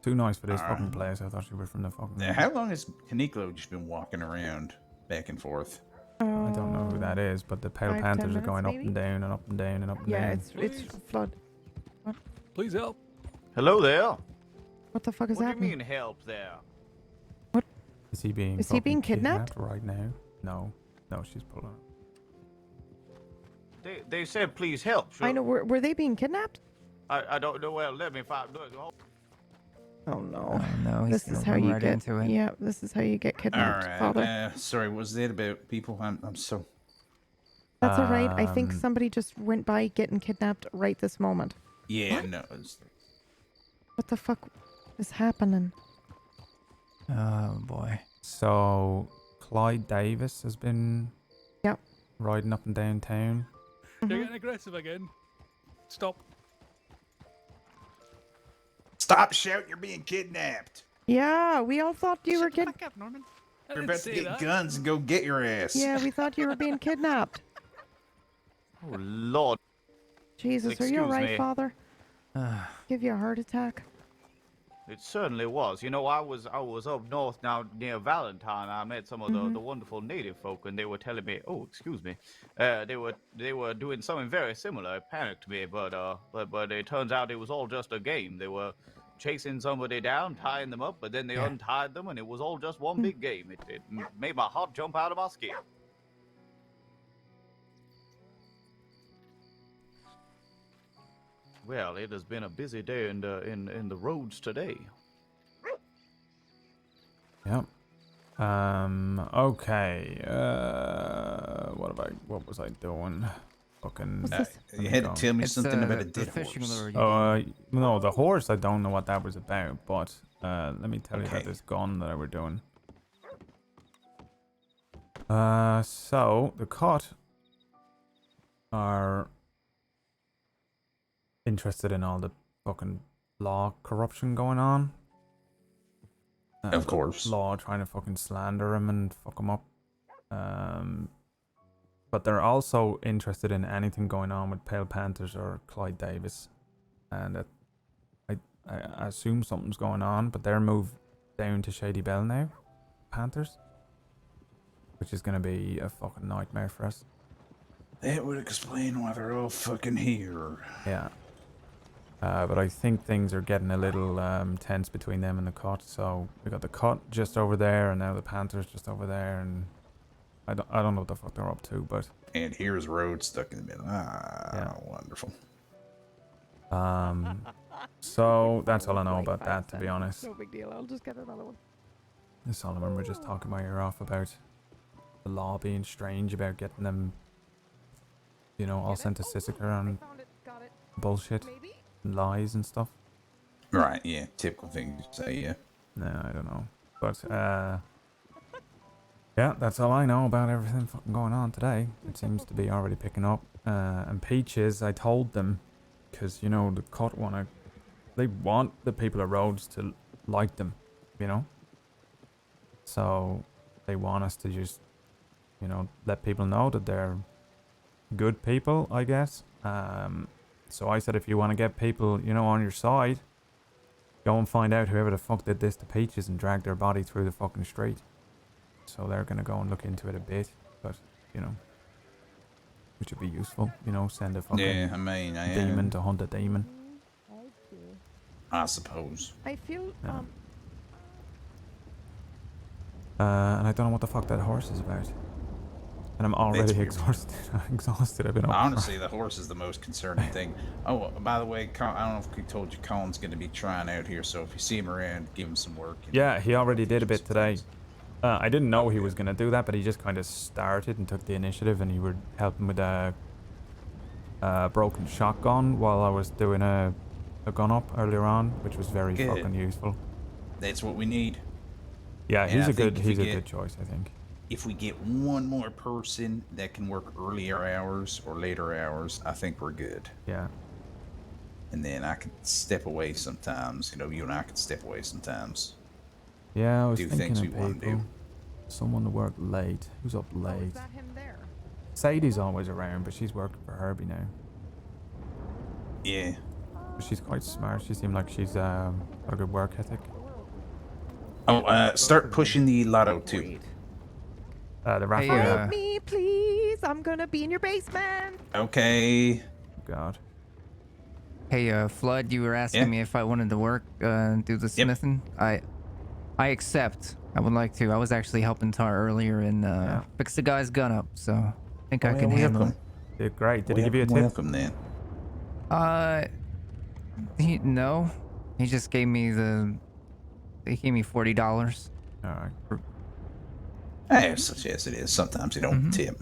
Too nice for this Alright. fucking place. I thought she was from the fucking. Now, how long has Kaniklo just been walking around back and forth? I don't know who that is, but the Pale 5-10 Panthers are minutes, going up maybe? and down and up and down and up and down. Yeah, it's flood. What? Please help. Hello there. What the fuck is What do happening? you mean help there? Is he being? Is he being fucking kidnapped? right now? No, she's pulling up. They said please help. Sure. I know. Were they being kidnapped? I don't know. Well, let me find. Oh no. Oh no, he's This is gonna how run you right get. into it. Yeah, this is how you get All kidnapped, right. father. Sorry, what was that about people? I'm so. That's all right. I think Um, somebody just went by getting kidnapped right this moment. Yeah, no. What the fuck is happening? Oh boy. So Clyde Davis has been. Yep. Riding up and down town. You're getting aggressive again. Stop. Stop shouting! You're being kidnapped. Yeah, we all thought you were Fuck up, Norman. I You're didn't about to say get that. guns and go get your ass. Yeah, we thought you were being kidnapped. Oh Lord. Jesus, are you Excuse alright, me. father? Give you a heart attack? It certainly was. You know, I was up north now near Valentine. I met some of the wonderful native folk, and they were telling me, oh, excuse me, they were doing something very similar. It panicked me, but it turns out it was all just a game. They were chasing somebody down, tying them up, but then they untied them, and it was all just one big game. It made my heart jump out of my skin. Well, it has been a busy day in the roads today. Yep. Okay. What was I doing? Fucking. You had to tell me It's, something about a the dead fishing horse. lure you No, the horse. I don't know what that was about, but let me tell you about Okay. this gun that we're doing. So the cut are interested in all the fucking law corruption going on. Of course. Law trying to fucking slander him and fuck him up. But they're also interested in anything going on with Pale Panthers or Clyde Davis. And I assume something's going on, but they're moved down to Shady Bell now. Panthers. which is gonna be a fucking nightmare for us. That would explain why they're all fucking here. Yeah. But I think things are getting a little tense between them and the Cut. So we got the Cut just over there, and now the Panthers just over there, and I don't know what the fuck they're up to, but. And here's Road stuck in the middle. Yeah. Wonderful. So that's all I know about that, to be honest. No big deal. I'll just get another one. That's all I remember, just talking my ear off about the law being strange, about getting them, you know, all sent to Sissika and bullshit, and lies and stuff. Right, yeah. Typical thing to say, yeah. No, I don't know. But, yeah, that's all I know about everything fucking going on today. It seems to be already picking up. And Peaches, I told them, because, you know, the Cut they want the people at Rhodes to like them, you know? So they want us to just, you know, let people know that they're good people, I guess. So I said, if you want to get people, you know, on your side, go and find out whoever the fuck did this to Peaches and drag their body through the fucking street. So they're going to go and look into it a bit, but, you know, which would be useful, you know, send a fucking demon to hunt a demon. I suppose. I feel, and I don't know what the fuck that horse is about. And I'm already exhausted. I've been up. Honestly, the horse is the most concerning thing. Oh, by the way, I don't know if we told you, Colin's going to be trying out here, so if you see him around, give him some work. Yeah, he already did a bit today. I didn't know he was going to do that, but he just kind of started and took the initiative, and he would help him with a broken shotgun while I was doing a gun up earlier on, which was very fucking useful. That's what we need. Yeah, And he's I a think good choice, I think. If we get one more person that can work earlier hours or later hours, I think we're good. Yeah. And then I can step away sometimes. You know, you and I can step away sometimes. Yeah, I was do thinking things of we want to do. people. Someone to work late. Who's up late? is that him there? Sadie's always around, but she's working for Herbie now. Yeah. But she's quite smart. She seemed like she's got a good work ethic. Oh, start pushing the lotto too. The raffle. Help me, please. I'm gonna be in your basement. Okay. God. Hey, Flood, you were asking me if I wanted to work, do the smithing. I accept. I would like to. I was actually helping Tar earlier and fix the guy's gun up, so I think I can handle it. Did great. Did he give you a tip? Welcome then. No. He just gave me he gave me $40. All right. Hey, such as it is, sometimes you don't tip.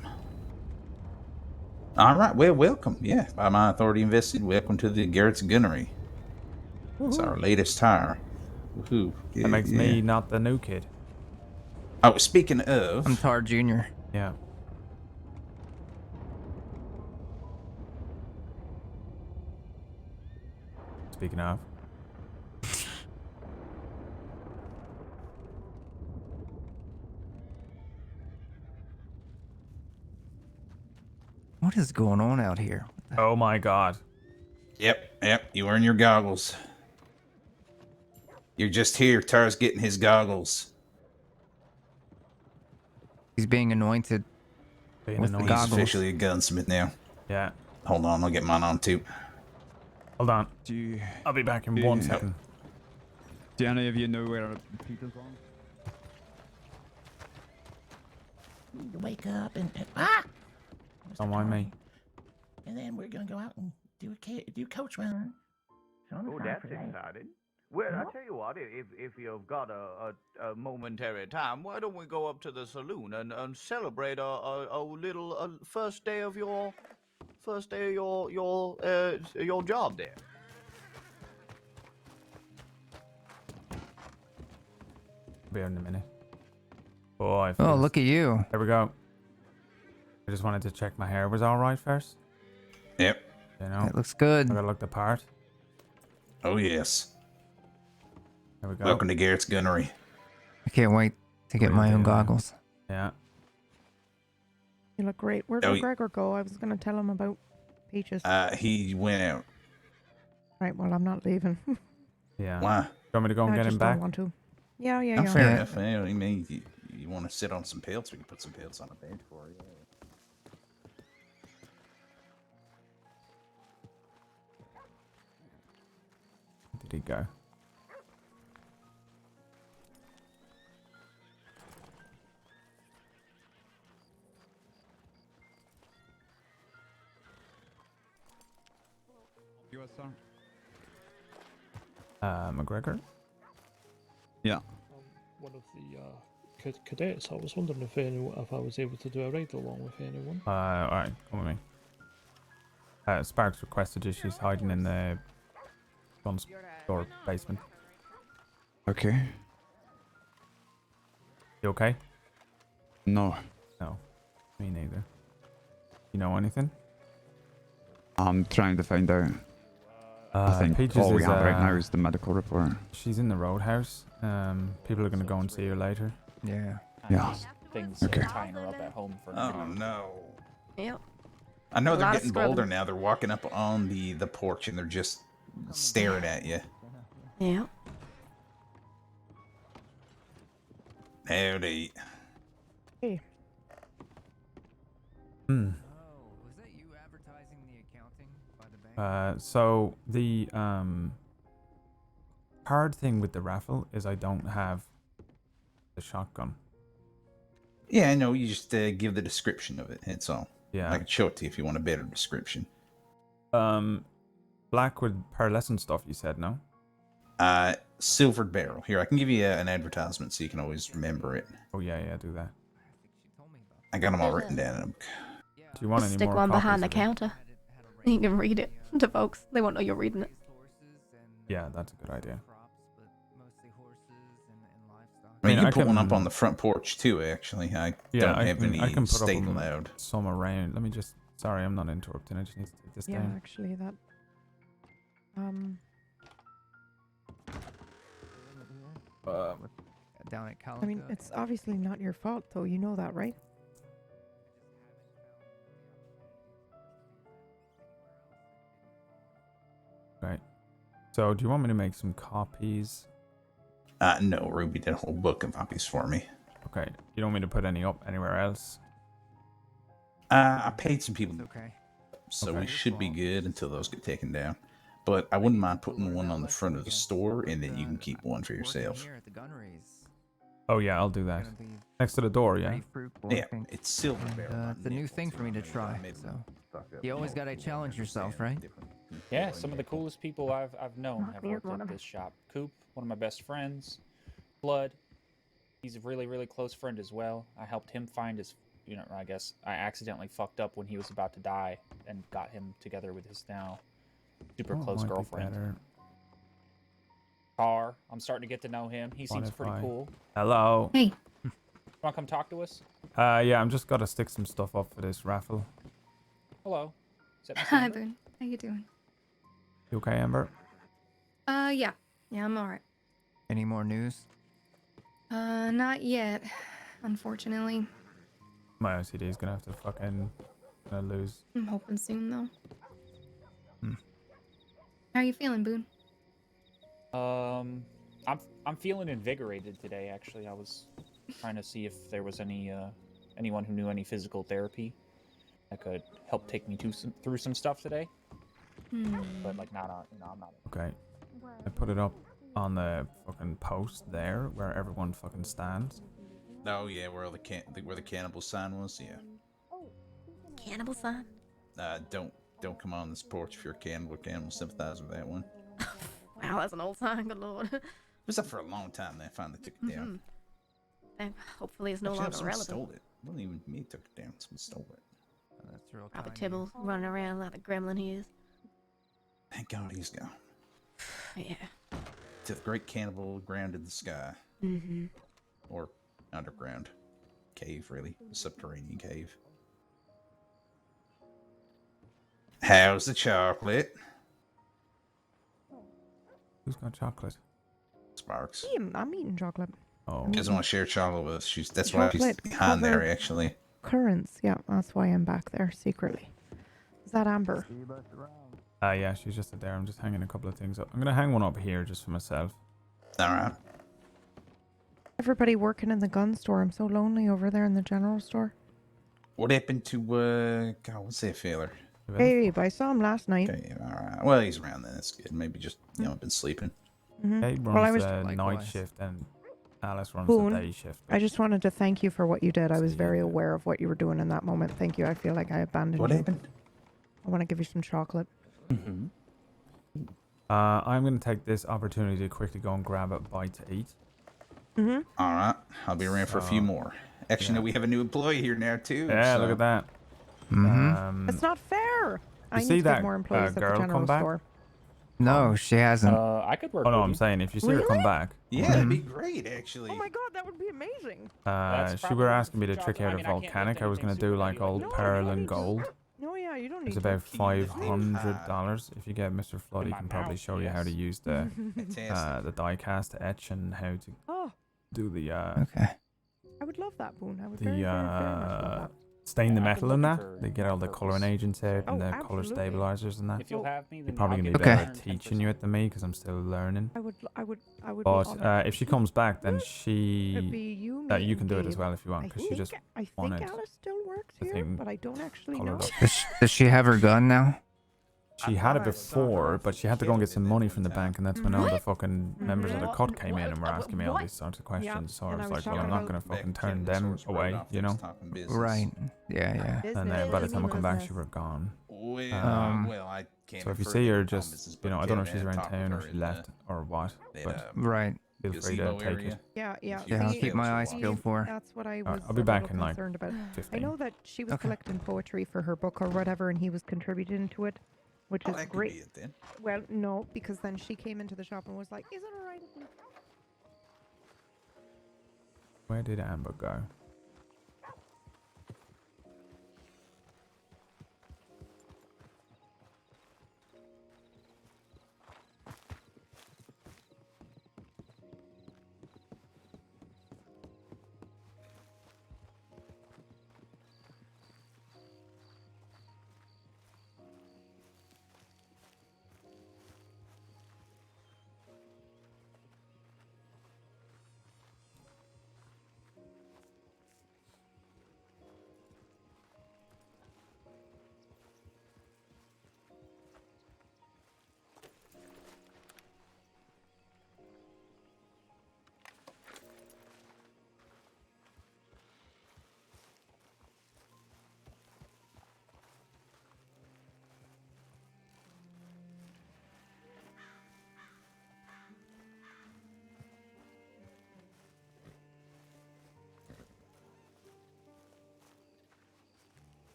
All right, well, welcome. Yeah, by my authority invested, welcome to the Garrett's Gunnery. It's our latest hire. Woohoo. Yeah, That makes me not the new kid. Oh, speaking of... I'm Tar Jr. Yeah. Speaking of. What is going on out here? Oh my god. Yep, you earn your goggles. You're just here. Tar's getting his goggles. He's being anointed. With the He's goggles. officially a gunsmith now. Yeah. Hold on, I'll get mine on too. Hold on. I'll be back in 1 second. Do any of you know where Peter's gone? Wake up and Don't mind me. and then we're gonna go out and do coach run. Oh, that's exciting. Well, I tell you what, if you've got a momentary time, why don't we go up to the saloon and celebrate a little first day of your job there? Be in a minute. Boy. Oh, look at you. There we go. I just wanted to check my hair was all right first. Yep. You know, It looks good. I gotta look the part. Oh, yes. There we go. Welcome to Garrett's Gunnery. I can't wait to get my own goggles. Yeah. You look great. Where'd Oh, McGregor go? I was gonna tell him about Peaches. He went out. Right, well, I'm not leaving. Yeah. Why? You want me to go and I get him just back? don't want to. Yeah. Fair enough. I mean, you want to sit on some pelts, we can put some pelts on a bed for you. Did he go? You are sir? McGregor? Yeah. One of the cadets. I was wondering if I was able to do a ride along with anyone. Alright, come with me. Sparks requested you. She's hiding in the front door basement. Okay. You okay? No. No. Me neither. You know anything? I'm trying to find out. I think Peaches all we is, have right now is the medical report. She's in the roadhouse. People are gonna go and see her later. Yeah. Yeah. Things Okay. tying her up at home for Oh now. no. Yep. I know A they're lot of getting bolder scrubbing. now. They're walking up on the porch and they're just staring at you. Yeah. Howdy. Hey. Hmm. Was that you advertising the accounting by the bank? So the hard thing with the raffle is I don't have the shotgun. Yeah, I know. You just give the description of it. That's all. Yeah. I can show it to you if you want a better description. Black with pearlescent stuff. You said no. Silvered barrel. Here, I can give you an advertisement so you can always remember it. Oh yeah, do that. I got them all written down. Do you want any Stick more one copies behind the of it? counter. You can read it to folks. They won't know you're reading it. Yeah, that's a good idea. I mean, you I can put one up can- on the front porch too. Actually, I Yeah, don't I have can, any I can put state up allowed. some around. Let me just. Sorry, I'm not interrupting. I just need to take this Yeah, down. actually, that. Down at Calico. I mean, it's obviously not your fault, though. You know that, right? Right. So, do you want me to make some copies? No, Ruby did a whole book of copies for me. Okay. You don't want me to put any up anywhere else? I paid some people. Okay. So Okay. we should be good until those get taken down. But I wouldn't mind putting one on the front of the store, and then you can keep one for yourself. Oh yeah, I'll do that. Next to the door, yeah. Yeah, it's silver barrel. It's a new thing for me to try. So you always gotta challenge yourself, right? Yeah, some of the coolest people I've known have weird worked one at of this shop. Coop, one of my best friends. Blood, he's a really, really close friend as well. I helped him find his, I guess I accidentally fucked up when he was about to die and got him together with his now super Oh, close might be girlfriend. better. Tar, I'm starting to get to know him. He seems pretty Spotify. cool. Hello. Hey. Want to come talk to us? Yeah, I'm just gotta stick some stuff up for this raffle. Hello. Is that Miss Hi, Amber? Boone. How you doing? You okay, Amber? Yeah. Yeah, I'm alright. Any more news? Not yet, unfortunately. My OCD is gonna have to fucking lose. I'm hoping soon, though. Hmm. How are you feeling, Boone? I'm feeling invigorated today. Actually, I was trying to see if there was anyone who knew any physical therapy that could help take me through some stuff today. But like not on, I'm not. Okay. I put it up on the fucking post there where everyone fucking stands. Oh yeah, where the cannibal sign was. Yeah. Cannibal sign? Don't come on this porch if you're a cannibal. Cannibal sympathize with that one. Wow, that's an old sign. Good lord. It was up for a long time. They finally took it down. And hopefully it's no Actually, longer someone relevant. stole it. It wasn't even me who took it down. Someone stole it. That's real Probably Tibble running around like the gremlin he is. Thank God he's gone. Yeah. To the great cannibal ground in the sky. Mm-hmm. Or underground. Cave, really. A subterranean cave. How's the chocolate? Who's got chocolate? Sparks. I'm eating chocolate. Oh. She doesn't want to share chocolate with us. That's why she's Chocolate behind there, covered actually. Currants, yeah, that's why I'm back there secretly. Is that Amber? Yeah, she's just there. I'm just hanging a couple of things up. I'm gonna hang one up here just for myself. Alright. Everybody working in the gun store. I'm so lonely over there in the general store. What happened to God? What's that feller? Gabe, I saw him last night. Okay, all right. Well, he's around then. That's good. Maybe just been sleeping. Gabe Well, I runs was the night Likewise. shift and Alice runs Boone, the day shift. I just wanted to thank you for what you did. I was very aware of what you were doing in that moment. Thank you. I feel like I abandoned What you. happened? I want to give you some chocolate. Mm-hmm. I'm going to take this opportunity to quickly go and grab a bite to eat. Mm-hmm. All right. I'll be around for a few So, more. Actually, no, we have a new employee here now, too. Yeah, so. look at that. It's not fair. I see need to that get more employees at the girl come general back? store. No, she hasn't. I could work Oh, no, with I'm you. saying if you see her come back. Yeah, that'd be great, actually. Oh my god, that would be amazing. That's She probably were one of asking me the to jobs- trick out I a mean, I can't lift volcanic. I was anything going to do super like heavy, all like pearl that. and gold. No, yeah, you don't need It's to. about $500. If you get Mr. Flood, he my can probably mouth, show you how to yes. use the die cast to etch and how to Oh, do the Okay. I would love that, Boone. I would very, very much love that. stain the Yeah, I've metal been in looking that. for They get all the purpose, coloring agents out and Oh, the color absolutely. stabilizers and that. If you'll have me, You're then probably I'll going to give be you better at 10%. teaching you it than me because I'm still learning. I would be But honored. if she comes back, then It'd she be you, me, you and can do it as Gabe. well if you want because she just I think wanted. Alice still works I here, think but I don't actually colored know. up. Does she have her gun now? She had it before, but she had to go and get some money from the bank, and that's when all the fucking members of the COD came in and were asking me all these sorts of questions. So I was like, well, I'm not going to fucking turn them away, you know? Right. Yeah, yeah. And then by the time I come back, she were gone. Well, I can't. So if you infer see her, the just, business, you know, but I don't know if Kevin she's had around talked with town or her she in left or what, but Right. feel free to gazebo take area. it. Yeah. Yeah, I'll See, keep my eyes see, peeled for her. That's what I was Alright, I'll be a back little in, like, concerned about. I 15. know that she was Okay. collecting poetry for her book or whatever, and he was contributing to it, which is That could great. be it then. Well, no, because then she came into the shop and was like, "Is it alright if we?" Where did Amber go?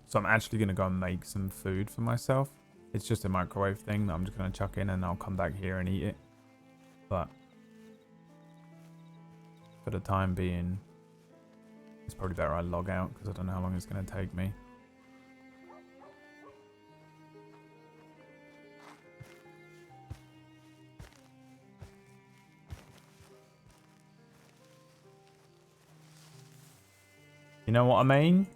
So I'm actually going to go and make some food for myself. It's just a microwave thing that I'm just going to chuck in and I'll come back here and eat it. But for the time being, it's probably better I log out because I don't know how long it's going to take me. You know what I mean?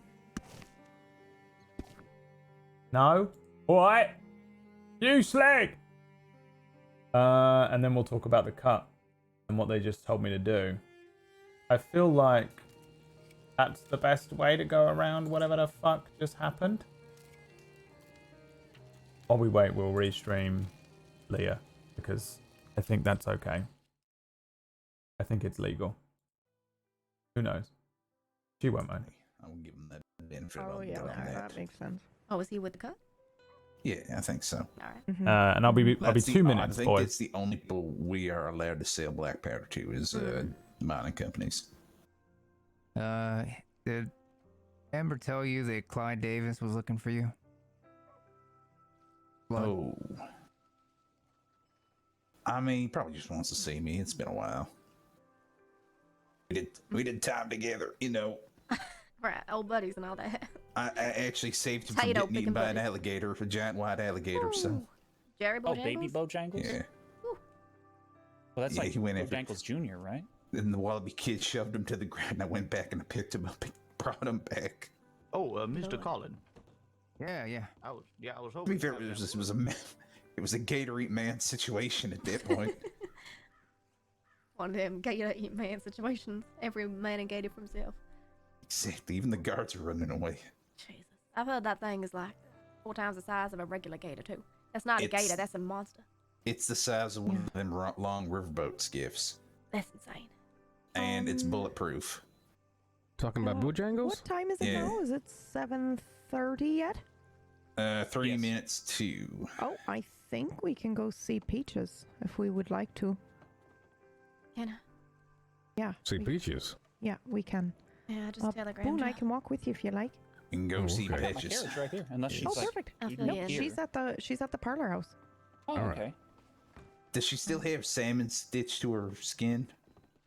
No? Alright. You slag! And then we'll talk about the cut and what they just told me to do. I feel like that's the best way to go around whatever the fuck just happened. While we wait, we'll restream Leah because I think that's okay. I think it's legal. Who knows? She won't mind. I will give him that benefit Oh of the yeah, doubt on that. that makes sense. Oh, was he with the cut? Yeah, I think so. All right. Mm-hmm. And I'll be That's 2 minutes, I think boys. it's the only people we are allowed to sell black powder to is mining companies. Did Amber tell you that Clyde Davis was looking for you? Oh. I mean, he probably just wants to see me. It's been a while. We did time together, you know. Right, old buddies and all that. I actually saved him Potato from getting picking eaten by an buddies. alligator, a giant white alligator. So Jerry Bojangles? Oh, baby Bojangles? yeah. Well, that's Yeah, like he went after- Bojangles Jr., right? And the wallaby kid shoved him to the ground. And I went back and I picked him up and brought him back. Oh, Mr. Collin. Yeah. I was To hoping. be fair, it was a gator eat man situation at that point. One of them gator eat man situations. Every man and gator for himself. Exactly. Even the guards are running away. Jesus. I've heard that thing is like 4 times the size of a regular gator, too. That's not a It's- gator, that's a monster. It's the size of one of them long riverboat skiffs, That's insane. and it's bulletproof. Talking about Bojangles? What time is it Yeah. now? Is it 7:30 yet? 3 minutes to. Oh, I think we can go see Peaches if we would like to. Can I? Yeah. See Peaches. Yeah, we can. Yeah, I just telegrammed Boone, her. I can walk with you if you like. You can go see I got my Patches. carriage right here, unless she's Oh, like, perfect. even No, here. she's at the parlor house. Oh, All right. okay. Does she still have salmon stitched to her skin?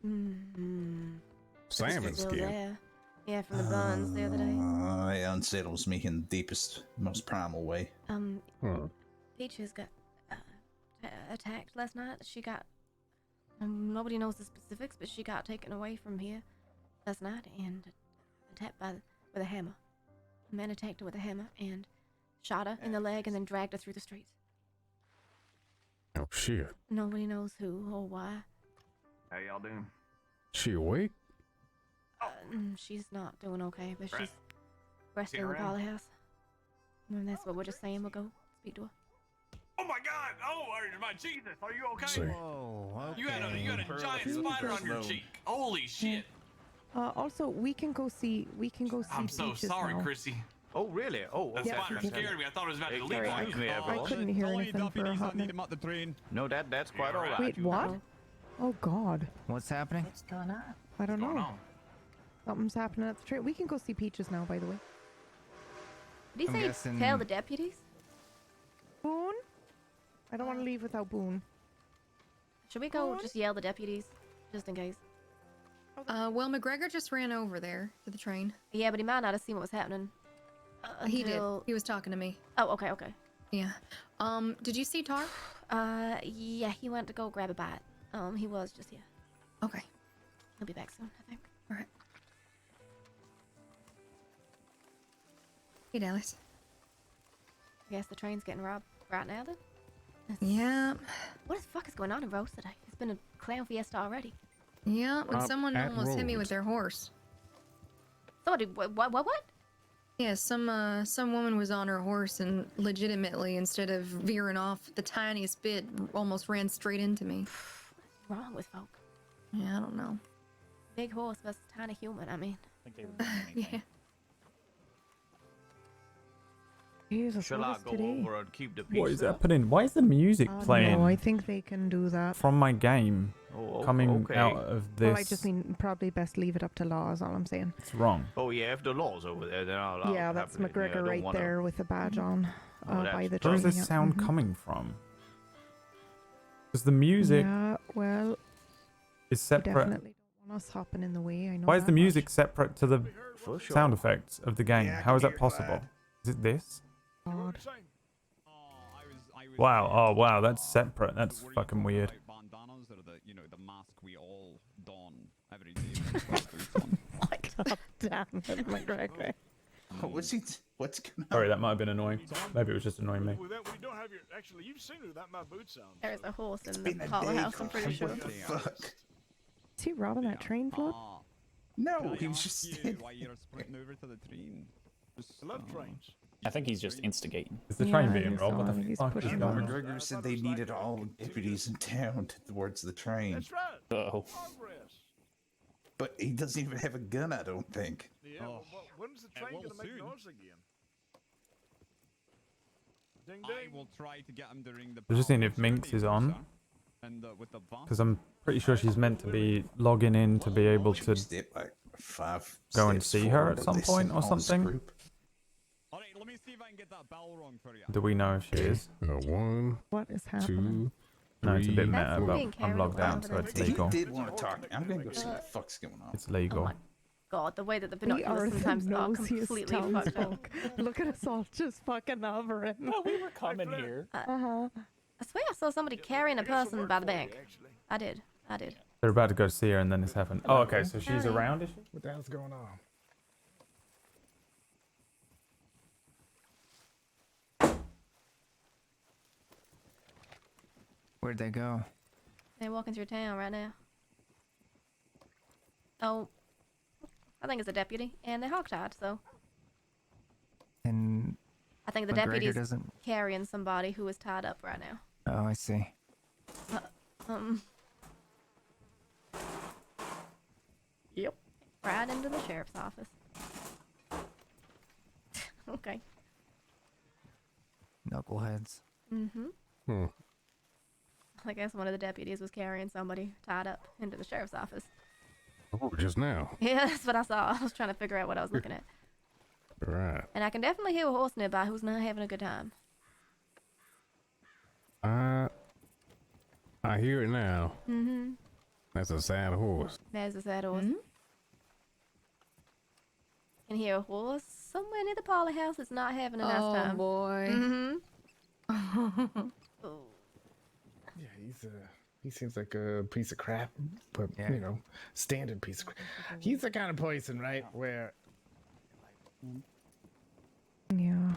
Mm-hmm. Salmon Still skin. there. Yeah, from the buns the other day. It unsettles me in the deepest, most primal way. Peaches got attacked last night. She got nobody knows the specifics, but she got taken away from here last night and attacked with a hammer. A man attacked her with a hammer and shot her in the leg and then dragged her through the streets. Oh shit. Nobody knows who or why. How y'all doing? She awake? She's not doing okay, but Right. she's resting in the around? parlor house. And that's what we're just saying. We'll go speak to her. Oh my God! Oh, my Jesus! Are you okay? See. Whoa, You had a giant spider on your cheek. Holy shit! Also, we can go see. I'm so Peaches sorry, now. Chrissy. Oh, really? Oh, That okay. spider scared me. I thought it was about to leap Sorry, on you. I couldn't hear anything for a hot minute. at the train. No, that's quite all right. Wait, what? Oh God. What's happening? What's going on? I don't going know. on? Something's happening at the train. We can go see Peaches now, by the way. Did he I'm say guessing- tell the deputies? Boone? I don't want to leave without Boone. Should we go just yell the deputies, just in case? Well, McGregor just ran over there to the train. Yeah, but he might not have seen what was happening. He did. until- He was talking to me. Oh, okay, okay. Yeah. Did you see Tar? Yeah, he went to go grab a bite. He was just here. Okay. He'll be back soon, I think. All right. Hey, Dallas. I guess the train's getting robbed right now, then? Yeah. What the fuck is going on in Rose today? It's been a clown fiesta already. Yeah, and Rob someone at almost hit me with Rhodes. their horse. Somebody, what? Yeah, some woman was on her horse and legitimately, instead of veering off the tiniest bit, almost ran straight into me. What's wrong with folk? Yeah, I don't know. Big horse versus tiny human, I mean. I think they were Yeah. Jesus, Shall what I is go today? over and keep the peace? What is happening? Why is the music playing No, I think they can do that. from my game Oh, coming okay. out of this? Well, I just mean probably best leave it up to law is all I'm saying. It's wrong. Oh yeah, if the law's over there, then I'll Yeah, that's happily- McGregor I don't right wanna- there with the badge on Oh, by that's- the Where train. is this yeah. sound Mhm. coming from? Because the music Yeah, well, is we separate. definitely don't want us hopping in the way. I know. Why is that the much. music separate to the For sure. sound effects of the game? Yeah, I How is can that hear you, possible? lad. Is it this? God. Wow. Oh, wow. That's separate. That's fucking weird. Bandanas are the, the mask we all don every day. when we start boots on. God damn it, McGregor. What's going on? Sorry, that might have been annoying. Maybe it was just annoying me. We don't have your. Actually, you've seen without my boot sound. There's a horse in the been a parlor day, house, I'm pretty sure. What the fuck? Is he robbing that train, Flood? No, he was just You standing why you're sprinting over to the train. I love trains. I think he's just instigating. Is the Yeah, train I being think robbed? so. What I the think he's fuck is pushing going on? McGregor said they needed all deputies in town towards the train. That's right. Oh. Progress. But he doesn't even have a gun, I don't think. Yeah. Well, when's the train well, gonna make soon. noise again? Ding I ding. will try to get him during the. I was just seeing if power Minx is on. sir. And with the Because I'm pretty sure she's meant to be logging in to be able to Step like 5 go and steps see her forward at some and point or listen on something. group. All right, let me see if I can get that bell wrong for you. Do we know if she is? 1, What is happening? 2, No, it's a bit 3, meta, That's but being I'm logged carried out, so away. it's He legal. did want to talk. I'm gonna go see what the fuck's going on. It's legal. my God, the way that the We are binoculars the sometimes are nosiest completely fucked up. townsfolk. Look at us all just fucking hovering. No, we were coming here. Uh-huh. I swear I saw somebody carrying a person by the bank. I did. They're about to go see her, and then this happened. Oh, okay. So she's Howdy. around, is she? What the hell's going on? Where'd they go? They're walking through town right now. Oh, I think it's a deputy, and they're hogtied, so And I think the McGregor deputy's doesn't. carrying somebody who is tied up right now. Oh, I see. Yep. Right into the sheriff's office. Okay. Knuckleheads. Mm-hmm. I guess one of the deputies was carrying somebody tied up into the sheriff's office. Oh, just now. Yeah, that's what I saw. I was trying to figure out what I was looking at. Right. And I can definitely hear a horse nearby who's not having a good time. I hear it now. Mm-hmm. That's a sad horse. There's a sad horse. Can hear a horse somewhere near the Polly house that's not having a nice time. Oh boy. Mm-hmm. Oh. Yeah, he seems like a piece of crap, but you know, standard piece of crap. He's the kind of person, right, where Yeah.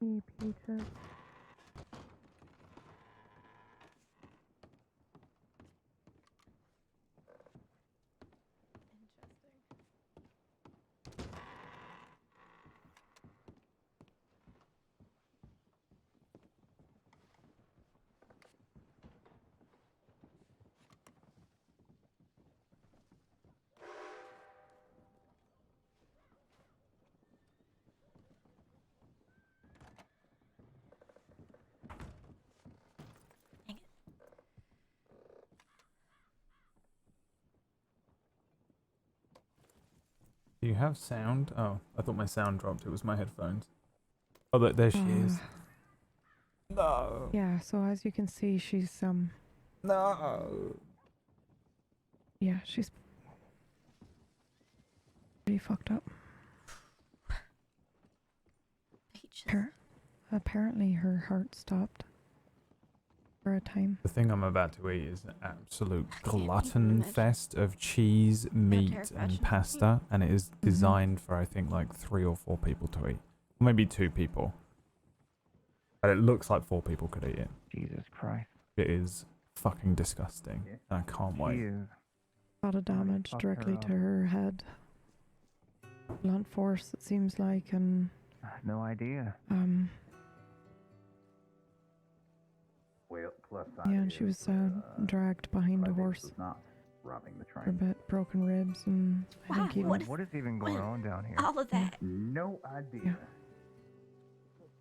Hey, Peter. Do you have sound? Oh, I thought my sound dropped. It was my headphones. Oh, look, there she is. No. Yeah, so as you can see, she's No. yeah, she's pretty fucked up. Apparently her heart stopped for a time. The thing I'm about to eat is an absolute glutton fest of cheese, meat, and pasta, and it is designed for, I think, like 3 or 4 people to eat. Maybe 2 people. But it looks like 4 people could eat it. Jesus Christ. It is fucking disgusting, and I can't wait. A lot of damage fucked directly her to her head. Blunt force, it seems like, and No idea. Well, plus yeah, and she was dragged behind a horse not robbing the for a train. bit, broken ribs, and I think even What is even going on down here? All of that. No idea.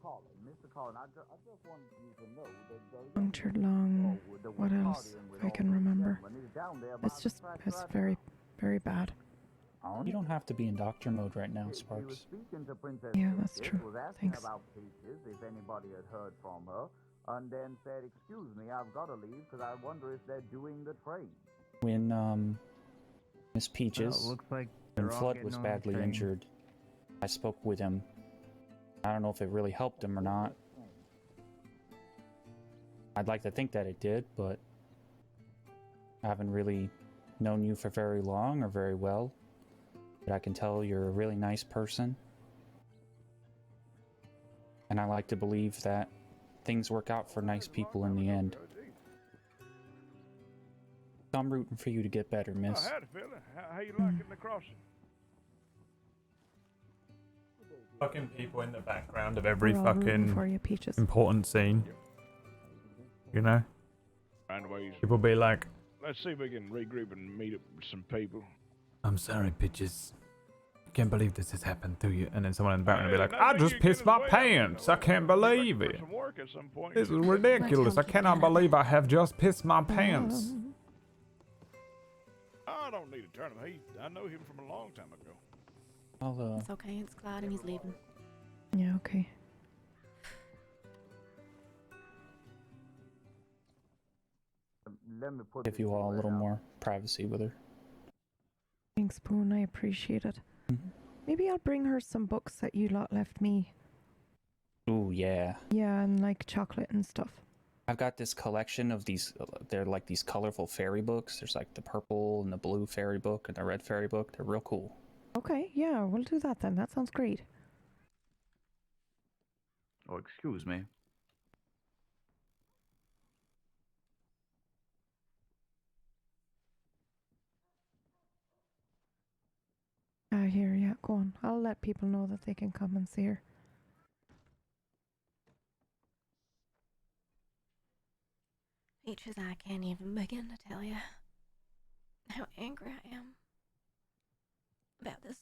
Mr. Collin, I just wanted you to know that punctured lung. What else? If I can remember. It's very, very bad. You don't have to be in doctor mode right now, Sparks. Yeah, that's true. Thanks. about Peaches, if anybody had heard from her, and then said, "Excuse me, I've got to leave because I wonder if they're doing the train." When Miss Peaches looks like and they're all Flood getting was on the badly train. injured, I spoke with him. I don't know if it really helped him or not. I'd like to think that it did, but I haven't really known you for very long or very well. But I can tell you're a really nice person. And I like to believe that things work out for nice people in the end. So I'm rooting for you to get better, miss. Howdy, fella. How you liking the crossing? Fucking people in the background of every We're all rooting fucking for you, Peaches. important scene. You know? Find ways. People be like, Let's see if we can regroup and meet up with some people. I'm sorry, Peaches. I can't believe this has happened to you. And then someone in the background will be like, I just pissed my pants. I can't believe it. Some work at some point. This is ridiculous. I cannot believe I have just pissed my pants. I don't need to turn him. I know him from a long time ago. It's okay, it's Clyde and he's leaving. Yeah, okay. Let me put Give you all a little more privacy with her. Thanks, Spoon. I appreciate it. Maybe I'll bring her some books that you lot left me. Ooh, yeah. Yeah, and like chocolate and stuff. I've got this collection of these, they're like these colorful fairy books. There's like the purple and the blue fairy book and the red fairy book. They're real cool. Okay, yeah, we'll do that then. That sounds great. Oh, excuse me. here, yeah. Go on. I'll let people know that they can come and see her. Peaches, I can't even begin to tell you how angry I am about this.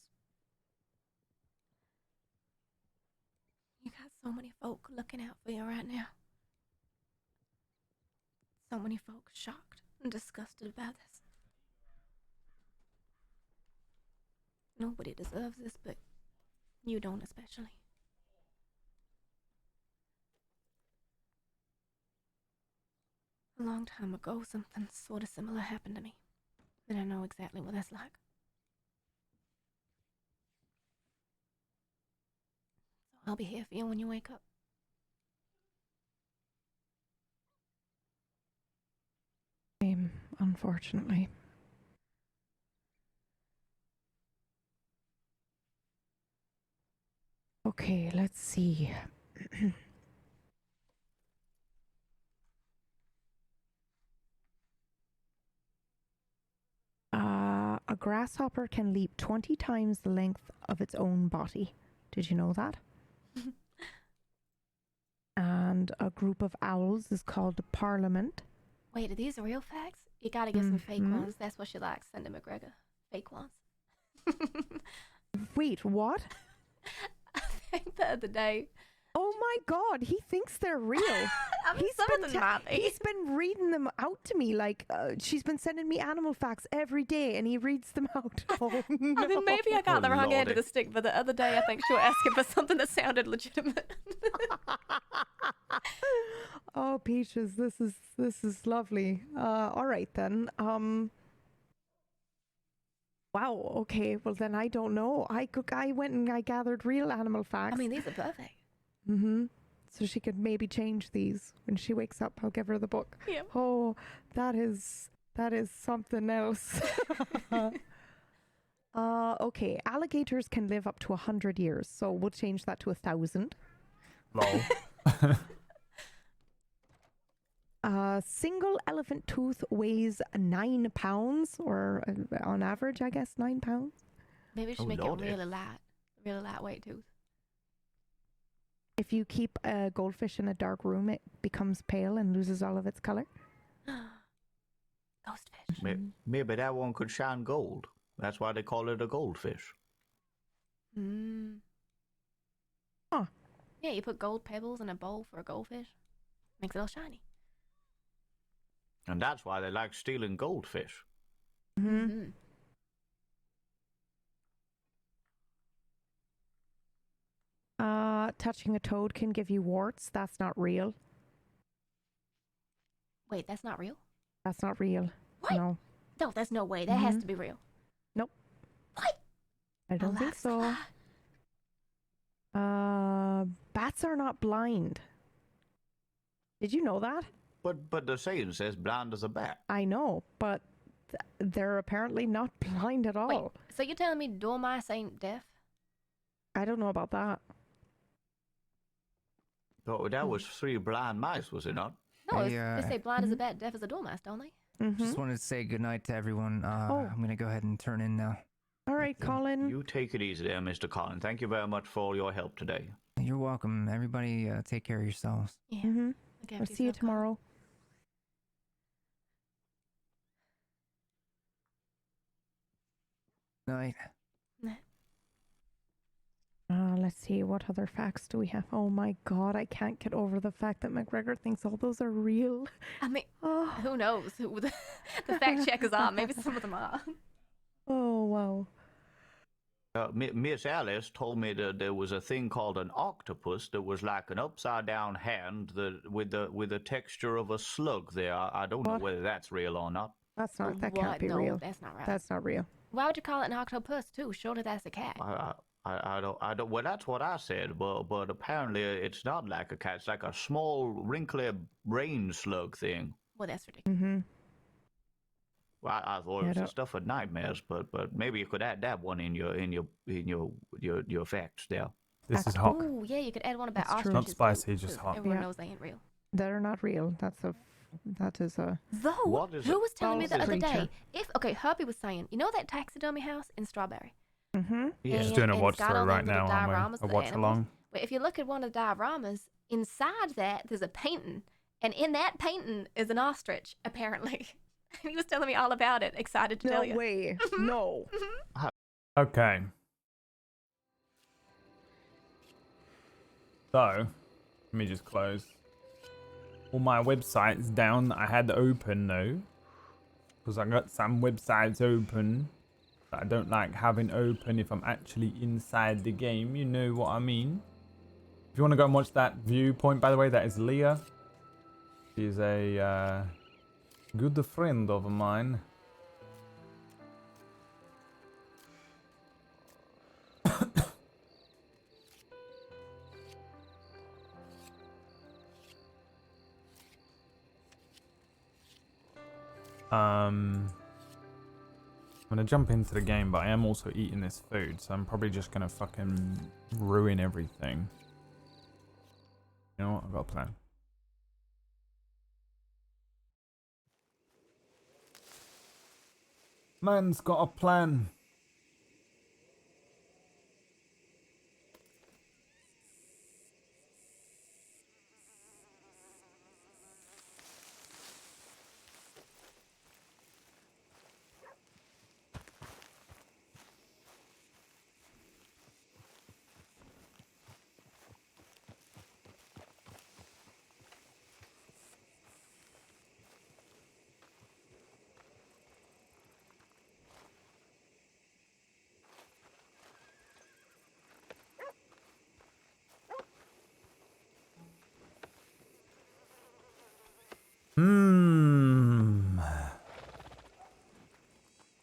You got so many folk looking out for you right now. So many folks shocked and disgusted about this. Nobody deserves this, but you don't especially. A long time ago, something sort of similar happened to me. And I know exactly what that's like. So I'll be here for you when you wake up. Unfortunately. Okay, let's see. A grasshopper can leap 20 times the length of its own body. Did you know that? And a group of owls is called a parliament. Wait, are these real facts? You gotta get some fake ones. That's what she likes, Cindy McGregor. Fake ones. Wait, what? I think the other day. Oh my god, he thinks they're real. I mean, some of them might be. He's been reading them out to me, like, she's been sending me animal facts every day, and he reads them out. Oh, no. I mean, maybe I got the wrong end of the stick, but the other day I think she was asking for something that sounded legitimate. Oh, Peaches, this is lovely. All right then. Wow. Okay. Well, then I don't know. I went and I gathered real animal facts. I mean, these are perfect. Mm-hmm. So she could maybe change these when she wakes up. I'll give her the book. Yeah. Oh, that is something else. Okay. Alligators can live up to 100 years, so we'll change that to 1,000. Lol. A single elephant tooth weighs 9 pounds, or on average, I guess 9 pounds. Maybe we should make it really lightweight tooth. If you keep a goldfish in a dark room, it becomes pale and loses all of its color. Ghostfish. Maybe that one could shine gold. That's why they call it a goldfish. Huh. Yeah, you put gold pebbles in a bowl for a goldfish. Makes it all shiny. And that's why they like stealing goldfish. Mm-hmm. Touching a toad can give you warts. That's not real. Wait, that's not real? That's not real. What? No. No, there's no way. That has to be real. Nope. What? I don't think so. Bats are not blind. Did you know that? But the saying says blind as a bat. I know, but they're apparently not blind at all. Wait, so you're telling me dormice ain't deaf? I don't know about that. Oh, that was 3 blind mice, was it not? No, they say blind as a bat, deaf as a dormouse, don't they? Just wanted to say goodnight to everyone. I'm going to go ahead and turn in now. All right, Colin. You take it easy there, Mr. Colin. Thank you very much for all your help today. You're welcome. Everybody take care of yourselves. Yeah. Mm-hmm. Okay, I'll see you tomorrow. Night. Let's see, what other facts do we have? Oh my god, I can't get over the fact that McGregor thinks all those are real. I mean, who knows who the fact checkers are? Maybe some of them are. Oh, wow. Miss Alice told me that there was a thing called an octopus that was like an upside-down hand with the texture of a slug there. I don't know whether that's real or not. That can't be no, real. That's not right. That's not real. Why would you call it an octopus too? Surely that's a cat. I don't. Well, that's what I said, but apparently it's not like a cat. It's like a small, wrinkly brain slug thing. Well, that's ridiculous. Mm-hmm. Well, I thought it was the stuff of nightmares, but maybe you could add that one in your facts there. This is hot. Oh yeah, you could add one about That's ostriches. true. Not spicy, just hot. Everyone knows they ain't real. They're not real. That is a. Though, What is who it? was telling me the other creature. day? Herbie was saying, you know that taxidermy house in Strawberry? Mm-hmm. Yeah, just And- doing a and watch it's got through all right them little now, dioramas aren't of we? A the watch animals. along. But if you look at one of the dioramas, inside that there's a painting, and in that painting is an ostrich, apparently. He was telling me all about it. Excited to tell you. No way. No. Okay. So, let me just close. All my websites down that I had open now. Because I got some websites open that I don't like having open if I'm actually inside the game. You know what I mean? If you want to go and watch that viewpoint, by the way, that is Leah. She's a good friend of mine. I'm gonna jump into the game, but I am also eating this food, so I'm probably just gonna fucking ruin everything. You know what? I've got a plan. Man's got a plan.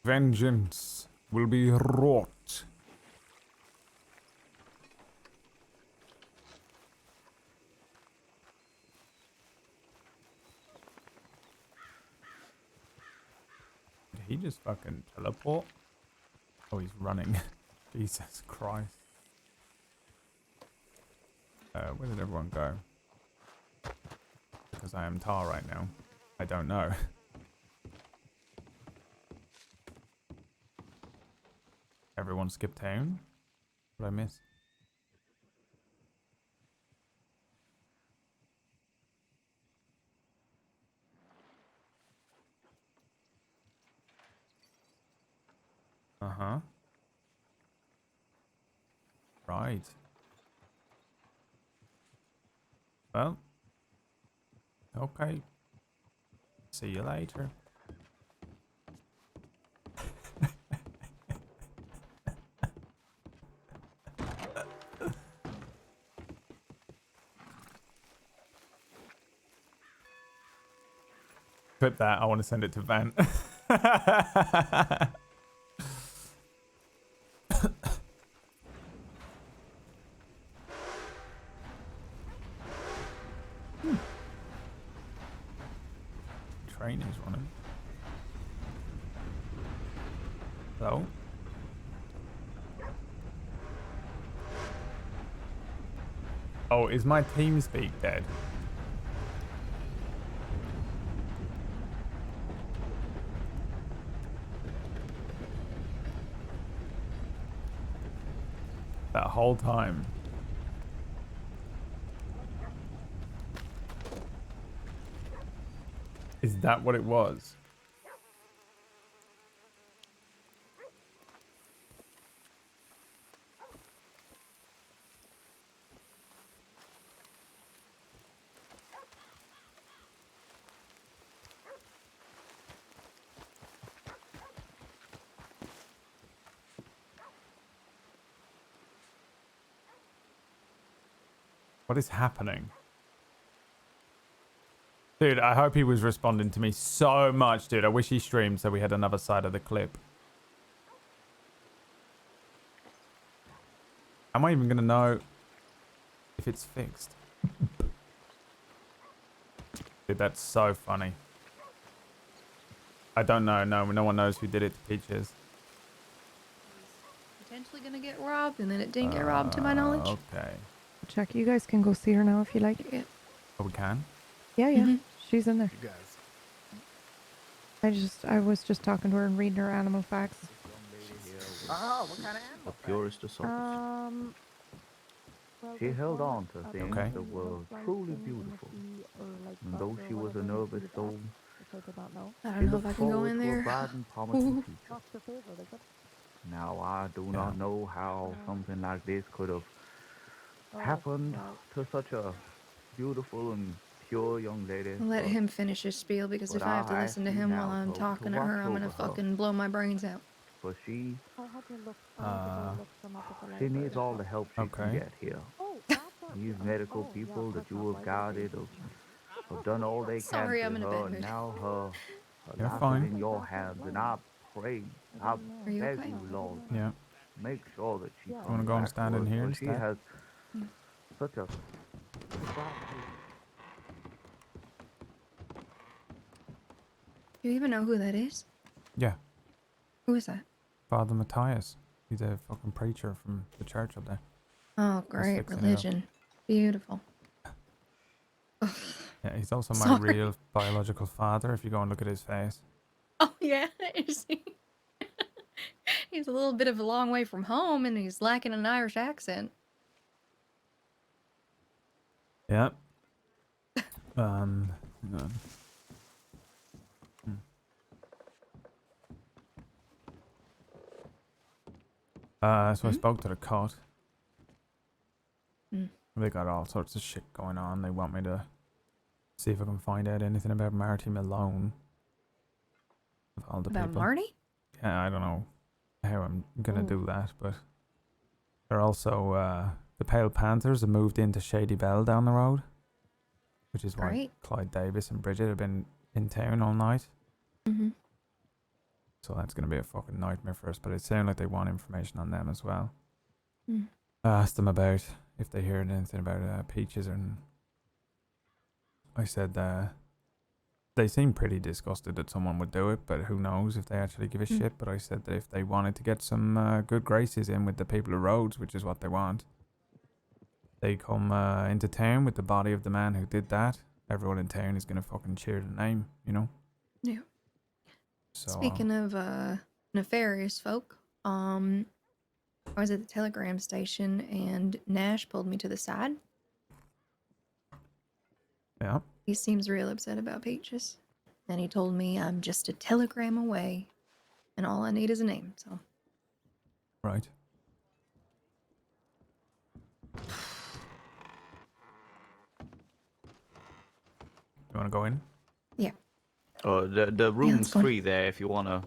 Vengeance will be wrought. Did he just fucking teleport? Oh, he's running. Jesus Christ. Where did everyone go? Because I am Tar right now. I don't know. Everyone skip town? What did I miss? Uh-huh. Right. Well. Okay. See you later. Clip that. I want to send it to Van. Train is running. Hello? Oh, is my TeamSpeak dead? That whole time. Is that what it was? What is happening? Dude, I hope he was responding to me so much, dude. I wish he streamed so we had another side of the clip. Am I even gonna know if it's fixed? Dude, that's so funny. I don't know. No one knows who did it to Peaches. Potentially gonna get robbed, and then it didn't get robbed to my knowledge. Okay. Check. You guys can go see her now if you like. Yeah. Oh, we can? Yeah, yeah. She's in there. You guys. I was just talking to her and reading her animal facts. Oh, what kind of The animal? purest of souls. Well, She there's held one on to other things Okay. that thing, were flying truly thing in the beautiful. sea or like And bugs though or she was a whatever in the nervous sea soul, which I did not know. I she don't know if looked I can go forward in to a there. bright and promising Ooh. future. That's the favorite, is it? Now, I do Yeah. not know how something like this could have Oh, happened right. to such a beautiful and pure young lady, Let but, him finish his spiel because but if I have to I ask listen to you him while now I'm to talking at watch her, I'm gonna over her, fucking blow my brains out. for she I had to look. I need to go look them up at the she library. needs all the help she can Okay. get here. Oh, that's not. These medical Oh, yeah, of people course that you not. have Why would it guided be? have done all they can Sorry, for I'm in a her, bad and mood. now her You're life is fine. in your hands. And I pray, I Are you beg okay? you, Lord, Yeah. make sure that she You wanna comes go and back stand to in us, here for she instead? has Yeah. such a Do you even know who that is? Yeah. Who is that? Father Matthias. He's a fucking preacher from the church up there. Oh, He's great. fixing it up. Religion. Beautiful. Yeah, he's also my Sorry. real biological father if you go and look at his face. Oh, yeah. Is he? He's a little bit of a long way from home and he's lacking an Irish accent. Yeah. Hang on. So I spoke to the cot. Hmm. They got all sorts of shit going on. They want me to see if I can find out anything about Marty Malone. Of all the About people. Marty? Yeah, I don't know how I'm gonna Ooh. do that, but they're also the Pale Panthers have moved into Shady Bell down the road, which is why Great. Clyde Davis and Bridget have been in town all night. Mm-hmm. So that's gonna be a fucking nightmare for us. But it sounds like they want information on them as well. Mm. I asked them about if they heard anything about Peaches, and I said they seem pretty disgusted that someone would do it, but who knows if they actually give a shit. But I said that if they wanted to get some good graces in with the people of Rhodes, which is what they want, they come into town with the body of the man who did that. Everyone in town is gonna fucking cheer the name, you know? Yeah. So Speaking of nefarious folk, I was at the telegram station and Nash pulled me to the side. yeah. He seems real upset about Peaches. And he told me I'm just a telegram away and all I need is a name, so. Right. You wanna go in? Yeah. The room's let's go in. free there if you wanna.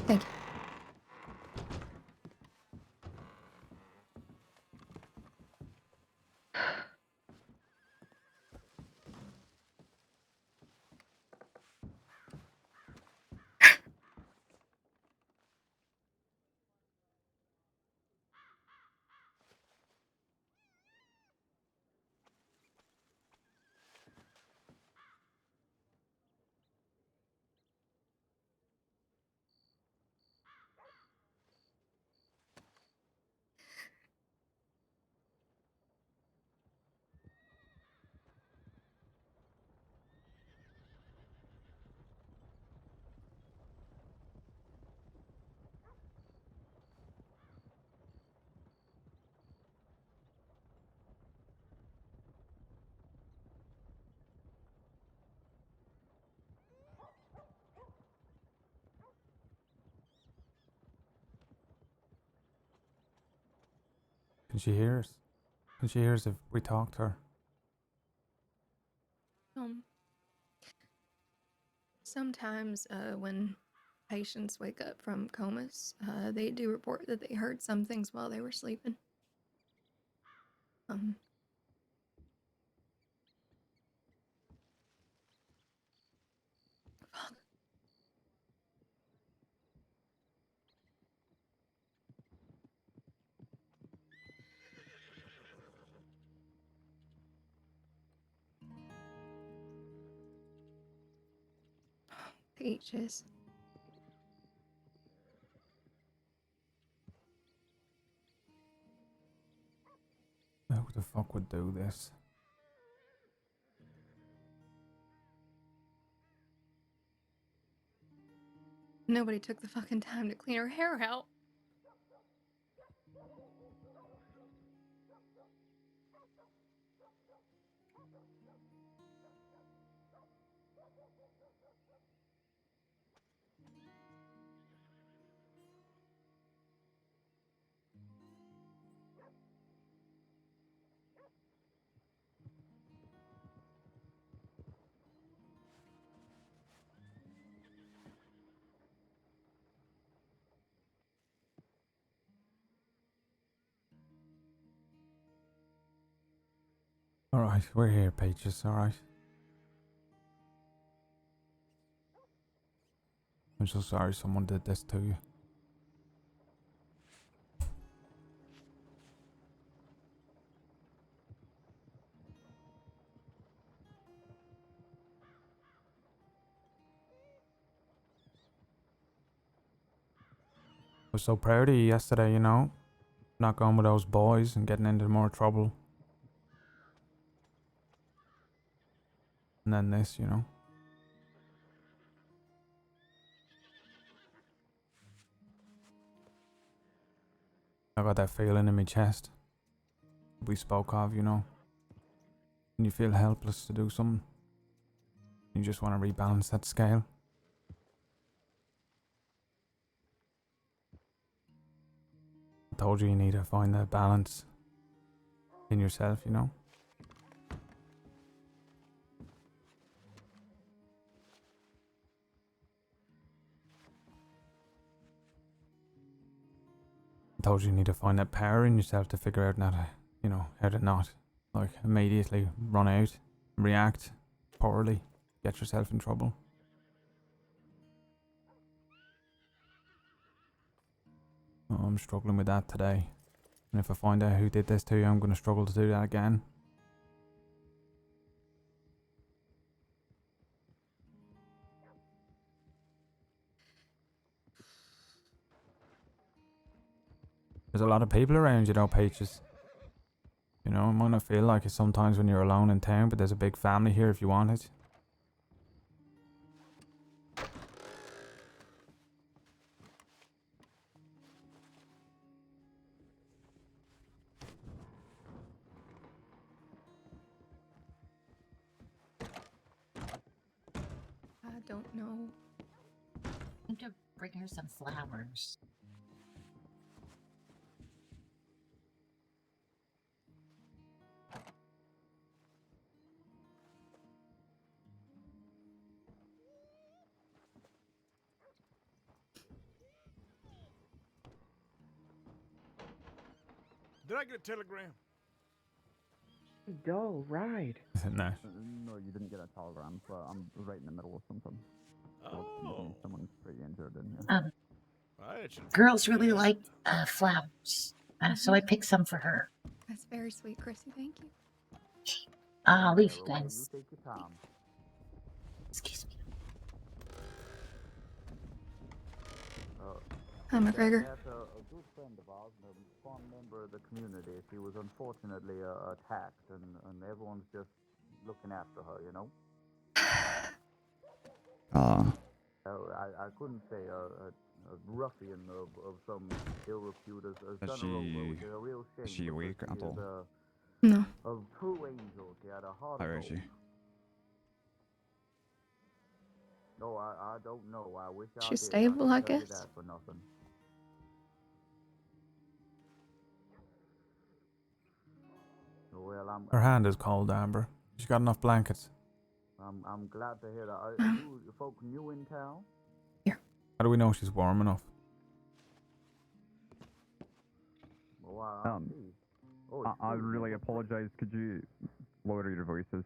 Thank you. Can she hear us? Can she hear us if we talk to her? Sometimes when patients wake up from comas, they do report that they heard some things while they were sleeping. Fuck. Peaches. Who the fuck would do this? Nobody took the fucking time to clean her hair out. Alright, we're here, Peaches, alright. I'm so sorry someone did this to you. I was so proud of you yesterday, you know? Not going with those boys and getting into more trouble. And then this, you know? I got that feeling in my chest. We spoke of, you know? And you feel helpless to do something. You just want to rebalance that scale. I told you need to find that balance in yourself, you know? I told you need to find that power in yourself to figure out how to, you know, how to not, like, immediately run out, react poorly, get yourself in trouble. Oh, I'm struggling with that today. And if I find out who did this to you, I'm going to struggle to do that again. There's a lot of people around you though, Peaches. You know, it might not feel like it sometimes when you're alone in town, but there's a big family here if you want it. I don't know. I need to bring her some flowers. Did I get a telegram? Dull ride. No. No, you didn't get a telegram, so I'm right in the middle of something. Oh. Someone's pretty injured in here. Girls really like flowers, so I picked some for her. That's very sweet, Chrissy. Thank you. I'll leave you guys. You take your time. Excuse me. Hi, McGregor. That's a good friend of ours and a fond member of the community. She was unfortunately attacked, and everyone's just looking after her, you know? I couldn't say a ruffian of some ill repute has done her over, which is a real shame. Is she awake at all? No. A true angel. She had a heart How of is gold. she? No, I don't know. I wish I She's did. stable, I can tell you guess. that for nothing. Well, Her hand is cold, Amber. She's got enough blankets. I'm glad to hear that. Are you folk new in town? How do we know she's warm enough? Well, I really apologize. Could you lower your voices?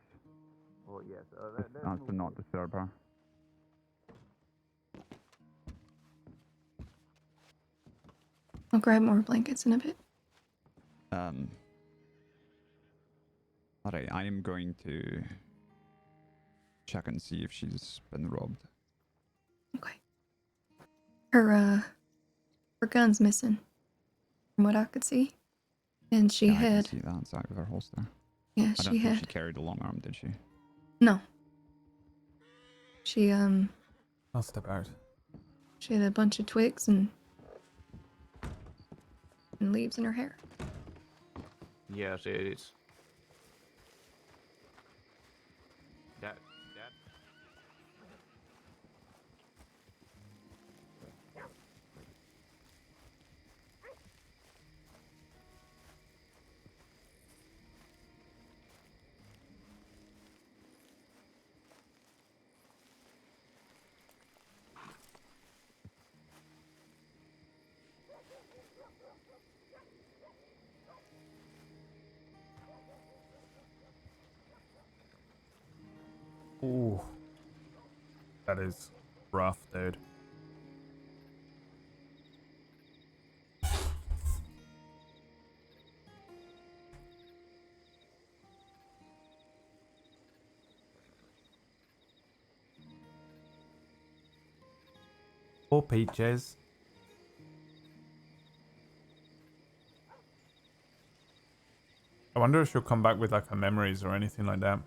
Oh, yes. That's to not disturb her. I'll grab more blankets in a bit. Alright, I am going to check and see if she's been robbed. Her gun's missing, from what I could see. And she I had... can see that inside of her holster. Yeah, I don't she think had... she carried a long arm, did she? No. She, I'll step out. She had a bunch of twigs and leaves in her hair. Yes, it is. That. Ooh. That is rough, dude. Poor Peaches. I wonder if she'll come back with like her memories or anything like that.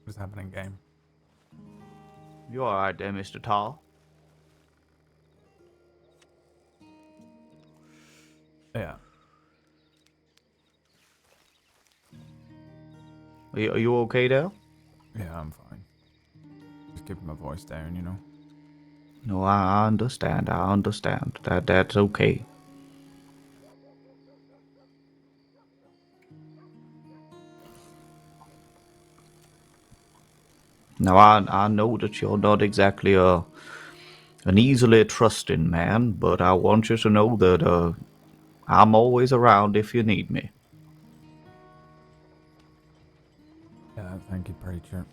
What's happening, game? You alright there, Mr. Tall? Yeah. Are you okay there? Yeah, I'm fine. Just keeping my voice down, you know. No, I understand. I understand. That's okay. Now, I know that you're not exactly an easily trusting man, but I want you to know that I'm always around if you need me. Yeah, thank you, preacher.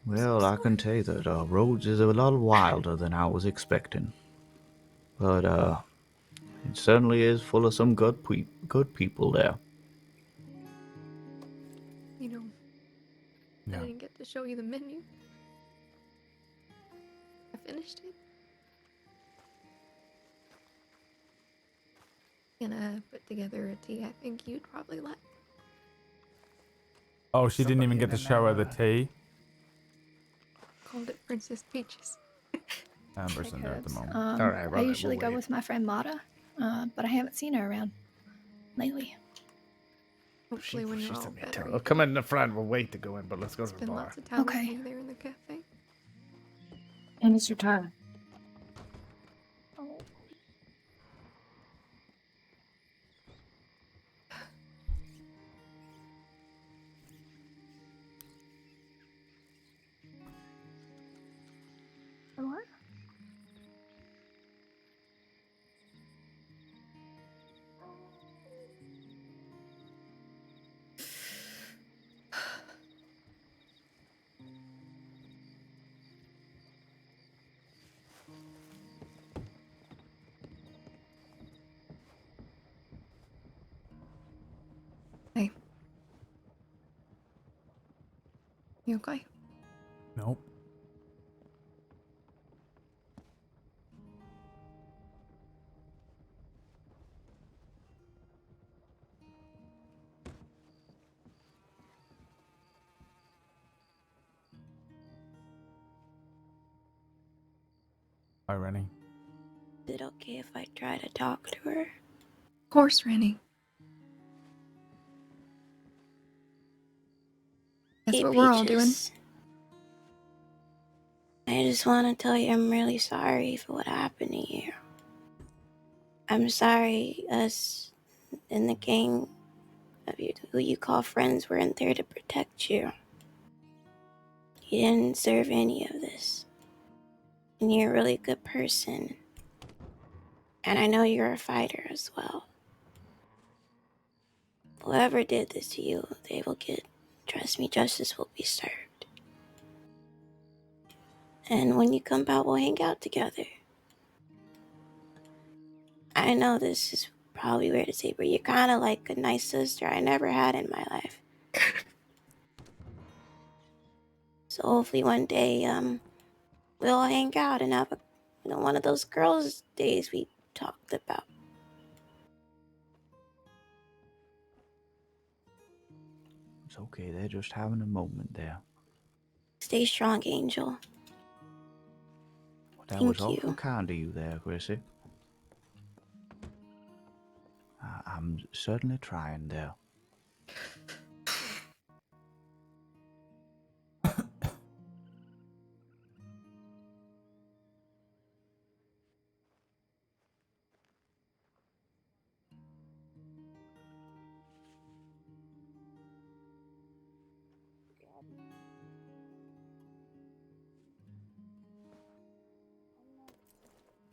Well, I can tell you that Rhodes is a lot wilder than I was expecting. But it certainly is full of some good people there. You know, Yeah. I didn't get to show you the menu. I finished it. And I put together a tea I think you'd probably like. Oh, she didn't even get to show her the tea. Called it Princess Peaches. Amber's in there at the moment. I usually go with my friend Mata, but I haven't seen her around lately. Hopefully when you're all better. We'll come in the front. We'll wait to go in, but let's go to the Spend bar. lots of time Okay. with me there in the cafe. And Mr. Tar. What? Hey. You okay? Nope. Hi, Rennie. Is it okay if I try to talk to her? Of course, Rennie. That's Hey, what we're all doing. Peaches. I just want to tell you I'm really sorry for what happened to you. I'm sorry us and the gang of you, who you call friends, weren't there to protect you. You didn't deserve any of this. And you're a really good person. And I know you're a fighter as well. Whoever did this to you, they will get, trust me, justice will be served. And when you come out, we'll hang out together. I know this is probably weird to say, but you're kind of like a nice sister I never had in my life. So hopefully one day, we'll hang out and have one of those girls' days we talked about. It's okay, they're just having a moment there. Stay strong, Angel. Well, that Thank was awful you. kind of you there, Chrissy. I'm certainly trying there.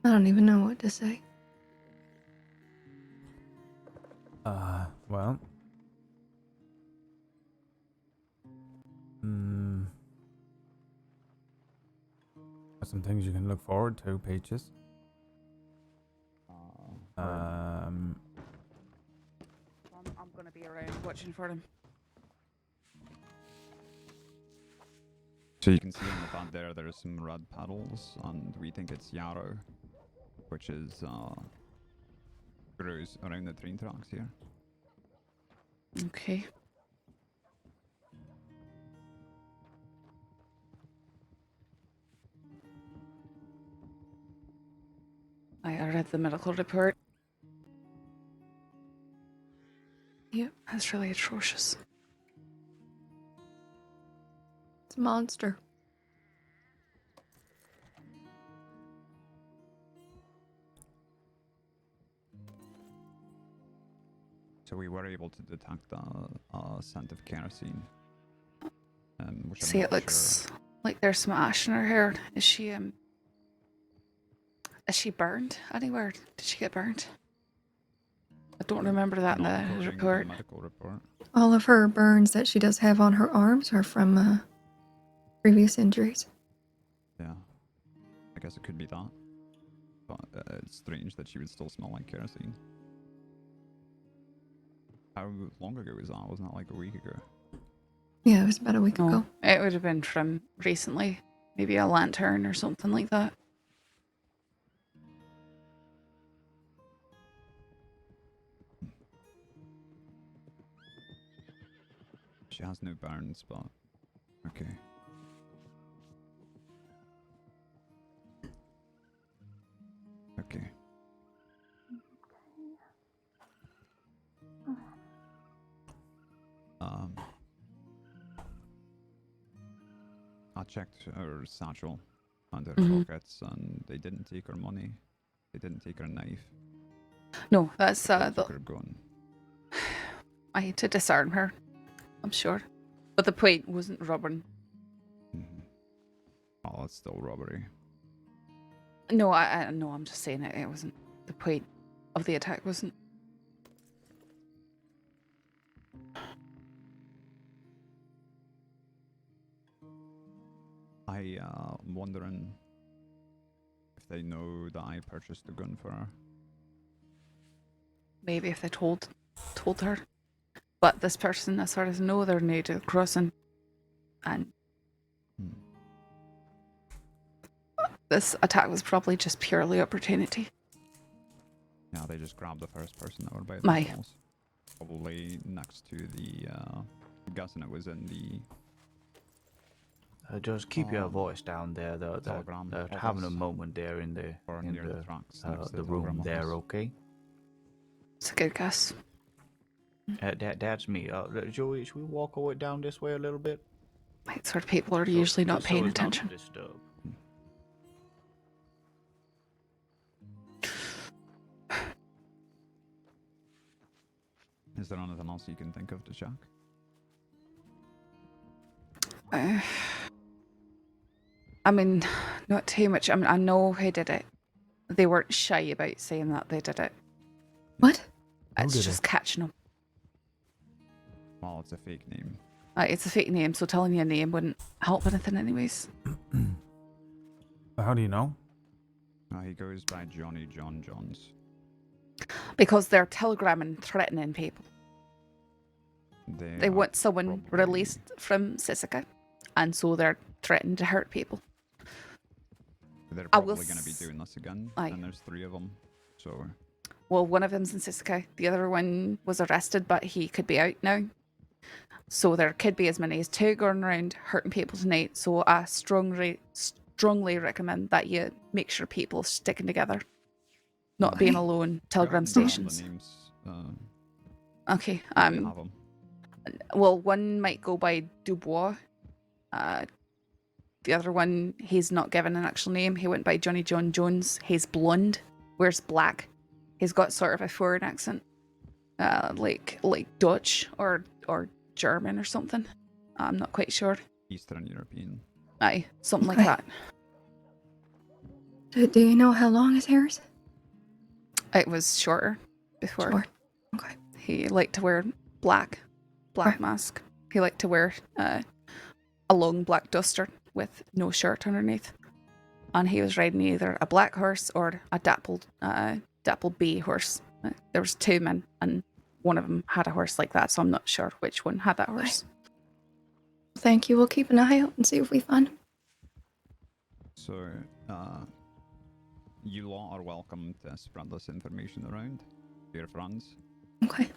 I don't even know what to say. Well. Got some things you can look forward to, Peaches. I'm gonna be around watching for them. So you can see in the front there's some red petals, and we think it's yarrow, which is grows around the train tracks here. Okay. I read the medical report. Yep, that's really atrocious. It's a monster. So we were able to detect a scent of kerosene. Which I'm See, it not looks like there's some ash in her hair. Is she burned anywhere? Did she get burned? I don't remember that in Not the according to report. medical report. All of her burns that she does have on her arms are from previous injuries. Yeah. I guess it could be that. But it's strange that she would still smell like kerosene. How long ago was that? Wasn't that like a week ago? Yeah, it was about a week No, ago. it would have been from recently. Maybe a lantern or something like that. She has no burns, but okay. Okay. I checked her satchel and her pockets, and they didn't take her money. They didn't take her knife. No, that's They took her gun. I had to disarm her, I'm sure. But the point wasn't robbing. Oh, that's still robbery. No, I'm just saying it wasn't. The point of the attack wasn't. I'm wondering if they know that I purchased the gun for her. Maybe if they told her. But this person, as far as I know, they're new to the crossing. And this attack was probably just purely opportunity. Yeah, they just grabbed the first person that were by My. themselves. Probably next to the, I'm guessing it was in the... Just keep your voice down there. telegram They're having a office. moment there in the Or in near the tracks next to the the room telegram there. office. Okay. It's a good guess. That's me. Joey, should we walk away down this way a little bit? Right, sort of people are usually not Just paying as not to attention. disturb. Is there anything else you can think of to check? I mean, not too much. I mean, I know who did it. They weren't shy about saying that they did it. What? It's did just it? catching them. Well, it's a fake name. It's a fake name, so telling you a name wouldn't help anything anyways. How do you know? He goes by Johnny John Johns. Because they're telegramming, threatening people. They are want someone released from Sisika, and so they're threatening to hurt people. They're I will probably going to be doing this again, Aye. and there's 3 of them, so... Well, one of them's in Sisika. The other one was arrested, but he could be out now. So there could be as many as 2 going around hurting people tonight. So I strongly recommend that you make sure people are sticking together, not being alone. Telegram stations. The names, Okay. they have 'em. Well, one might go by Dubois. The other one, he's not given an actual name. He went by Johnny John Jones. He's blonde, wears black. He's got sort of a foreign accent, like Dutch or German or something. I'm not quite sure. Eastern European. Aye, something like Okay. that. Do you know how long his hair is? It was shorter before. Short. Okay. He liked to wear black mask. He liked to wear a long black duster with no shirt underneath. And he was riding either a black horse or a dappled bay horse. There was 2 men, and one of them had a horse like that, so I'm not sure which one had that horse. Thank you. We'll keep an eye out and see if we find him. So, you lot are welcome to spread this information around to your friends. Okay.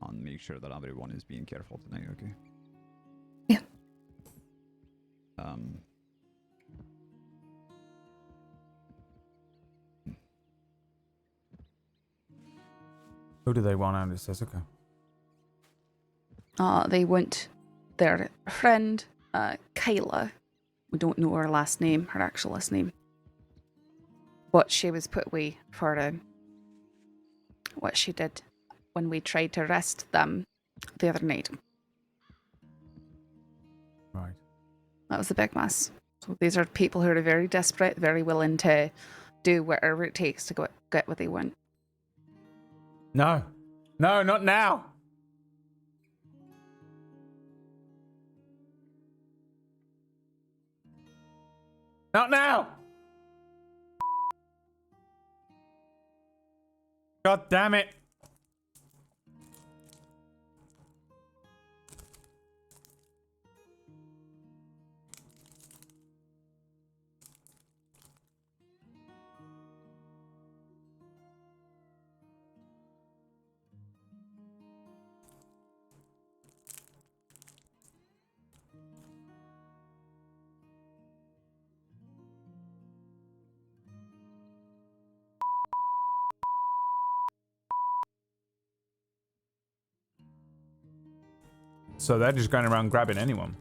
And make sure that everyone is being careful tonight, okay? Yeah. Who do they want out of Sisika? They want their friend, Kayla. We don't know her last name, her actual last name. But she was put away for what she did when we tried to arrest them the other night. Right. That was the big mess. So these are people who are very desperate, very willing to do whatever it takes to get what they want. No. No, not now. Not now. God damn it. So they're just going around grabbing anyone.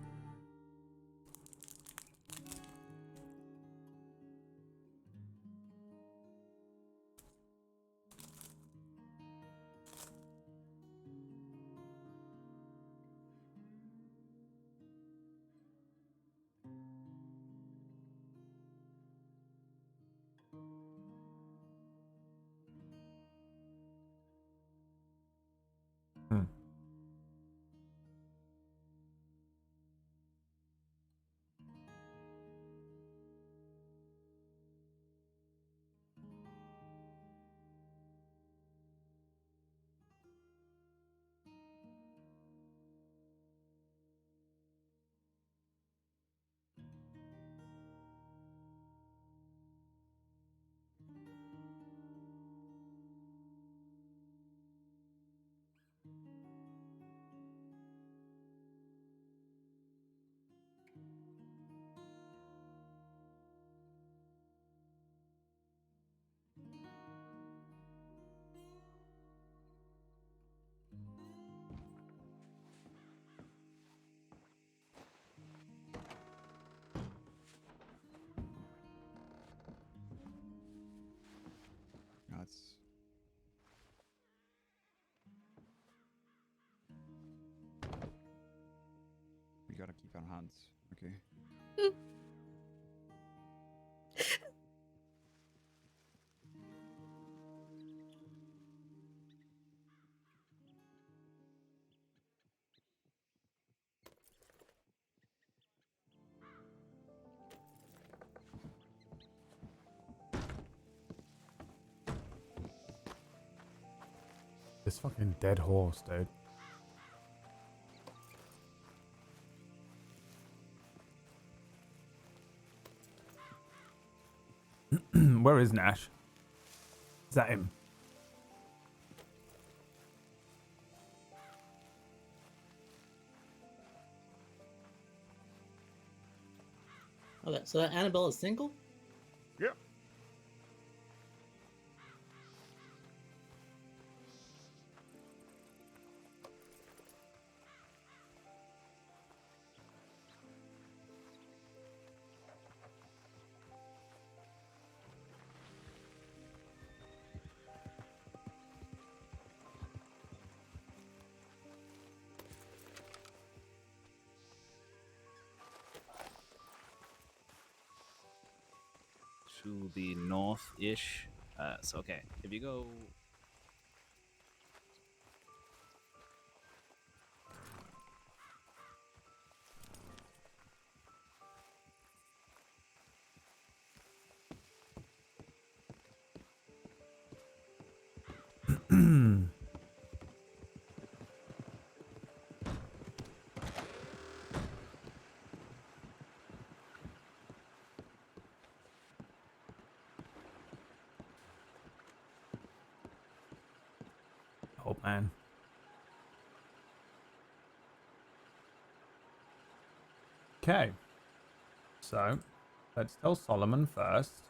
Hmm. That's... We gotta keep our hands, okay? This fucking dead horse, dude. Where is Nash? Is that him? Okay, so that Annabelle is single? Yep. To the north-ish. So okay, if you go Oh man. Okay. So, let's tell Solomon first.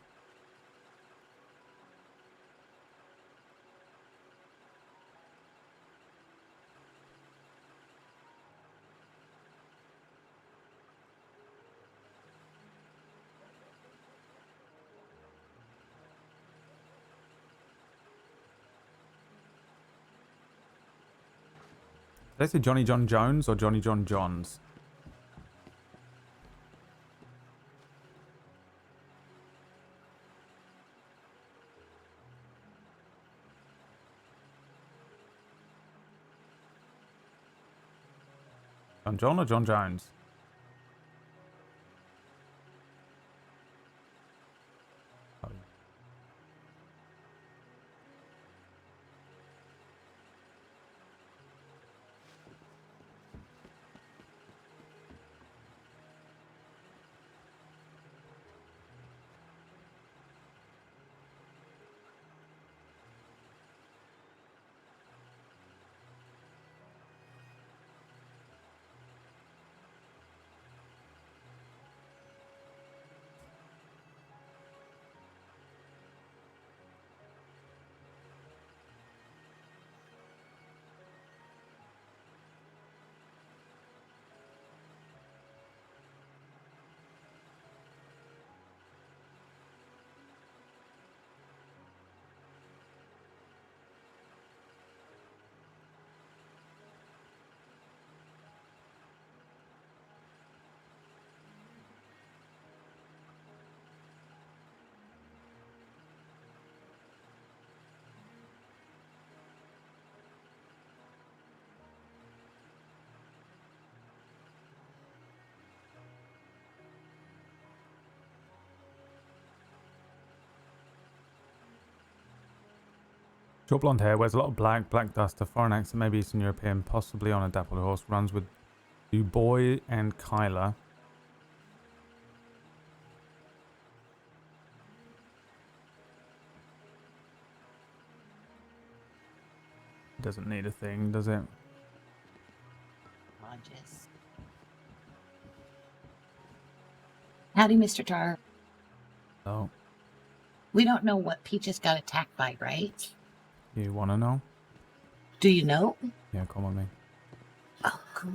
Did I say Johnny John Jones or Johnny John Johns? John John or John Jones? Short blonde hair, wears a lot of black duster, foreign accent, maybe Eastern European, possibly on a dappled horse, runs with Dubois and Kyla. Doesn't need a thing, does it? Just... Howdy, Mr. Tar. Oh, We don't know what Peaches got attacked by, right? you wanna know? Do you know? Yeah, come on me. Oh, cool.